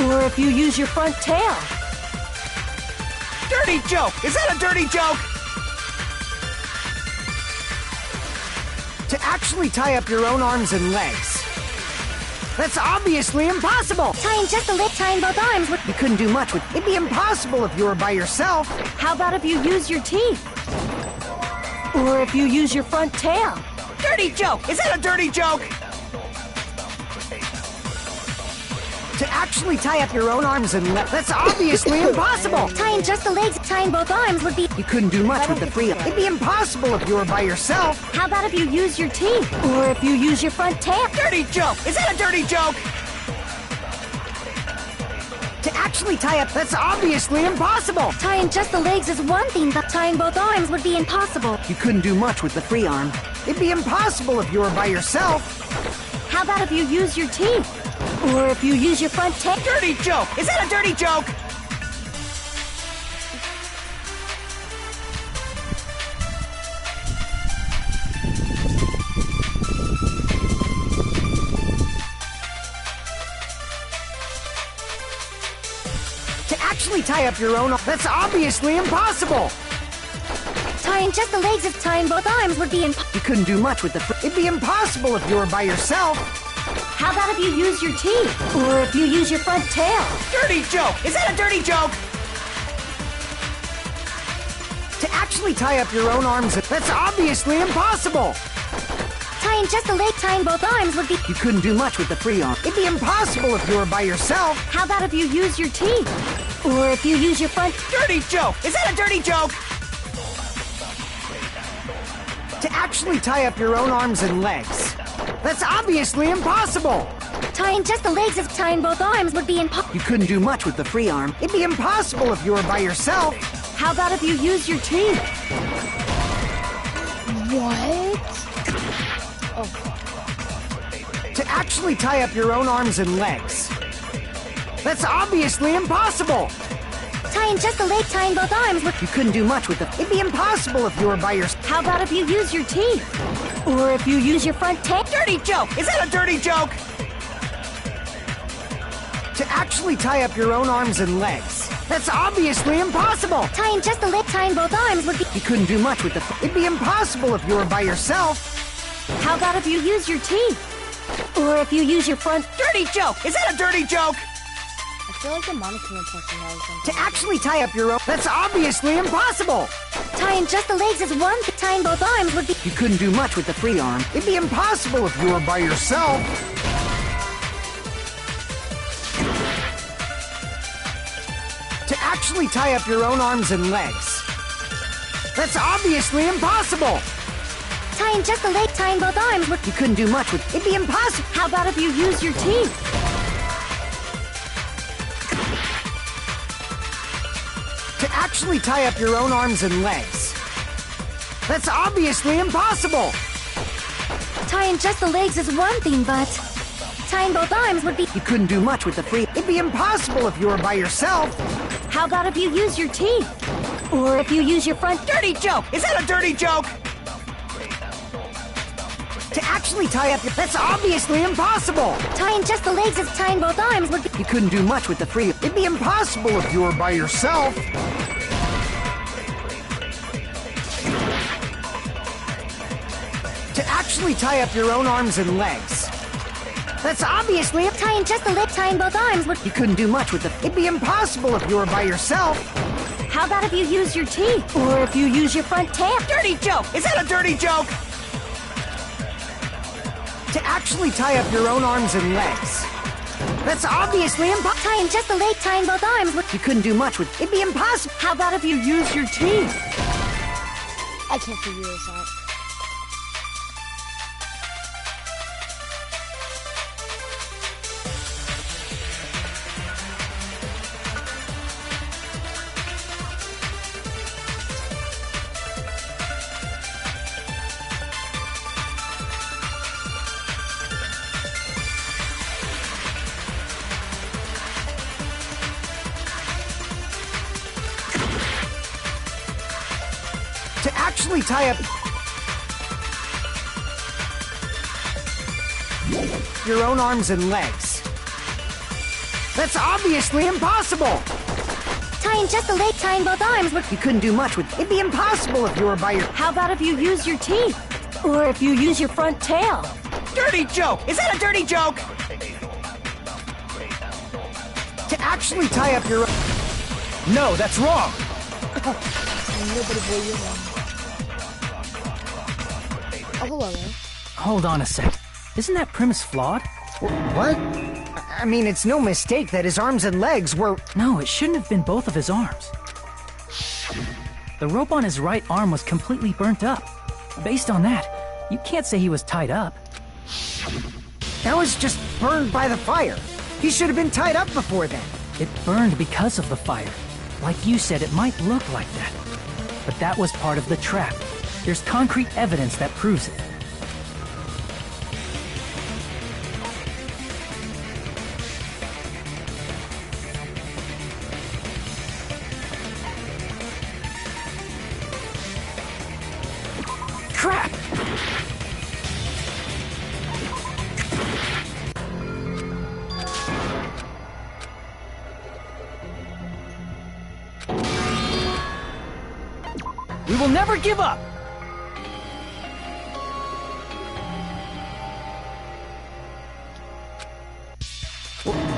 Or if you use your front tail? Dirty joke! Is that a dirty joke? To actually tie up your own arms and legs. That's obviously impossible! Tying just a leg, tying both arms would... You couldn't do much with... It'd be impossible if you were by yourself. How about if you use your teeth? Or if you use your front tail? Dirty joke! Is that a dirty joke? To actually tie up your own arms and legs. That's obviously impossible! Tying just the legs, tying both arms would be... You couldn't do much with the free... It'd be impossible if you were by yourself. How about if you use your teeth? Or if you use your front tail? Dirty joke! Is that a dirty joke? To actually tie up... That's obviously impossible! Tying just the legs is one thing, but tying both arms would be impossible. You couldn't do much with the free arm. It'd be impossible if you were by yourself. How about if you use your teeth? Or if you use your front tail? Dirty joke! Is that a dirty joke? To actually tie up your own... That's obviously impossible! Tying just the legs is tying both arms would be impossible. You couldn't do much with the... It'd be impossible if you were by yourself. How about if you use your teeth? Or if you use your front tail? Dirty joke! Is that a dirty joke? To actually tie up your own arms... That's obviously impossible! Tying just the leg, tying both arms would be... You couldn't do much with the free arm. It'd be impossible if you were by yourself. How about if you use your teeth? Or if you use your front... Dirty joke! Is that a dirty joke? To actually tie up your own arms and legs. That's obviously impossible! Tying just the legs is tying both arms would be impossible. You couldn't do much with the free arm. It'd be impossible if you were by yourself. How about if you use your teeth? What? Oh. To actually tie up your own arms and legs. That's obviously impossible! Tying just the leg, tying both arms would... You couldn't do much with it. It'd be impossible if you were by yourself. How about if you use your teeth? Or if you use your front tail? Dirty joke! Is that a dirty joke? To actually tie up your own arms and legs. That's obviously impossible! Tying just the leg, tying both arms would be... You couldn't do much with it. It'd be impossible if you were by yourself. How about if you use your teeth? Or if you use your front... Dirty joke! Is that a dirty joke? I feel like the Monocular person knows something. To actually tie up your own... That's obviously impossible! Tying just the legs is one thing, tying both arms would be... You couldn't do much with the free arm. It'd be impossible if you were by yourself. To actually tie up your own arms and legs. That's obviously impossible! Tying just the leg, tying both arms would... You couldn't do much with... It'd be impossible! How about if you use your teeth? To actually tie up your own arms and legs. That's obviously impossible! Tying just the legs is one thing, but... tying both arms would be... You couldn't do much with the free... It'd be impossible if you were by yourself. How about if you use your teeth? Or if you use your front... Dirty joke! Is that a dirty joke? To actually tie up your... That's obviously impossible! Tying just the legs is tying both arms would be... You couldn't do much with the free... It'd be impossible if you were by yourself. To actually tie up your own arms and legs. That's obviously... Tying just the leg, tying both arms would... You couldn't do much with it. It'd be impossible if you were by yourself. How about if you use your teeth? Or if you use your front tail? Dirty joke! Is that a dirty joke? To actually tie up your own arms and legs. That's obviously impossible. Tying just the leg, tying both arms would... You couldn't do much with... It'd be impossible. How about if you use your teeth? I can't figure this out. To actually tie up... your own arms and legs. That's obviously impossible! Tying just a leg, tying both arms would... You couldn't do much with... It'd be impossible if you were by your... How about if you use your teeth? Or if you use your front tail? Dirty joke! Is that a dirty joke? To actually tie up your... No, that's wrong! Oh, hello there. Hold on a sec. Isn't that premise flawed? What? I mean, it's no mistake that his arms and legs were... No, it shouldn't have been both of his arms. The rope on his right arm was completely burnt up. Based on that, you can't say he was tied up. That was just burned by the fire. He should have been tied up before then. It burned because of the fire. Like you said, it might look like that. But that was part of the trap. There's concrete evidence that proves it. Crap! We will never give up!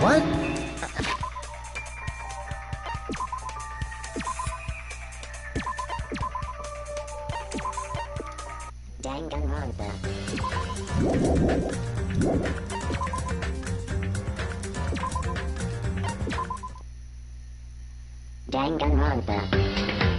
What? Danganronpa. Danganronpa.